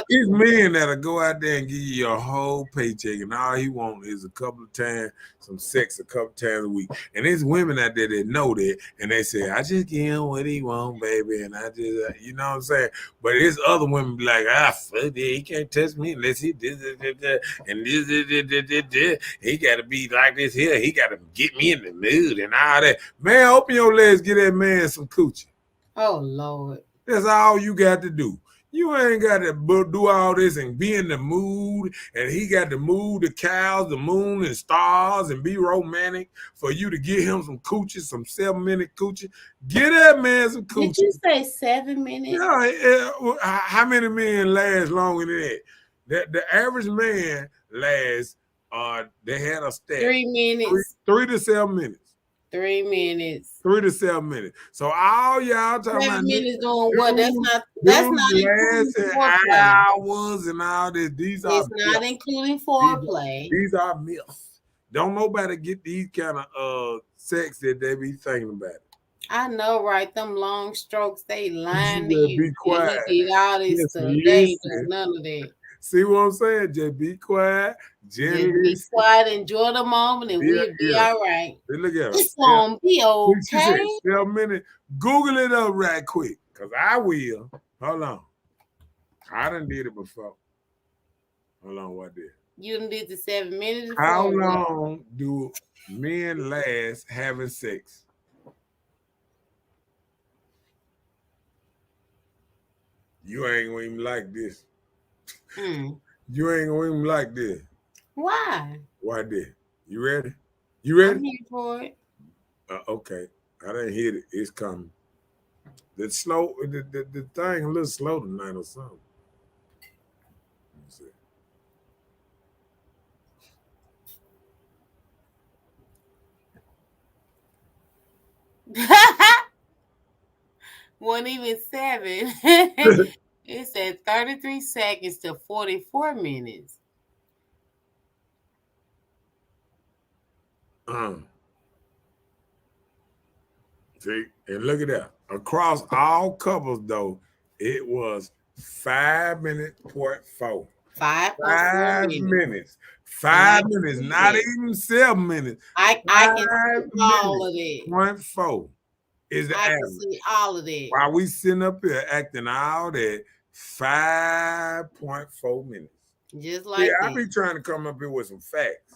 It's men that'll go out there and give you your whole paycheck, and all he wants is a couple of times, some sex a couple times a week. And there's women out there that know that, and they say, I just give him what he want, baby, and I just, you know what I'm saying? But there's other women be like, fuck it, he can't touch me unless he did this, and this. He got to be like this here. He got to get me in the mood and all that. Man, open your legs, get that man some coochie. Oh, Lord. That's all you got to do. You ain't got to do all this and be in the mood, and he got to move the cows, the moon, and stars and be romantic for you to get him some coochie, some 7-minute coochie. Get that man some coochie. Did you say 7 minutes? Yeah. How many men last longer than that? The average man lasts, they had a stat. 3 minutes. 3 to 7 minutes. 3 minutes. 3 to 7 minutes. So all y'all talking 7 about minutes doing what? That's not including foreplay. Hours and all this. It's not including foreplay. These are myths. Don't nobody get these kind of sex that they be thinking about. I know, right? Them long strokes, they lying to you. Be quiet. He did all this stuff. They ain't do none of that. See what I'm saying? Just be quiet. Just be quiet, enjoy the moment, and we'll be all right. Look at it's gonna be okay. 7 minutes. Google it up right quick, because I will. Hold on. I done did it before. Hold on, what did? You done did the 7 minutes. How long do men last having sex? You ain't gonna even like this. You ain't gonna even like this. Why? Why did? You ready? You ready? I'm here for it. Okay. I didn't hit it. It's coming. The thing a little slow tonight or something. Let me see. Wasn't even 7. It said 33 seconds to 44 minutes. See, and look at that. Across all couples, though, it was 5:04. 5.4 minutes. minutes. I 5 minutes, can see not that. even 7 minutes. I can 5 see all of minutes. that. 0.4 is the I can average. see all of that. While we sitting up here acting all that, 5.4 minutes. Just like Yeah, I that. be trying to come up here with some facts.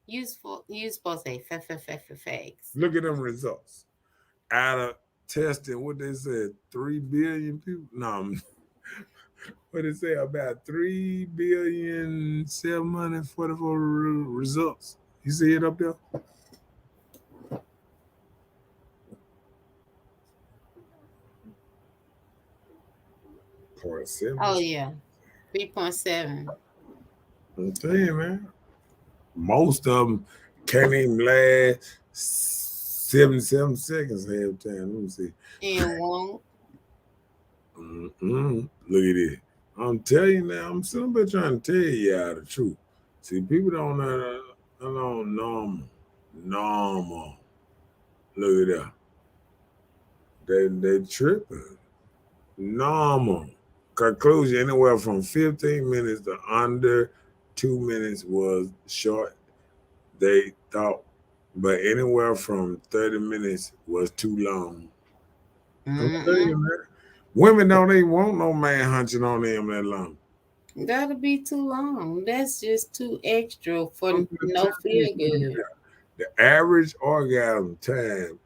You supposed to say facts. Look at them results. Out of testing, what they said, 3 billion people. No, what they say about 3,744 results. You see it up there? Point seven. Oh yeah, 3.7. I'm telling you, man. Most of them can't even last 77 seconds half time. Let me see. And won't. Look at this. I'm telling you now, I'm sitting there trying to tell you the truth. See, people don't know normal. Look at that. They tripping. Normal. Conclusion, anywhere from 15 minutes to under 2 minutes was short. They thought, but anywhere from 30 minutes was too long. I'm telling you, man. Women don't even want no man hunching on them that long. That'll be too long. That's just too extra for no feel good. The average orgasm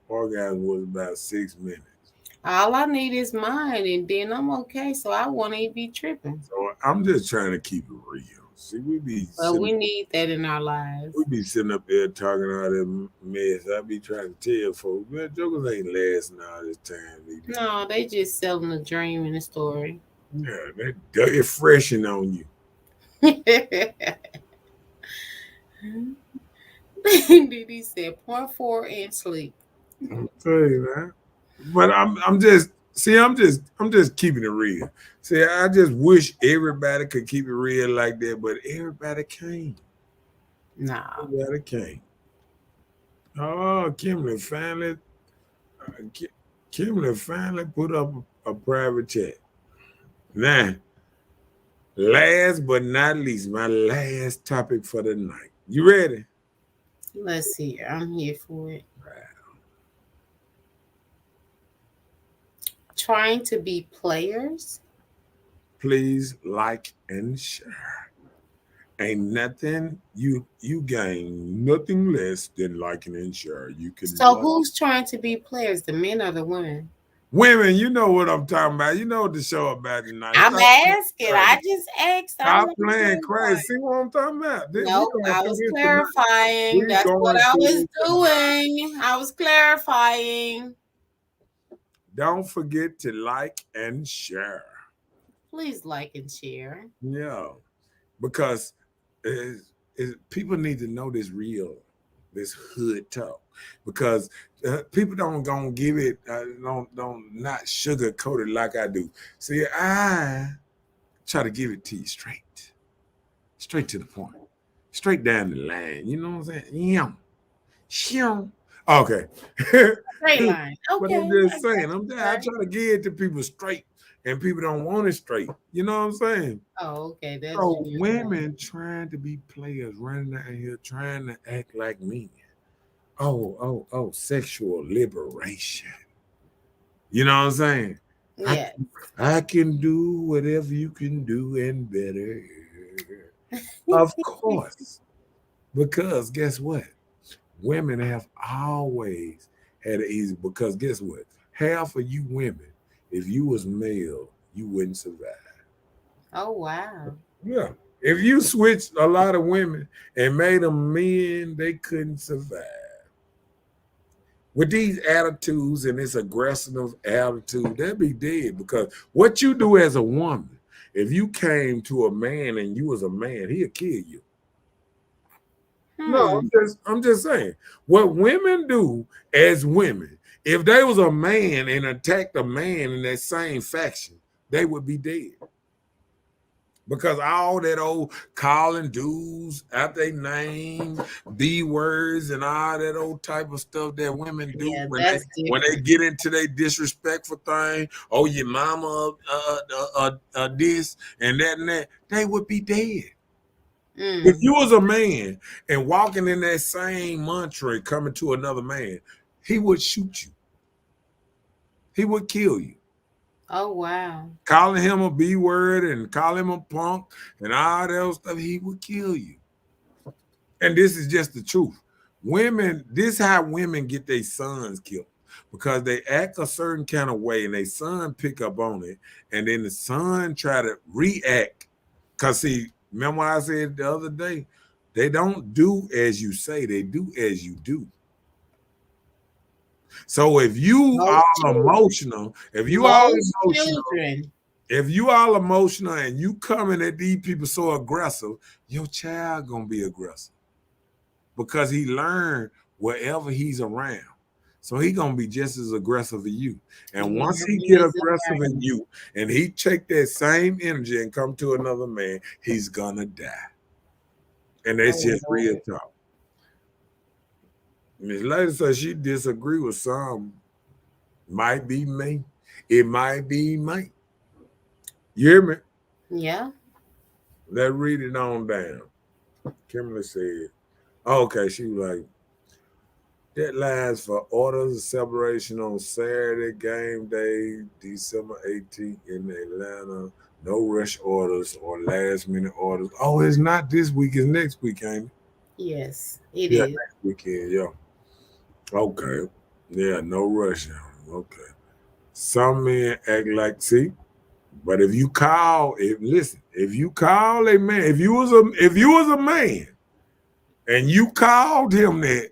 was about 6 minutes. All I need is mine, and then I'm okay. So I won't even be tripping. So I'm just trying to keep it real. See, we need that in our lives. We be sitting up there talking all that mess. I be trying to tell folks, man, jokers ain't lasting all this time. No, they just selling a dream and a story. Yeah, they're freshening on you. Didi said 0.4 and sleep. I'm telling you, man. But I'm just keeping it real. See, I just wish everybody could keep it real like that, but everybody can't. No. Everybody can't. Oh, Kimberly finally put up a private chat. Now, last but not least, my last topic for the night. You ready? Let's see. I'm here for it. Trying to be players. Please like and share. Ain't nothing you gain nothing less than liking and share. You can. So who's trying to be players, the men or the women? Women, you know what I'm talking about. You know what the show about tonight. I'm asking. I just asked. Stop playing crazy. See what I'm talking about? No, I was clarifying. That's what I was doing. I was clarifying. Don't forget to like and share. Please like and share. Yeah, because people need to know this hood talk, because people don't gonna give it, don't not sugarcoat it like I do. See, I try to give it to you straight to the point, straight down the line. You know what I'm saying? Yeah. Okay. Straight line. Okay. But I'm just saying, I try to give it to people straight, and people don't want it straight. You know what I'm saying? Oh, okay. That's so women trying to be players, running out here trying to act like men. Oh, sexual liberation. You know what I'm saying? Yeah. I can do whatever you can do and better. Of course. Because guess what? Women have always had it easy, because guess what? Half of you women, if you was male, you wouldn't survive. Oh, wow. Yeah. If you switched a lot of women and made them men, they couldn't survive. With these attitudes and this aggressive attitude, they'll be dead. Because what you do as a woman, if you came to a man and you was a man, he'll kill you. No, I'm just saying. What women do as women, if they was a man and attacked a man in that same faction, they would be dead. Because all that old calling dudes out they name, B words, and all that old type of stuff that women do when they get into their disrespectful thing, oh, your mama this and that, they would be dead. If you was a man and walking in that same mantra coming to another man, he would shoot you. He would kill you. Oh, wow. Calling him a B word and calling him a punk and all that stuff, he would kill you. And this is just the truth. Women, this is how women get their sons killed. Because they act a certain kind of way and their son pick up on it. And then the son try to react. Because see, remember what I said the other day? They don't do as you say, they do as you do. So if you are emotional, if you are emotional and you coming at these people so aggressive, your child gonna be aggressive. Because he learned wherever he's around. So he gonna be just as aggressive as you. And once he get aggressive in you and he take that same energy and come to another man, he's gonna die. And that's just real talk. Miss Lady says she disagree with some. Might be me. It might be me. You hear me? Yeah. Let's read it on down. Kimberly said, oh, okay, she was like, deadlines for orders of separation on Saturday, game day, December 18th in Atlanta. No rush orders or last minute orders. Oh, it's not this week, it's next week, ain't it? Yes, it is. Next weekend, yeah. Okay. Yeah, no rush. Okay. Some men act like, see, but if you call, if you call a man, if you was a man and you called him that,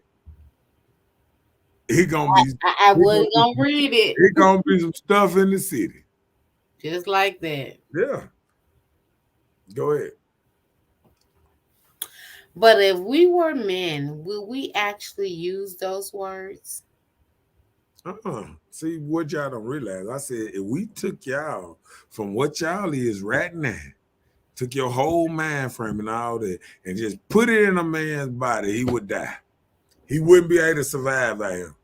he gonna be I wasn't gonna read it. He gonna be some stuff in the city. Just like that. Yeah. Go ahead. But if we were men, would we actually use those words? See, what y'all don't realize, I said, if we took y'all from what y'all is right now, took your whole mind frame and all that, and just put it in a man's body, he would die. He wouldn't be able to survive out here.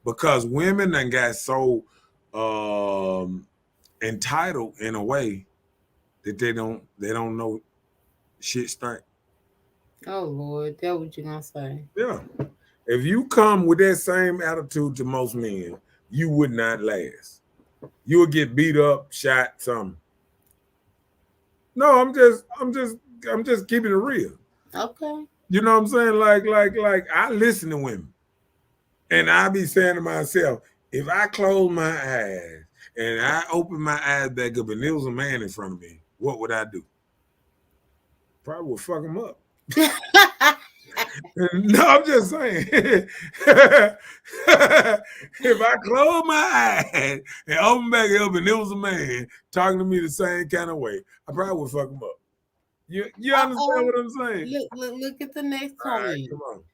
Because women done got so entitled in a way that they don't know shit stink. Oh Lord, that's what you gonna say. Yeah. If you come with that same attitude to most men, you would not last. You would get beat up, shot, something. No, I'm just keeping it real. Okay. You know what I'm saying? Like I listen to women. And I be saying to myself, if I close my eyes and I open my eyes back up and there was a man in front of me, what would I do? Probably would fuck him up. No, I'm just saying. If I close my eyes and open back up and there was a man talking to me the same kind of way, I probably would fuck him up. You understand what I'm saying? Look at the next comment. Right, come on.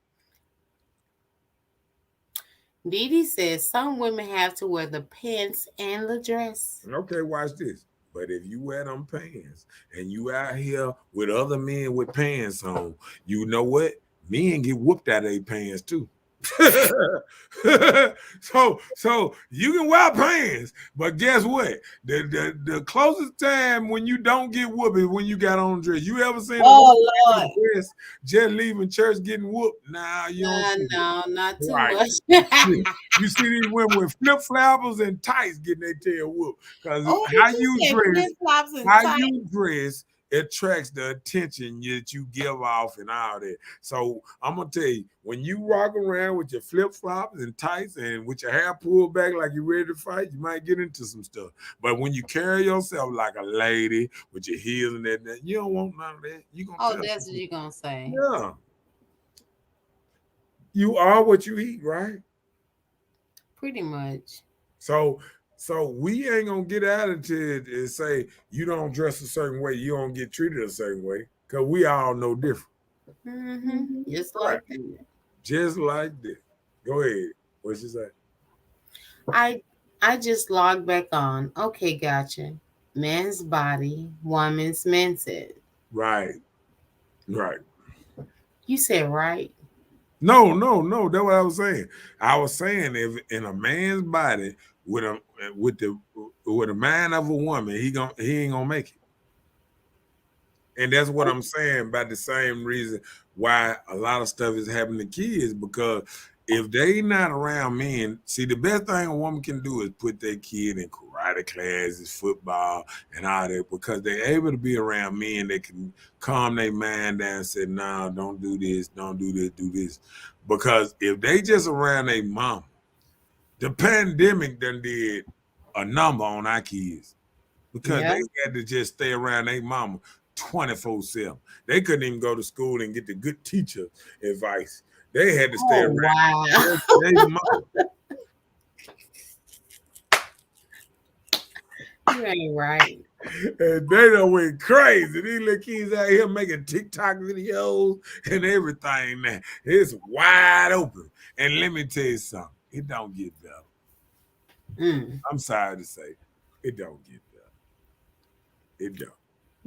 Dee says some women have to wear the pants and the dress. Okay, watch this. But if you wear them pants and you out here with other men with pants on, you know what? Men get whooped out of their pants too. so you can wear pants, but guess what? The closest time when you don't get whooped is when you got on dress. You ever seen a dress just leaving church getting whooped? Nah, you don't. No, not too much. You see these women with flip floppers and tights getting their tail whooped because how you dress attracts the attention that you give off and all that. So I'm gonna tell you, when you walk around with your flip flops and tights and with your hair pulled back like you're ready to fight, you might get into some stuff. But when you carry yourself like a lady with your heels and that, you don't want none of that. You gonna tell That's what you're gonna say. yeah. You are what you eat, right? Pretty much. So we ain't gonna get out of it and say you don't dress a certain way, you don't get treated a certain way, because we all know different. Just like that. Just like that. Go ahead. What you say? I just logged back on. Okay, gotcha. Man's body, woman's mindset. Right. You said right. No. That's what I was saying. I was saying if in a man's body with a mind of a woman, he ain't gonna make it. And that's what I'm saying by the same reason why a lot of stuff is happening to kids, because if they not around men, see, the best thing a woman can do is put their kid in karate classes, football, and all that, because they're able to be around men that can calm their mind down and say, nah, don't do this, don't do this, do this. Because if they just around their mom, the pandemic done did a number on our kids, because they had to just stay around their mama 24/7. They couldn't even go to school and get the good teacher advice. They had to stay around. Wow. You ain't right. And they done went crazy. These little kids out here making TikTok videos and everything, man. It's wide open. And let me tell you something. It don't get better. I'm sorry to say. It don't get better. It don't.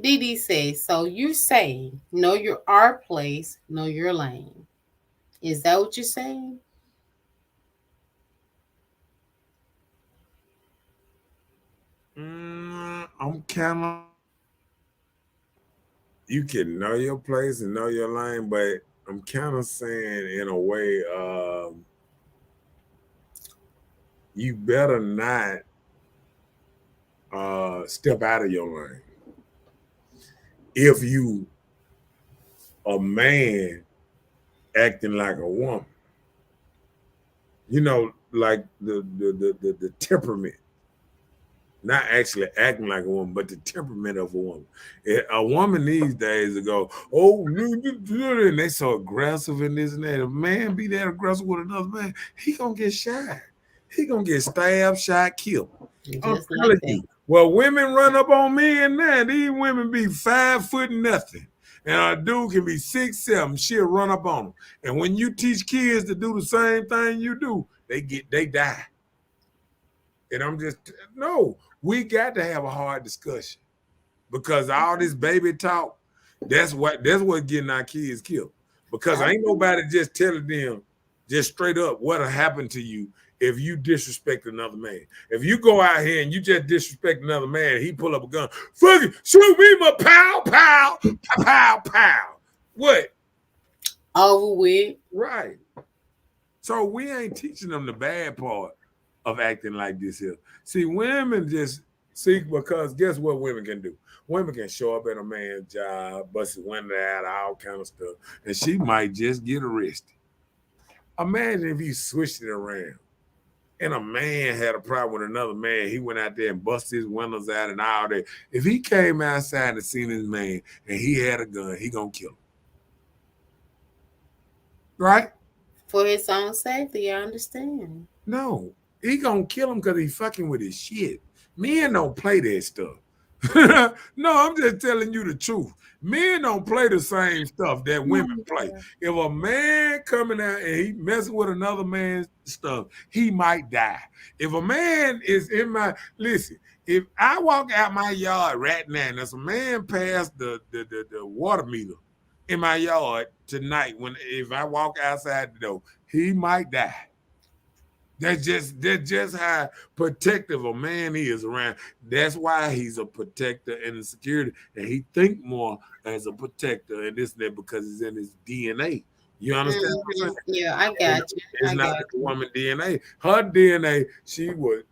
Didi says, so you're saying know our place, know your lane. Is that what you're saying? I'm kind of, you can know your place and know your lane, but I'm kind of saying in a way, you better not step out of your lane. If you a man acting like a woman, you know, like the temperament, not actually acting like a woman, but the temperament of a woman. A woman these days to go, oh, and they so aggressive in this and that. If a man be that aggressive with another man, he gonna get shot. He gonna get stabbed, shot, killed. I'm telling you. Well, women run up on men now. These women be 5 foot nothing. And a dude can be 6'7". She'll run up on them. And when you teach kids to do the same thing you do, they die. And I'm just, no, we got to have a hard discussion, because all this baby talk, that's what getting our kids killed. Because ain't nobody just telling them just straight up what'll happen to you if you disrespect another man. If you go out here and you just disrespect another man, he pull up a gun, fuck it, shoot me, my pow, pow, pow, pow. What? Over with. Right. So we ain't teaching them the bad part of acting like this here. See, women just because guess what women can do? Women can show up at a man's job, bust his window out, all kind of stuff, and she might just get arrested. Imagine if you switched it around and a man had a problem with another man. He went out there and busted his windows out and all that. If he came outside and seen his man and he had a gun, he gonna kill him. Right? For his own safety, I understand. No, he gonna kill him because he fucking with his shit. Men don't play that stuff. No, I'm just telling you the truth. Men don't play the same stuff that women play. If a man coming out and he messing with another man's stuff, he might die. If a man is in my, listen, if I walk out my yard right now and there's a man past the water meter in my yard tonight, if I walk outside the door, he might die. That's just how protective a man is around. That's why he's a protector and a security, and he think more as a protector and this and that because it's in his DNA. You understand? Yeah, I got you. It's not the woman DNA. Her DNA, she would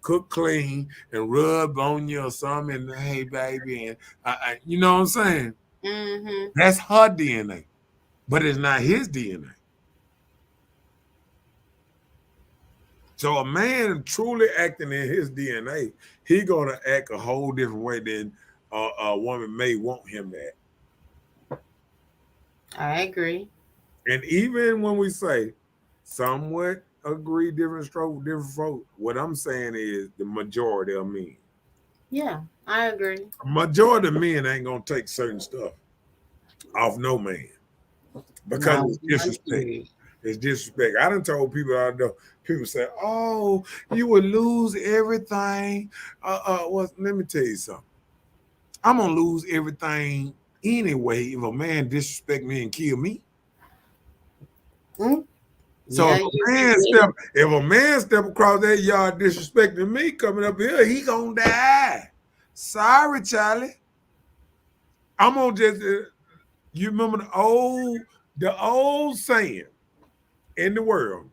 cook clean, and rub on you or something, and hey, baby, and you know what I'm saying? Mm-hmm. That's her DNA, but it's not his DNA. So a man truly acting in his DNA, he gonna act a whole different way than a woman may want him to act. I agree. And even when we say somewhat agree, different stroke, different vote, what I'm saying is the majority of men. Yeah, I agree. Majority of men ain't gonna take certain stuff off no man because Not it's one disrespect. period. It's disrespect. I done told people I know. People say, "Oh, you would lose everything." Well, let me tell you something. I'm gonna lose everything anyway if a man disrespect me and kill me. Mm? So Yeah, if a man step across that yard disrespecting me coming up here, he gonna die. Sorry, Charlie. I'm gonna just you remember the old saying in the world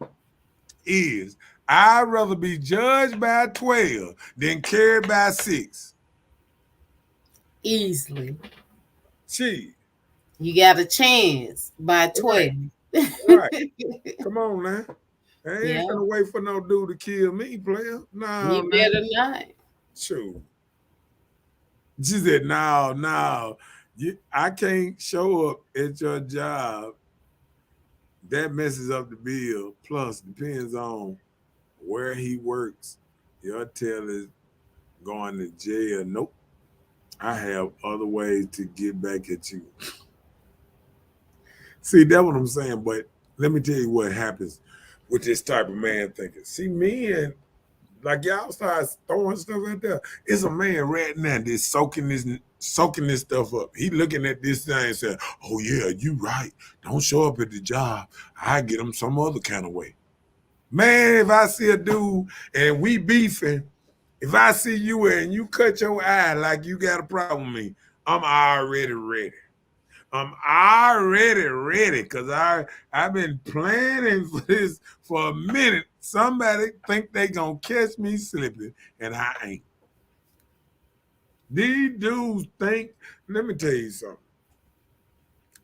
is I'd rather be judged by 12 than carried by 6. easily. Gee, You got a chance by 12. right. Come on now. I Yeah, ain't gonna wait for no dude to kill me, player. No, you man. better not. Shoot. She said, no. I can't show up at your job. That messes up the bill. Plus, depends on where he works. Your tail is going to jail. Nope. I have other ways to get back at you. See, that's what I'm saying. But let me tell you what happens with this type of man thinking. See, men, like y'all start throwing stuff out there. It's a man right now that's soaking this stuff up. He looking at this thing and saying, "Oh yeah, you right. Don't show up at the job. I get him some other kind of way." Man, if I see a dude and we beefing, if I see you and you cut your eye like you got a problem with me, I'm already ready. I'm already ready because I've been planning for this for a minute. Somebody think they gonna catch me slipping, and I ain't. These dudes think. Let me tell you something.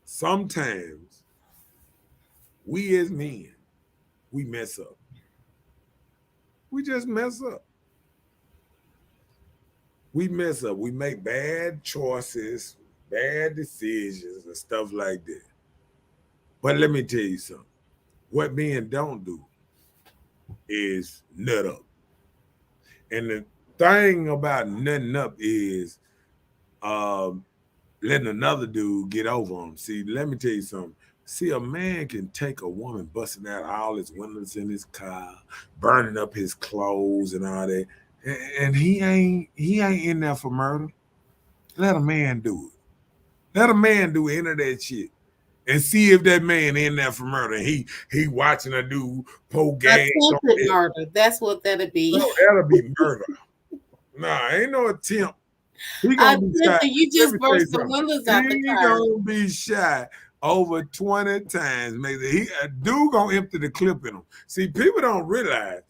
Sometimes we as men, we mess up. We just mess up. We mess up. We make bad choices, bad decisions, and stuff like that. But let me tell you something. What men don't do is nut up. And the thing about nutting up is letting another dude get over him. See, let me tell you something. See, a man can take a woman busting out all his windows in his car, burning up his clothes and all that, and he ain't in there for murder. Let a man do it. Let a man do any of that shit. And see if that man in there for murder. He watching a dude pour gas on Attempted it. murder. That's what that'll be. No, that'll be murder. Nah, ain't no attempt. He gonna be shot. Attempted. You Let just me tell you burst the something. windows out the He car. gonna be shot over 20 times. Maybe a dude gonna empty the clip in him. See, people don't realize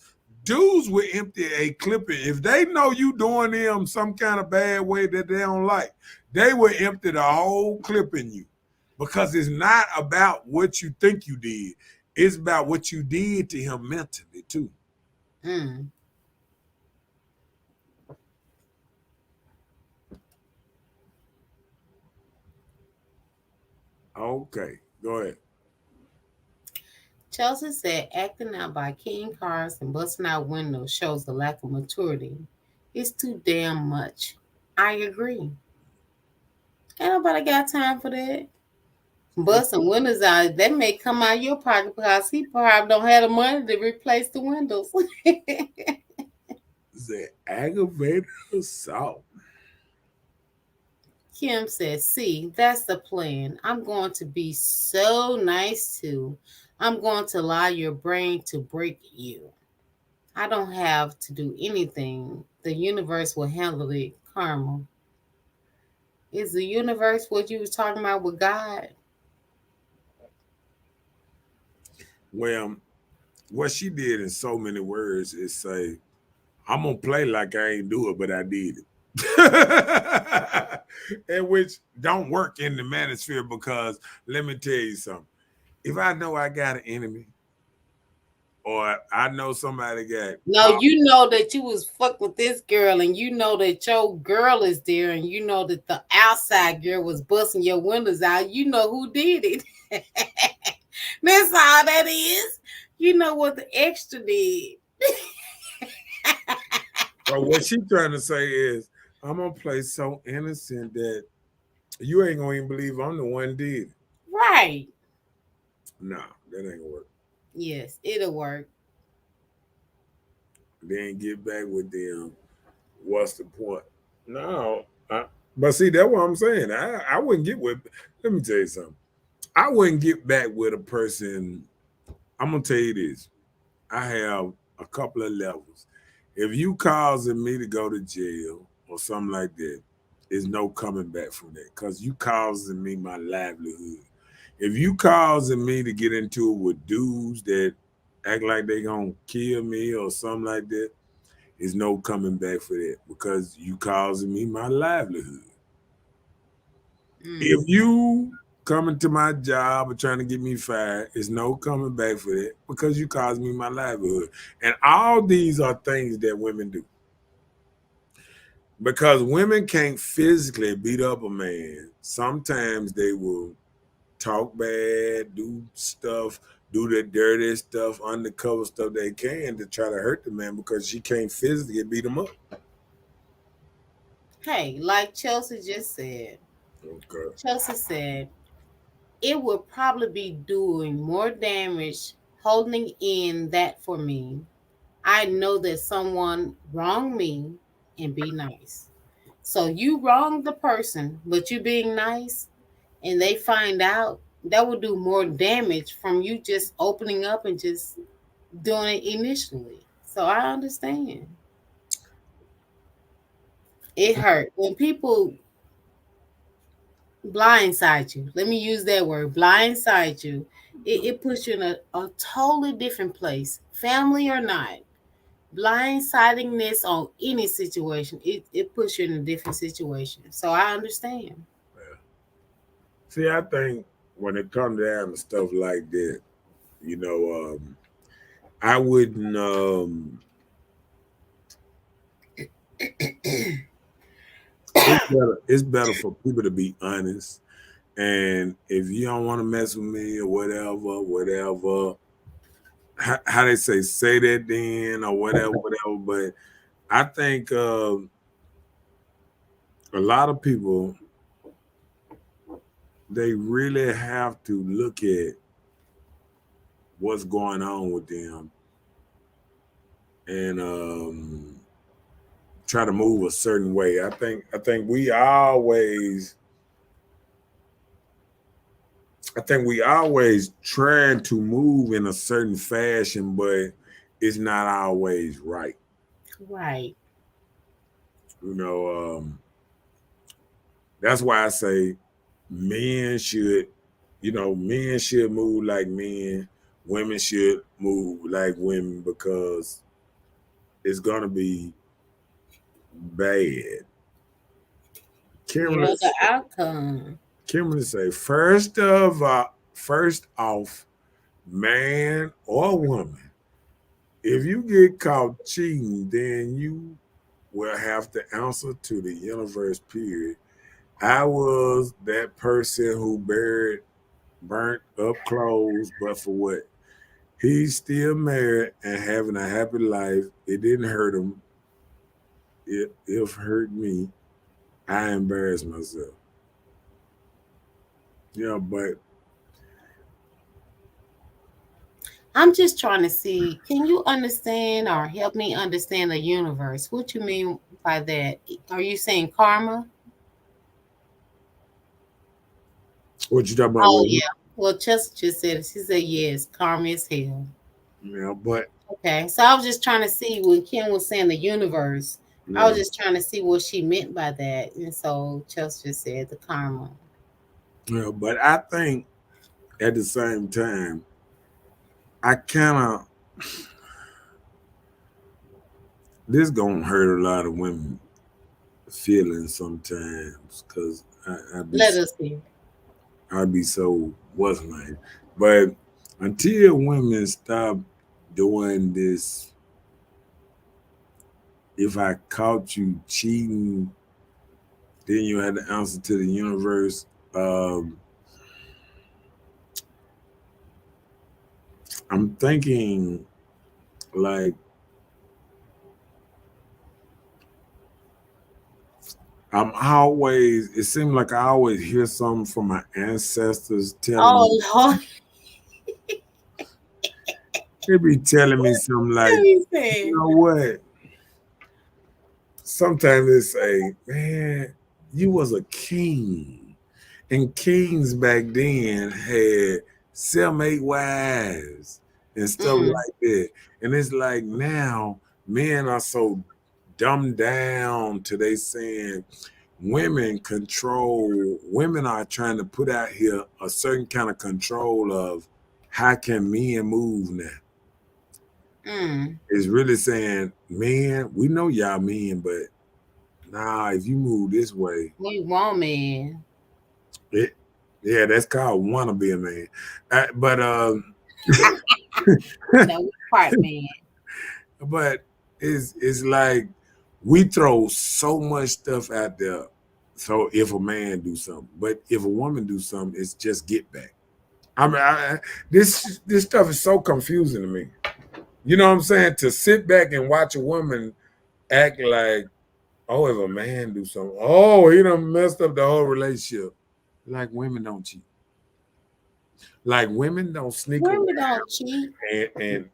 dudes will empty a clip in. If they know you doing them some kind of bad way that they don't like, they will empty the whole clip in you. Because it's not about what you think you did. It's about what you did to him mentally too. Mm. Okay, go ahead. Chelsea said acting out by keying cars and busting out windows shows a lack of maturity. It's too damn much. I agree. Ain't nobody got time for that. Busting windows out, that may come out of your pocket because he probably don't have the money to replace the windows. The aggravated assault. Kim said, see, that's the plan. I'm going to be so nice to. I'm going to allow your brain to break you. I don't have to do anything. The universe will handle it, karma. Is the universe what you was talking about with God? Well, what she did in so many words is say I'm gonna play like I ain't do it, but I did it. And which don't work in the manosphere, because let me tell you something. If I know I got an enemy, or I know somebody got No, you know that you was fuck with this girl, and you know that your girl is there, and you know that the outside girl was busting your windows out. You know who did it. That's all that is. You know what the extra did. But what she trying to say is, I'm gonna play so innocent that you ain't gonna even believe I'm the one did it. Right. Nah, that ain't gonna work. Yes, it'll work. Then get back with them. What's the point? No, but see, that's what I'm saying. I wouldn't get with. Let me tell you something. I wouldn't get back with a person. I'm gonna tell you this. I have a couple of levels. If you causing me to go to jail or something like that, there's no coming back from that, because you causing me my livelihood. If you causing me to get into it with dudes that act like they gonna kill me or something like that, there's no coming back for that, because you causing me my livelihood. If you coming to my job or trying to get me fired, there's no coming back for that, because you caused me my livelihood. And all these are things that women do. Because women can't physically beat up a man. Sometimes they will talk bad, do stuff, do the dirty stuff, undercover stuff they can to try to hurt the man, because she can't physically beat him up. Hey, like Chelsea just said. Okay. Chelsea said, it would probably be doing more damage holding in that for me. I know that someone wronged me and be nice. So you wrong the person, but you being nice, and they find out, that would do more damage from you just opening up and just doing it initially. So I understand. It hurt when people blindside you. Let me use that word, blindside you. It puts you in a totally different place, family or not. Blindsiding this on any situation, it puts you in a different situation. So I understand. Yeah. See, I think when it comes down to stuff like that, you know, I wouldn't. It's better for people to be honest. And if you don't want to mess with me or whatever, how they say that then or whatever. But I think a lot of people, they really have to look at what's going on with them and try to move a certain way. I think we always trying to move in a certain fashion, but it's not always right. Right. You know, that's why I say men should, men should move like men, women should move like women, because it's gonna be bad. Yeah, the outcome. Kimberly say, first off, man or woman, if you get caught cheating, then you will have to answer to the universe, period. I was that person who burnt up clothes, but for what? He's still married and having a happy life. It didn't hurt him. It hurt me. I embarrassed myself. Yeah, but I'm just trying to see, can you understand or help me understand the universe? What you mean by that? Are you saying karma? what you talking about? Oh yeah. Well, Chelsea just said it. She said yes, karma is hell. Yeah, but Okay. So I was just trying to see when Kim was saying the universe. I was just trying to see what she meant by that. And so Chelsea just said the karma. yeah, but I think at the same time, I kind of this gonna hurt a lot of women feelings sometimes because Let us hear. I'd be so what's name. But until women stop doing this, if I caught you cheating, then you had to answer to the universe. I'm thinking like it seems like I always hear something from my ancestors telling me, Oh Lord, they be telling me something like, let me you say. know what? Sometimes they say, man, you was a king. And kings back then had 7, 8 wives and stuff Mm, like that. And it's like now men are so dumbed down to they saying women are trying to put out here a certain kind of control of how can men move now. mm. It's really saying, man, we know y'all men, but nah, if you move this way, We woman. it, yeah, that's called wanna be a man. But No, we part man. but it's like we throw so much stuff out there. So if a man do something, but if a woman do something, it's just get back. I mean, this stuff is so confusing to me. You know what I'm saying? To sit back and watch a woman act like, oh, if a man do something, oh, he done messed up the whole relationship. Like women don't cheat. Like women don't sneak around Women don't cheat, and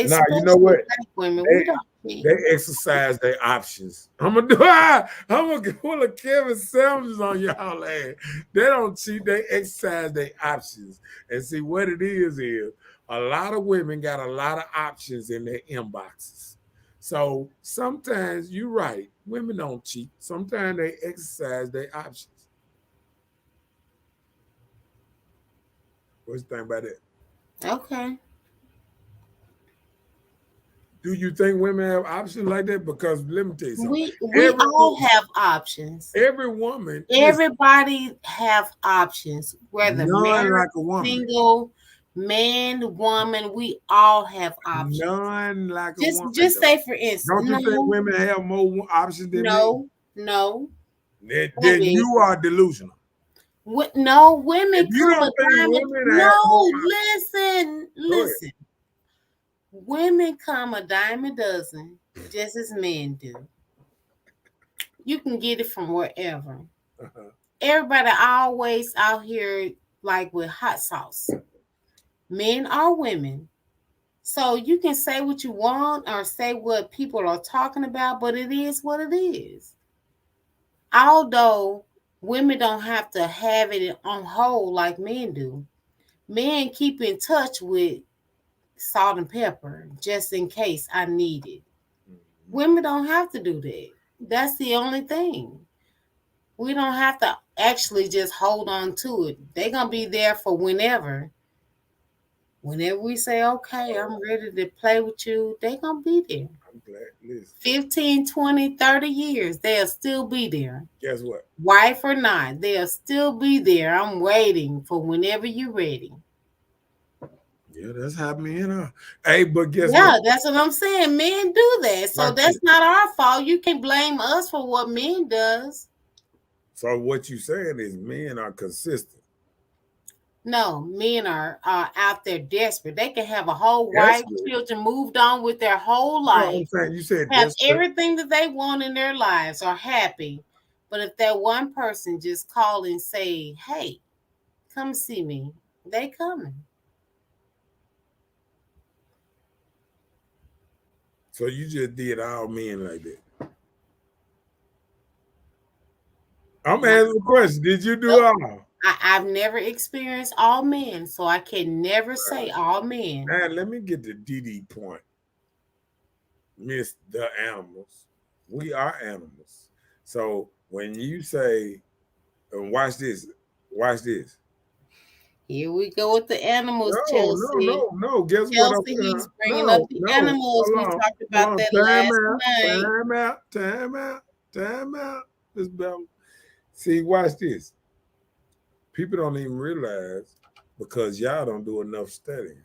nah, you know especially what? black women. They We don't cheat. they exercise their options. I'm gonna pull a Kevin Samuels on y'all ass. They don't cheat, they exercise their options. And see what it is a lot of women got a lot of options in their inboxes. So sometimes you're right, women don't cheat. Sometimes they exercise their options. What's the thing about that? Okay. Do you think women have options like that? Because let me tell you something. We all have options. Every woman, listen, Everybody have options, whether none married, like a woman. single, man, woman. We all have options. None like a Just woman just though. say for instance, Don't you think women have more options than men? no, Then women. you are delusional. No, If women you come don't a think dime. women have more No, options, listen, go ahead. listen. Women come a dime a dozen, just as men do. You can get it from wherever. Uh-huh. Everybody always out here like with hot sauce. Men or women. So you can say what you want or say what people are talking about, but it is what it is. Although women don't have to have it on hold like men do. Men keep in touch with salt and pepper just in case I need it. Mhm. Women don't have to do that. That's the only thing. We don't have to actually just hold on to it. They're going to be there for whenever. Whenever we say, okay, I'm ready to play with you, they're going to be there. I'm glad. Listen, 15, 20, 30 years, they'll still be there. guess what? Wife or not, they'll still be there. I'm waiting for whenever you're ready. Yeah, that's how men are. Hey, but guess what? Yeah, that's what I'm saying. Men do that. So Watch that's this. not our fault. You can't blame us for what men does. So what you saying is men are consistent. No, men are out there desperate. They can have a whole wife, Desperate. children, moved on with their whole No, I'm life, saying you said have desperate. everything that they want in their lives, are happy. But if that one person just call and say, hey, come see me, they coming. So you just did all men like that. I'm No, asking the question. Did you do nope. all? I've never experienced all men, so I can never say all men. Man, let me get the DD point. Miss the animals. We are animals. So when you say, and watch this, Here we go with the animals, Chelsea. No. Guess what Chelsea, I'm he's saying? bringing up the animals. We Hold talked about on. that last night. Time out. Miss Bella. See, watch this. People don't even realize because y'all don't do enough studying.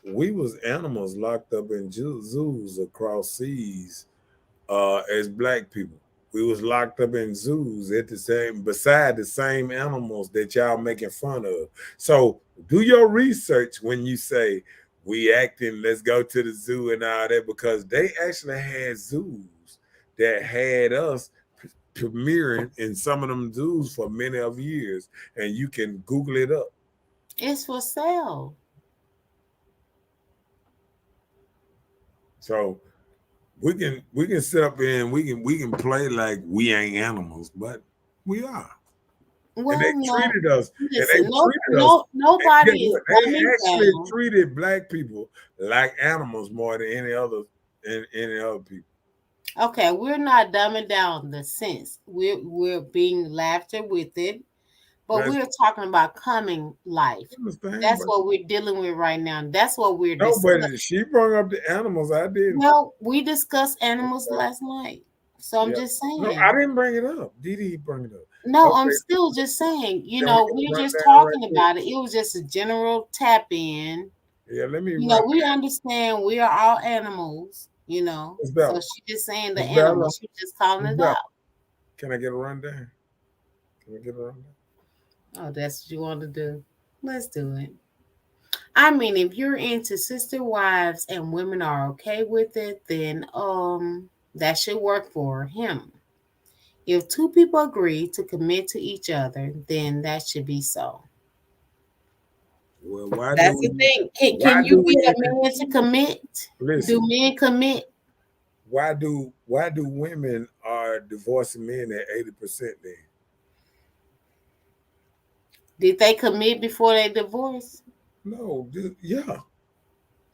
We was animals locked up in zoos across seas as black people. We was locked up in zoos beside the same animals that y'all making fun of. So do your research when you say we acting, let's go to the zoo and all that, because they actually had zoos that had us premiering in some of them zoos for many of years, and you can Google it up. It's for sale. So we can sit up here and we can play like we ain't animals, but we are. Well, and they treated us. Listen, nobody is They actually treated black people like animals more than any other people. Okay, we're not dumbing down the sense. We're being laughter with it, but we're talking about coming life. That's what we're dealing with right now. That's what we're discussing. No, but she brought up the animals. I didn't. Well, we discussed animals last night. So I'm just saying. No, I didn't bring it up. Didi bring it up. No, okay. I'm still just saying, we're just talking about it. It was just a general tap in. Yeah, let me. We understand we are all animals, So she's just saying the animals. She's just calling it out. Can I get a rundown? Oh, that's what you want to do. Let's do it. I mean, if you're into sister wives and women are okay with it, then that should work for him. If two people agree to commit to each other, then that should be so. Well, that's the thing. Can you get a man to commit? Listen, do men commit? Why do women are divorcing men at 80% then? Did they commit before they divorce? No, yeah.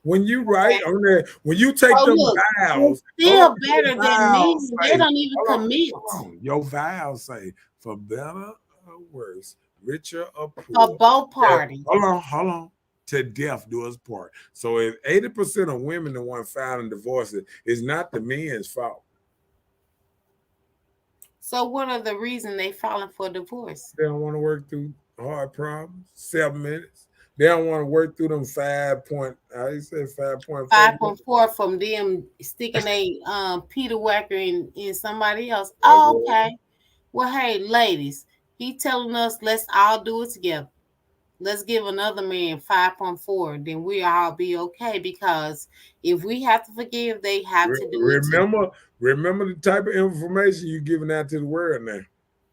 When you write on there, when you take them vows, still better than men. They don't even commit. Your vows say for better or worse, richer or poor. For both parties. Hold on. To death do us part. So if 80% of women the one filing divorces, it's not the men's fault. So what are the reasons they filing for divorce? They don't want to work through hard problems. 7 minutes. They don't want to work through them 5.4 from them sticking a Peter Wacker in somebody else. Oh, okay. Well, hey, ladies, he telling us let's all do it together. Let's give another man 5.4, then we all be okay. Because if we have to forgive, they have to do it. Remember the type of information you're giving out to the world now.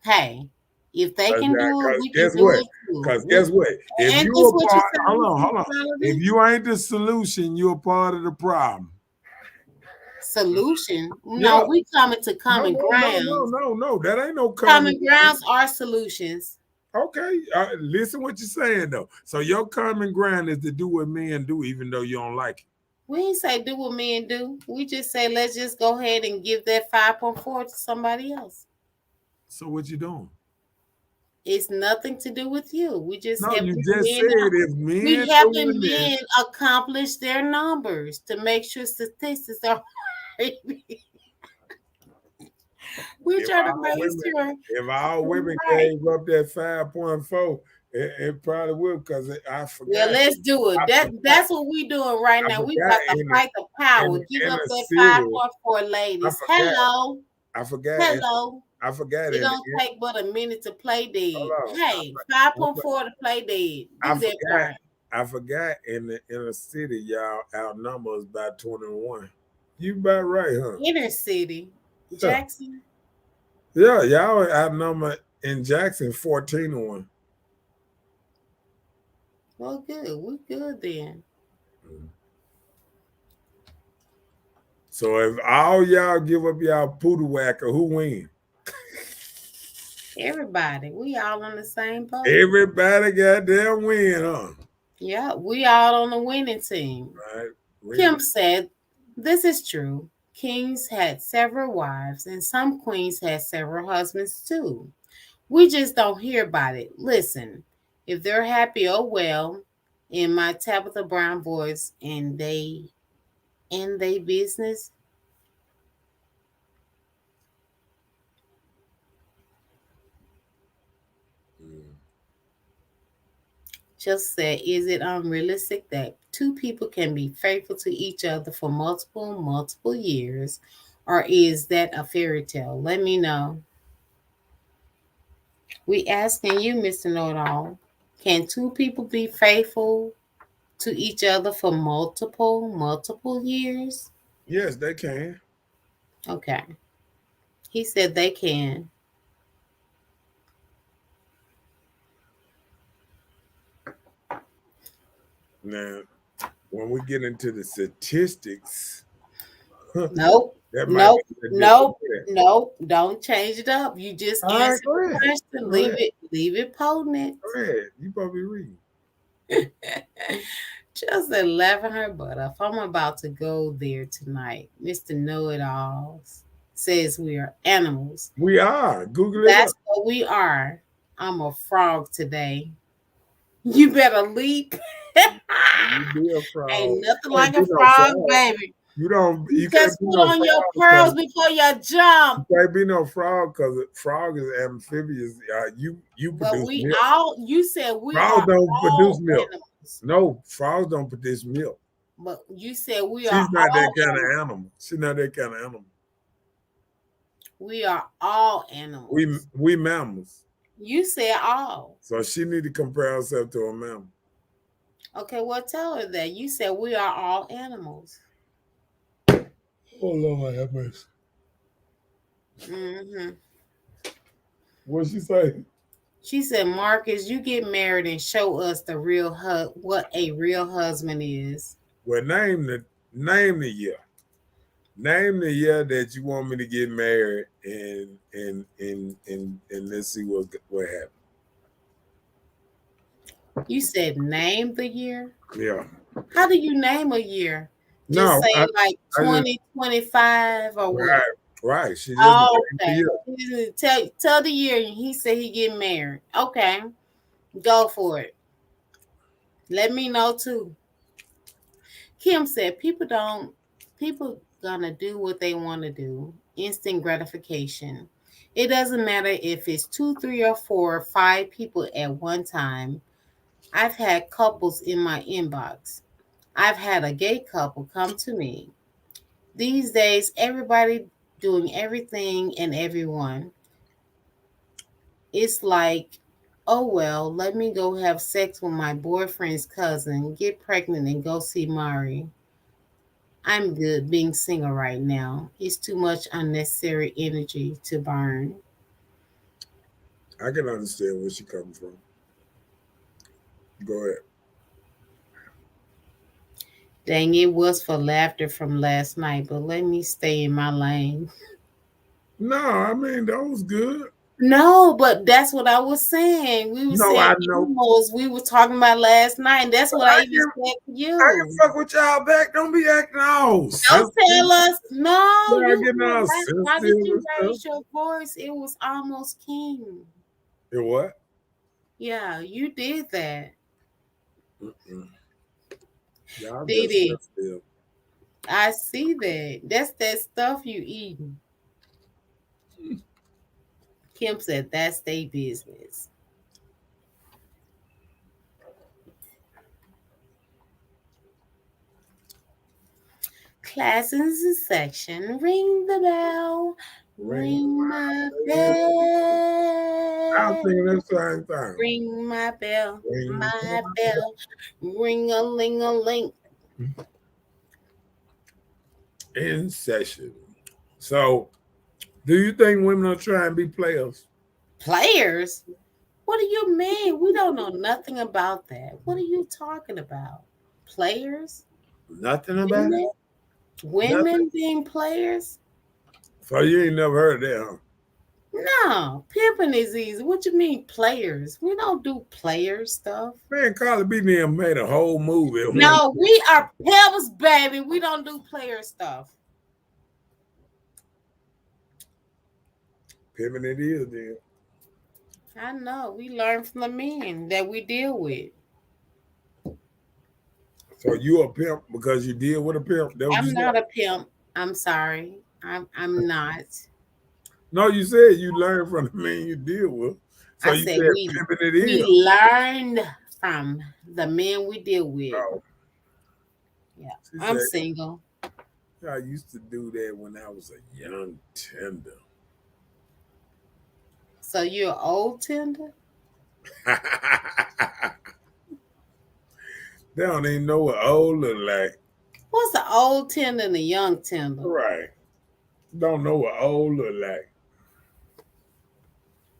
Hey. If they can do it, we can do it too. Because guess what? If you are part, hold on. If you ain't the solution, you're a part of the problem. Solution? No, we coming to common grounds. No. That ain't no common grounds are solutions. Okay, listen what you're saying though. So your common ground is to do what men do, even though you don't like it. We ain't say do what men do. We just say let's just go ahead and give that 5.4 to somebody else. So what you doing? It's nothing to do with you. We just helping men accomplish their numbers to make sure statistics are right. We're trying to make sure. If all women gave up that 5.4, it probably would, because I forgot. Well, let's do it. That's what we're doing right now. We got to fight the power. Give up that 5.4, ladies. Hello. I forgot. Hello. I forgot it. It don't take but a minute to play dead. Hey, 5.4 to play dead. I forgot in the inner city, y'all outnumber us by 21. You about right, huh? Inner city. Jackson. Yeah, y'all outnumber in Jackson 14-1. Well, good. We're good then. So if all y'all give up y'all poodle whacker, who win? Everybody. We all on the same boat. Everybody goddamn win, huh? Yeah, we all on the winning team. Right. Kim said, this is true. Kings had several wives, and some queens had several husbands too. We just don't hear about it. Listen, If they're happy, oh well. In my Tabitha Brown voice, and they in their business. Just said, is it unrealistic that two people can be faithful to each other for multiple years, or is that a fairy tale? Let me know. We asking you, Mr. Know-It-All, can two people be faithful to each other for multiple years? Yes, they can. Okay. He said they can. Now, when we get into the statistics, Nope. that might Nope. be a Nope. different. Nope. Don't change it up. You just All right, answer go the ahead. question. Go Leave ahead. it. Leave it potent. Go ahead. You probably reading. Just 11 but if I'm about to go there tonight, Mr. Know-It-All says we are animals. We are. Google it That's up. what we are. I'm a frog today. You better leap. You be a frog. Ain't nothing You like can't a be no frog, frog. baby. You don't. You Just can't be put no on your frog. pearls before you jump. You can't be no frog because frog is amphibious. You But produce we milk. all, you said we Frogs are don't all produce milk. animals. No, frogs don't produce milk. But you said we She's are not all that kind animals. of animal. She's not that kind of animal. We are all animals. We mammals. You said all. So she need to compare herself to a mammal. Okay, well, tell her that. You said we are all animals. Oh Lord, have mercy. Mm-hmm. What she say? She said, Marcus, you get married and show us the real what a real husband is. Well, name the year. Name the year that you want me to get married, and let's see what happened. You said name the year? Yeah. How do you name a year? Just No, say like 2025 or what? Right. She just Oh, named okay. the year. Tell the year. He said he get married. Okay, go for it. Let me know too. Kim said people gonna do what they want to do. Instant gratification. It doesn't matter if it's 2, 3, or 4 or 5 people at one time. I've had couples in my inbox. I've had a gay couple come to me. These days, everybody doing everything and everyone. It's like, oh well, let me go have sex with my boyfriend's cousin, get pregnant, and go see Mari. I'm good being single right now. It's too much unnecessary energy to burn. I can understand where she comes from. Go ahead. Dang, it was for laughter from last night, but let me stay in my lane. No, I mean that was good. No, but that's what I was saying. We were saying animals we were talking about last night, and that's what I even said to you. I can fuck with y'all back. Don't be acting all. Don't tell us. No, why did you raise your voice? It was almost king. It what? Yeah, you did that. Y'all did it? I see that. That's that stuff you eating. Kim said that's their business. Class in section. Ring the bell. Ring my bell. I'm thinking the same thing. Ring my bell. My bell. Ring a ling a ling. In session. So, do you think women are trying to be players? Players? What do you mean? We don't know nothing about that. What are you talking about? Players? Nothing about it? Women being players? So you ain't never heard of that, huh? No, pimping is easy. What you mean players? We don't do player stuff. Man, Carly B made a whole movie. No, we are pimps, baby. We don't do player stuff. Pimping it is, then. I know. We learn from the men that we deal with. So you a pimp because you deal with a pimp? That what you I'm said? not a pimp. I'm sorry. I'm not. No, you said you learn from the men you deal with. So I you said said pimping it we is. learned from the men we deal with. Oh, Yeah. she I'm said, single. I used to do that when I was a young tender. So you're old tender? They don't even know what old look like. What's the old tender and the young tender? Right. Don't know what old look like.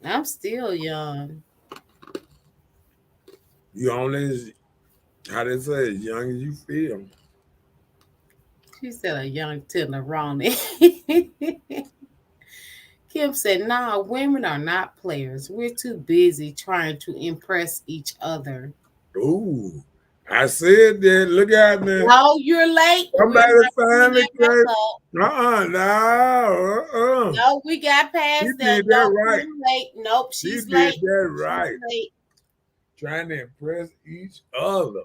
I'm still young. You only, how they say, as young as you feel. She said a young tenderoni. Kim said, nah, women are not players. We're too busy trying to impress each other. Ooh, I said that. Look at me. No, you're late. We're Somebody not bringing finally that came. back up. No. No, we got She past that. did that Nope, right. you're late. Nope, She she's did late. that She's right. late. Trying to impress each other.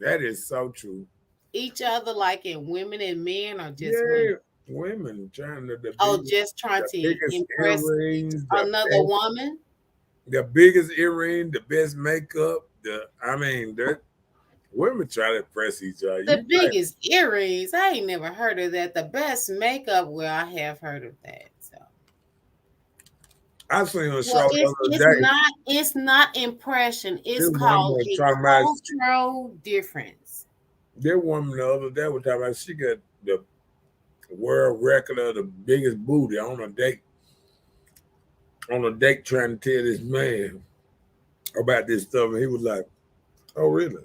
That is so true. Each other, like in women and men, or just Yeah, women? women trying to Just trying the to biggest impress earrings, another woman. the biggest earring, the best makeup. The women try to impress each other. The You right. biggest earrings. I ain't never heard of that. The best makeup. Well, I have heard of that. So, I seen a show well, the other day. it's not impression. It's This called woman a talking about cultural difference. that woman the other day was talking about she got the world record of the biggest booty on a date. On a date, trying to tell this man about this stuff, and he was like, "Oh, really?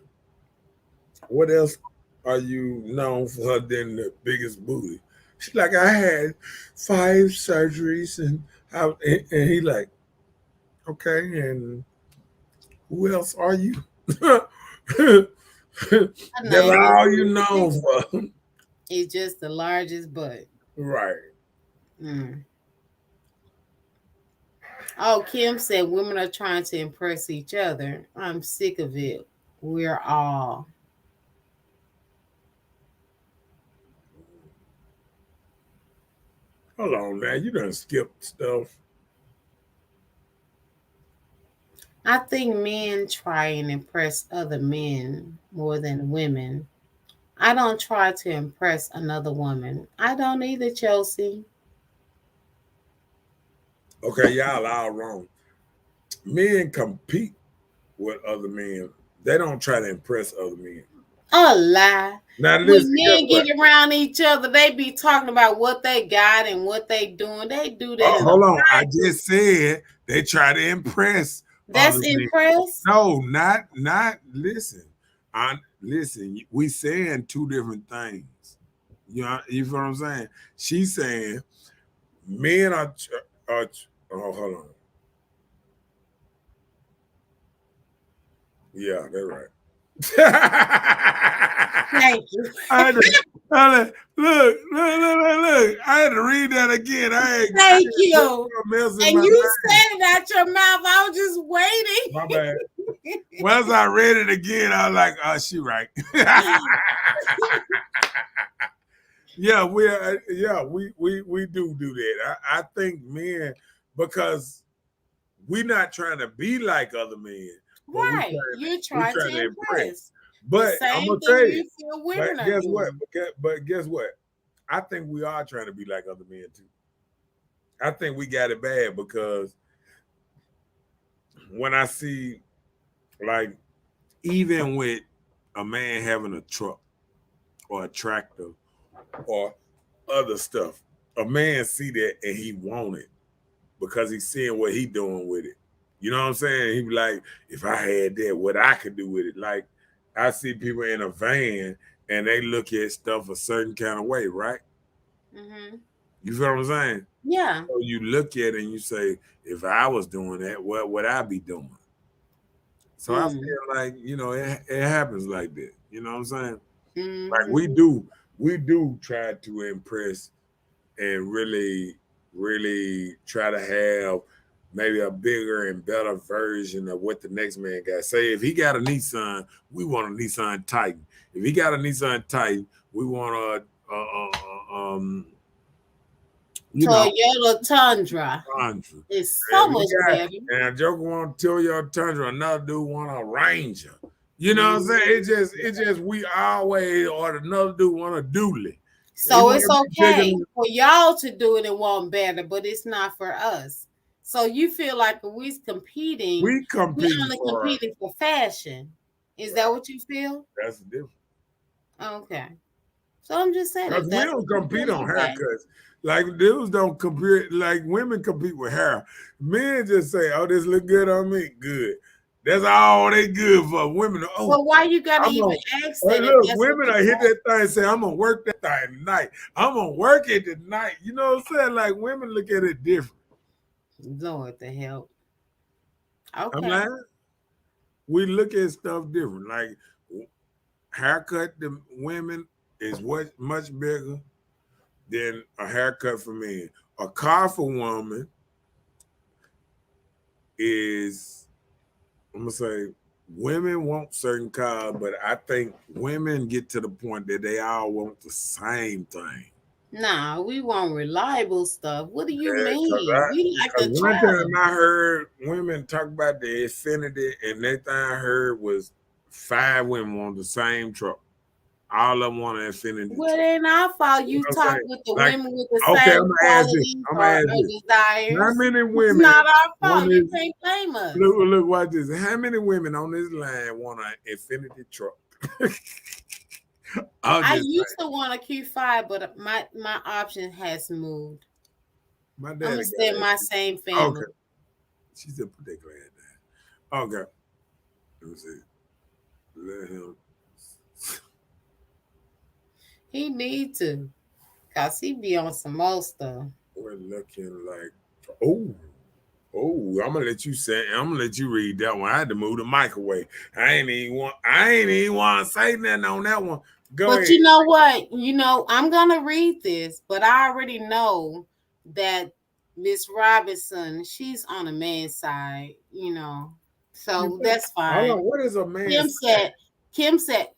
What else are you known for than the biggest booty?" She's like, "I had 5 surgeries, and he like, okay, and who else are you?" I That's name all you is know for. it's just the largest butt. Right. Mm. Oh, Kim said women are trying to impress each other. I'm sick of it. We're all. Hold on, man. You done skipped stuff. I think men try and impress other men more than women. I don't try to impress another woman. I don't either, Chelsea. Okay, y'all all wrong. Men compete with other men. They don't try to impress other men. A lie. Now When listen, guess men what? get around each other, they be talking about what they got and what they doing. They do that Oh, in hold a on. I private. just said they try to impress That's other men. impress. No, not listen. Listen, we saying two different things. You feel what I'm saying? She's saying men are oh, hold on. Yeah, that's right. Thank you. I had to, look. I had to read that again. Thank you. Mess in And my you mind. said it out your mouth. I was just waiting. My bad. Once I read it again, I was like, "Oh, she right." Yeah, we do that. I think men, because we're not trying to be like other men, but Right. You're we're trying trying to to impress. impress. The But I'm same gonna thing tell you you. feel But women are guess what? doing. But guess what? I think we are trying to be like other men too. I think we got it bad because when I see, like, even with a man having a truck or a tractor or other stuff, a man see that and he want it because he's seeing what he doing with it. You know what I'm saying? He be like, if I had that, what I could do with it. Like, I see people in a van and they look at stuff a certain kind of way, right? Mm-hmm. You feel what I'm saying? Yeah. So you look at it and you say, if I was doing that, what would I be doing? So I feel like, it happens like that. You know what I'm saying? Like Mm-hmm. we do try to impress and really, really try to have maybe a bigger and better version of what the next man got. Say if he got a Nissan, we want a Nissan Titan. If he got a Nissan Titan, we want Toyota Tundra. Tundra. It's so much better. And a joker want Toyota Tundra, another dude want a Ranger. You know what I'm saying? It's just we always, or another dude want a dually. So it's okay for y'all to do it and want better, but it's not for us. So you feel like we're competing. We're only competing for fashion. Is that what you feel? That's the difference. Okay. So I'm just saying. Because we don't compete on haircuts. Like dudes don't compete, like women compete with hair. Men just say, oh, this look good on me. Good. That's all they good for. Women are, well, why you gotta even ask that? Look, women are hit that thing and say, I'm gonna work that thing tonight. I'm gonna work it tonight. You know what I'm saying? Like women look at it different. Lord the hell. Okay. I'm like, we look at stuff different. Like haircut to women is much bigger than a haircut for men. A car for woman is, I'm gonna say, women want certain cars, but I think women get to the point that they all want the same thing. Nah, we want reliable stuff. What do you mean? We like to one time I heard women talk about the Infiniti, and that thing I heard was 5 women want the same truck. All of them want an Infiniti. Well, then I thought you talk with the women with the same qualities or desires. How many women? It's not our fault. You can't blame us. Look, watch this. How many women on this line want an Infiniti truck? I used to want a Q5, but my option has moved. I'm gonna stay in my same family. Okay. She said, "Put that glad down." Okay. Let me see. Let him. He need to, cause he be on some more stuff. We're looking like, oh, I'm gonna let you say. I'm gonna let you read that one. I had to move the mic away. I ain't even want to say nothing on that one. Go ahead. You know what? I'm gonna read this, but I already know that Miss Robinson, she's on a man's side. So that's fine. Hold on, what is a man's side? Kim said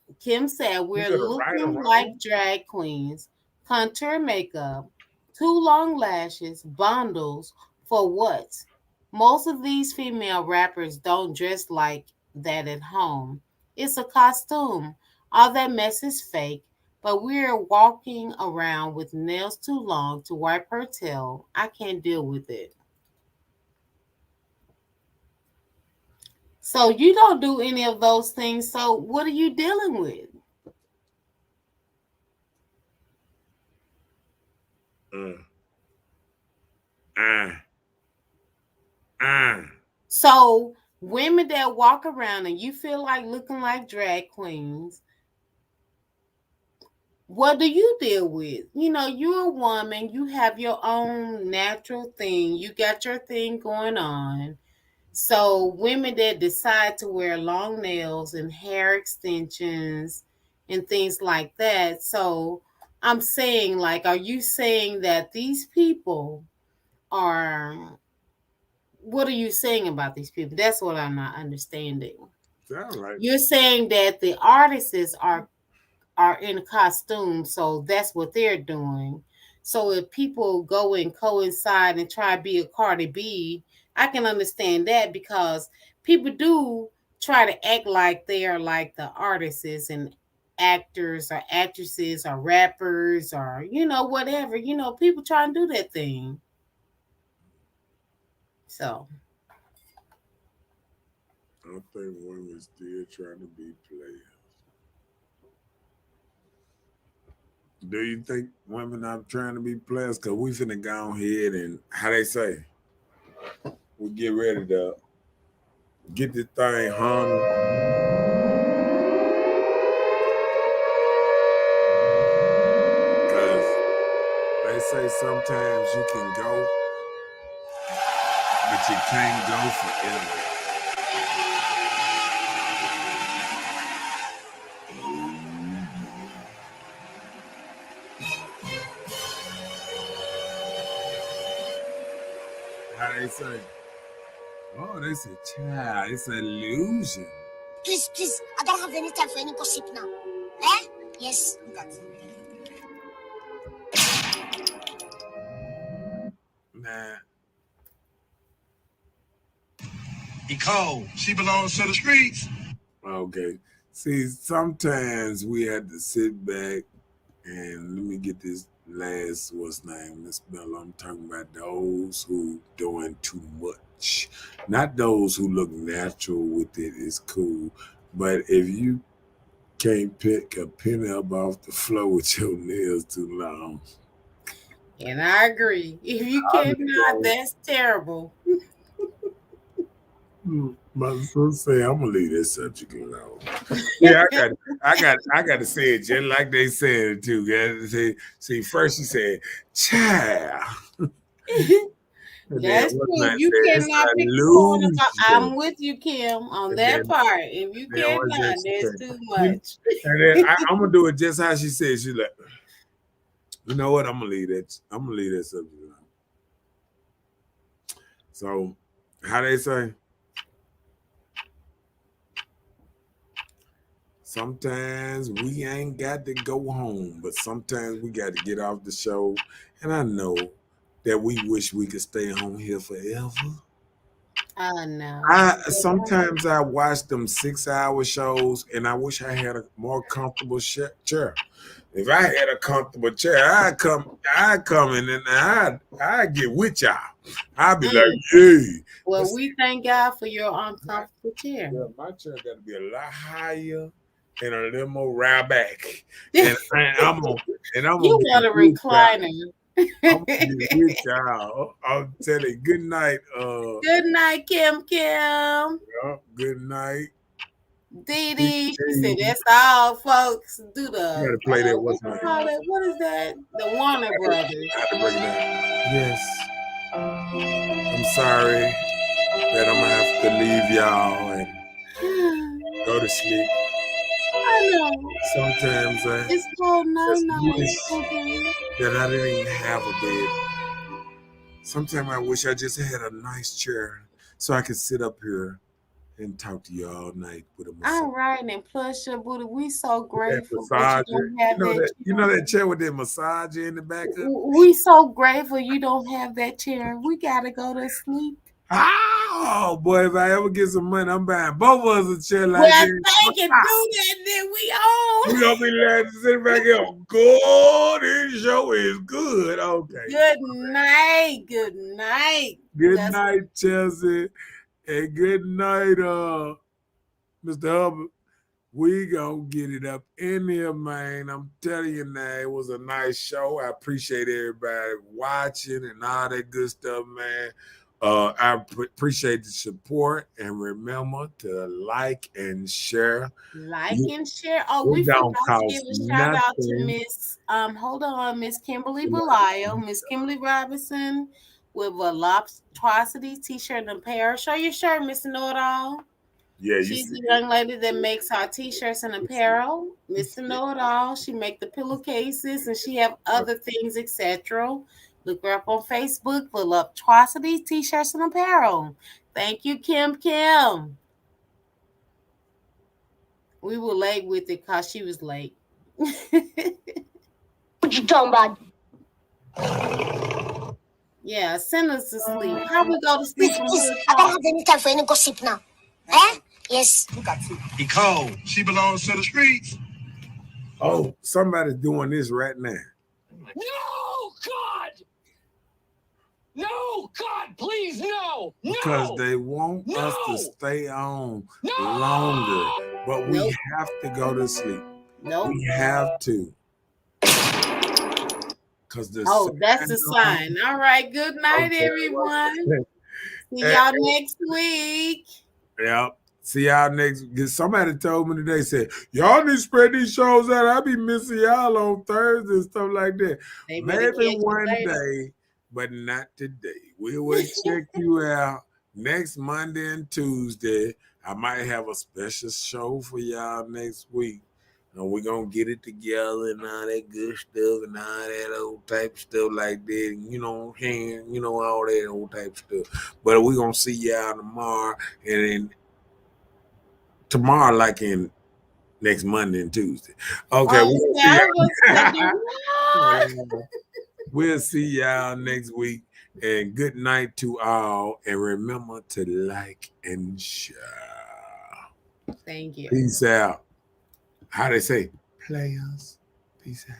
we're looking like drag queens, contour makeup, too long lashes, bundles for what? Most of these female rappers don't dress like that at home. It's a costume. All that mess is fake, but we're walking around with nails too long to wipe her tail. I can't deal with it. So you don't do any of those things. So what are you dealing with? So women that walk around and you feel like looking like drag queens, what do you deal with? You're a woman. You have your own natural thing. You got your thing going on. So women that decide to wear long nails and hair extensions and things like that. So I'm saying, like, are you saying that these people are, what are you saying about these people? That's what I'm not understanding. You're saying that the artists are in costume, so that's what they're doing. So if people go and coincide and try to be a Cardi B, I can understand that, because people do try to act like they are like the artists and actors or actresses or rappers or whatever. People try and do that thing. So I think women still trying to be players. Do you think women are trying to be players? Because we finna go ahead and, how they say, we get ready to get this thing hung. Because they say sometimes you can go, but you can't go forever. How they say, Oh, they said, child, it's an illusion. Please, I don't have any time for any gossip now. Eh? Yes. Look at it. Nah. He cold. She belongs to the streets. Okay. See, sometimes we had to sit back and let me get this last what's name, Miss Bella. I'm talking about those who doing too much. Not those who look natural with it is cool. But if you can't pick a penny up off the floor with your nails too long. And I agree. If you cannot, that's terrible. My son say I'm gonna leave this subject alone. Yeah, I got to say it just like they said it too. See, first she said, "Child." That's true. You cannot pick the corner. I'm with you, Kim, on that part. If you cannot, there's too much. And then I'm gonna do it just how she said. She's like, you know what? I'm gonna leave that subject alone. So, how they say? Sometimes we ain't got to go home, but sometimes we got to get off the show. And I know that we wish we could stay home here forever. Oh no. Sometimes I watch them 6-hour shows and I wish I had a more comfortable chair. If I had a comfortable chair, I'd come in and I'd get with y'all. I'd be like, hey. Well, we thank God for your uncomfortable chair. Yeah, my chair got to be a lot higher and a little more round back. And I'm gonna want a recliner. I'm telling you, good night. Good night, Kim. Yeah, good night. Dee Dee. She said that's all, folks. Do the. You gotta play that. What's what is that? The Warner Brothers. I have to break it down. Yes. I'm sorry that I'm gonna have to leave y'all and go to sleep. I know. Sometimes it's cold night. That I didn't even have a bed. Sometimes I wish I just had a nice chair so I could sit up here and talk to you all night with a massage. All right, and plus your booty, we so grateful that you don't have you know that chair with that massager in the back of it? We so grateful you don't have that chair. We gotta go to sleep. Oh boy, if I ever get some money, I'm buying both of us a chair like that. Well, thank you, do that, then we own. We gonna be glad to sit back here. Good, this show is good. Okay. Good night. Good night. Good night, Chelsea. And good night, Mr. Hubbard. We gonna get it up in here, man. I'm telling you now, it was a nice show. I appreciate everybody watching and all that good stuff, man. I appreciate the support, and remember to like and share. And share. Oh, we forgot to give a shout out to Miss Kimberly Belial, Miss Kimberly Robinson with Voluptuosity t-shirt and apparel. Show your shirt, Miss Know-It-All. Yeah, she's a young lady that makes our t-shirts and apparel. Mr. Know-It-All. She make the pillowcases and she have other things, etc. Look her up on Facebook, Voluptuosity t-shirts and apparel. Thank you, Kim. We were late with it because she was late. What you talking about? Yeah, send us to sleep. How we go to sleep? Please, I don't have any time for any gossip now. Eh? Yes. Look at it. He cold. She belongs to the streets. Oh, somebody's doing this right now. No, God! No, God, please, no! Because they want us to stay on longer. But we have to go to sleep. We have to. That's the sign. All right. Good night, everyone. See y'all next week. Yep. See y'all next. Somebody told me today, said, y'all need to spread these shows out. I'll be missing y'all on Thursday and stuff like that. Maybe one day, but not today. We will check you out next Monday and Tuesday. I might have a special show for y'all next week. and we're gonna get it together and all that good stuff and all that old type of stuff like that. And, you know what I'm saying? You know, all that old type of stuff. But we're gonna see y'all tomorrow, and then tomorrow, like in next Monday and Tuesday. Okay, Oh, yeah, I was thinking, what? we'll see y'all next week. And good night to all. And remember to like and share. Thank you. Peace out. How they say? Players. Peace out.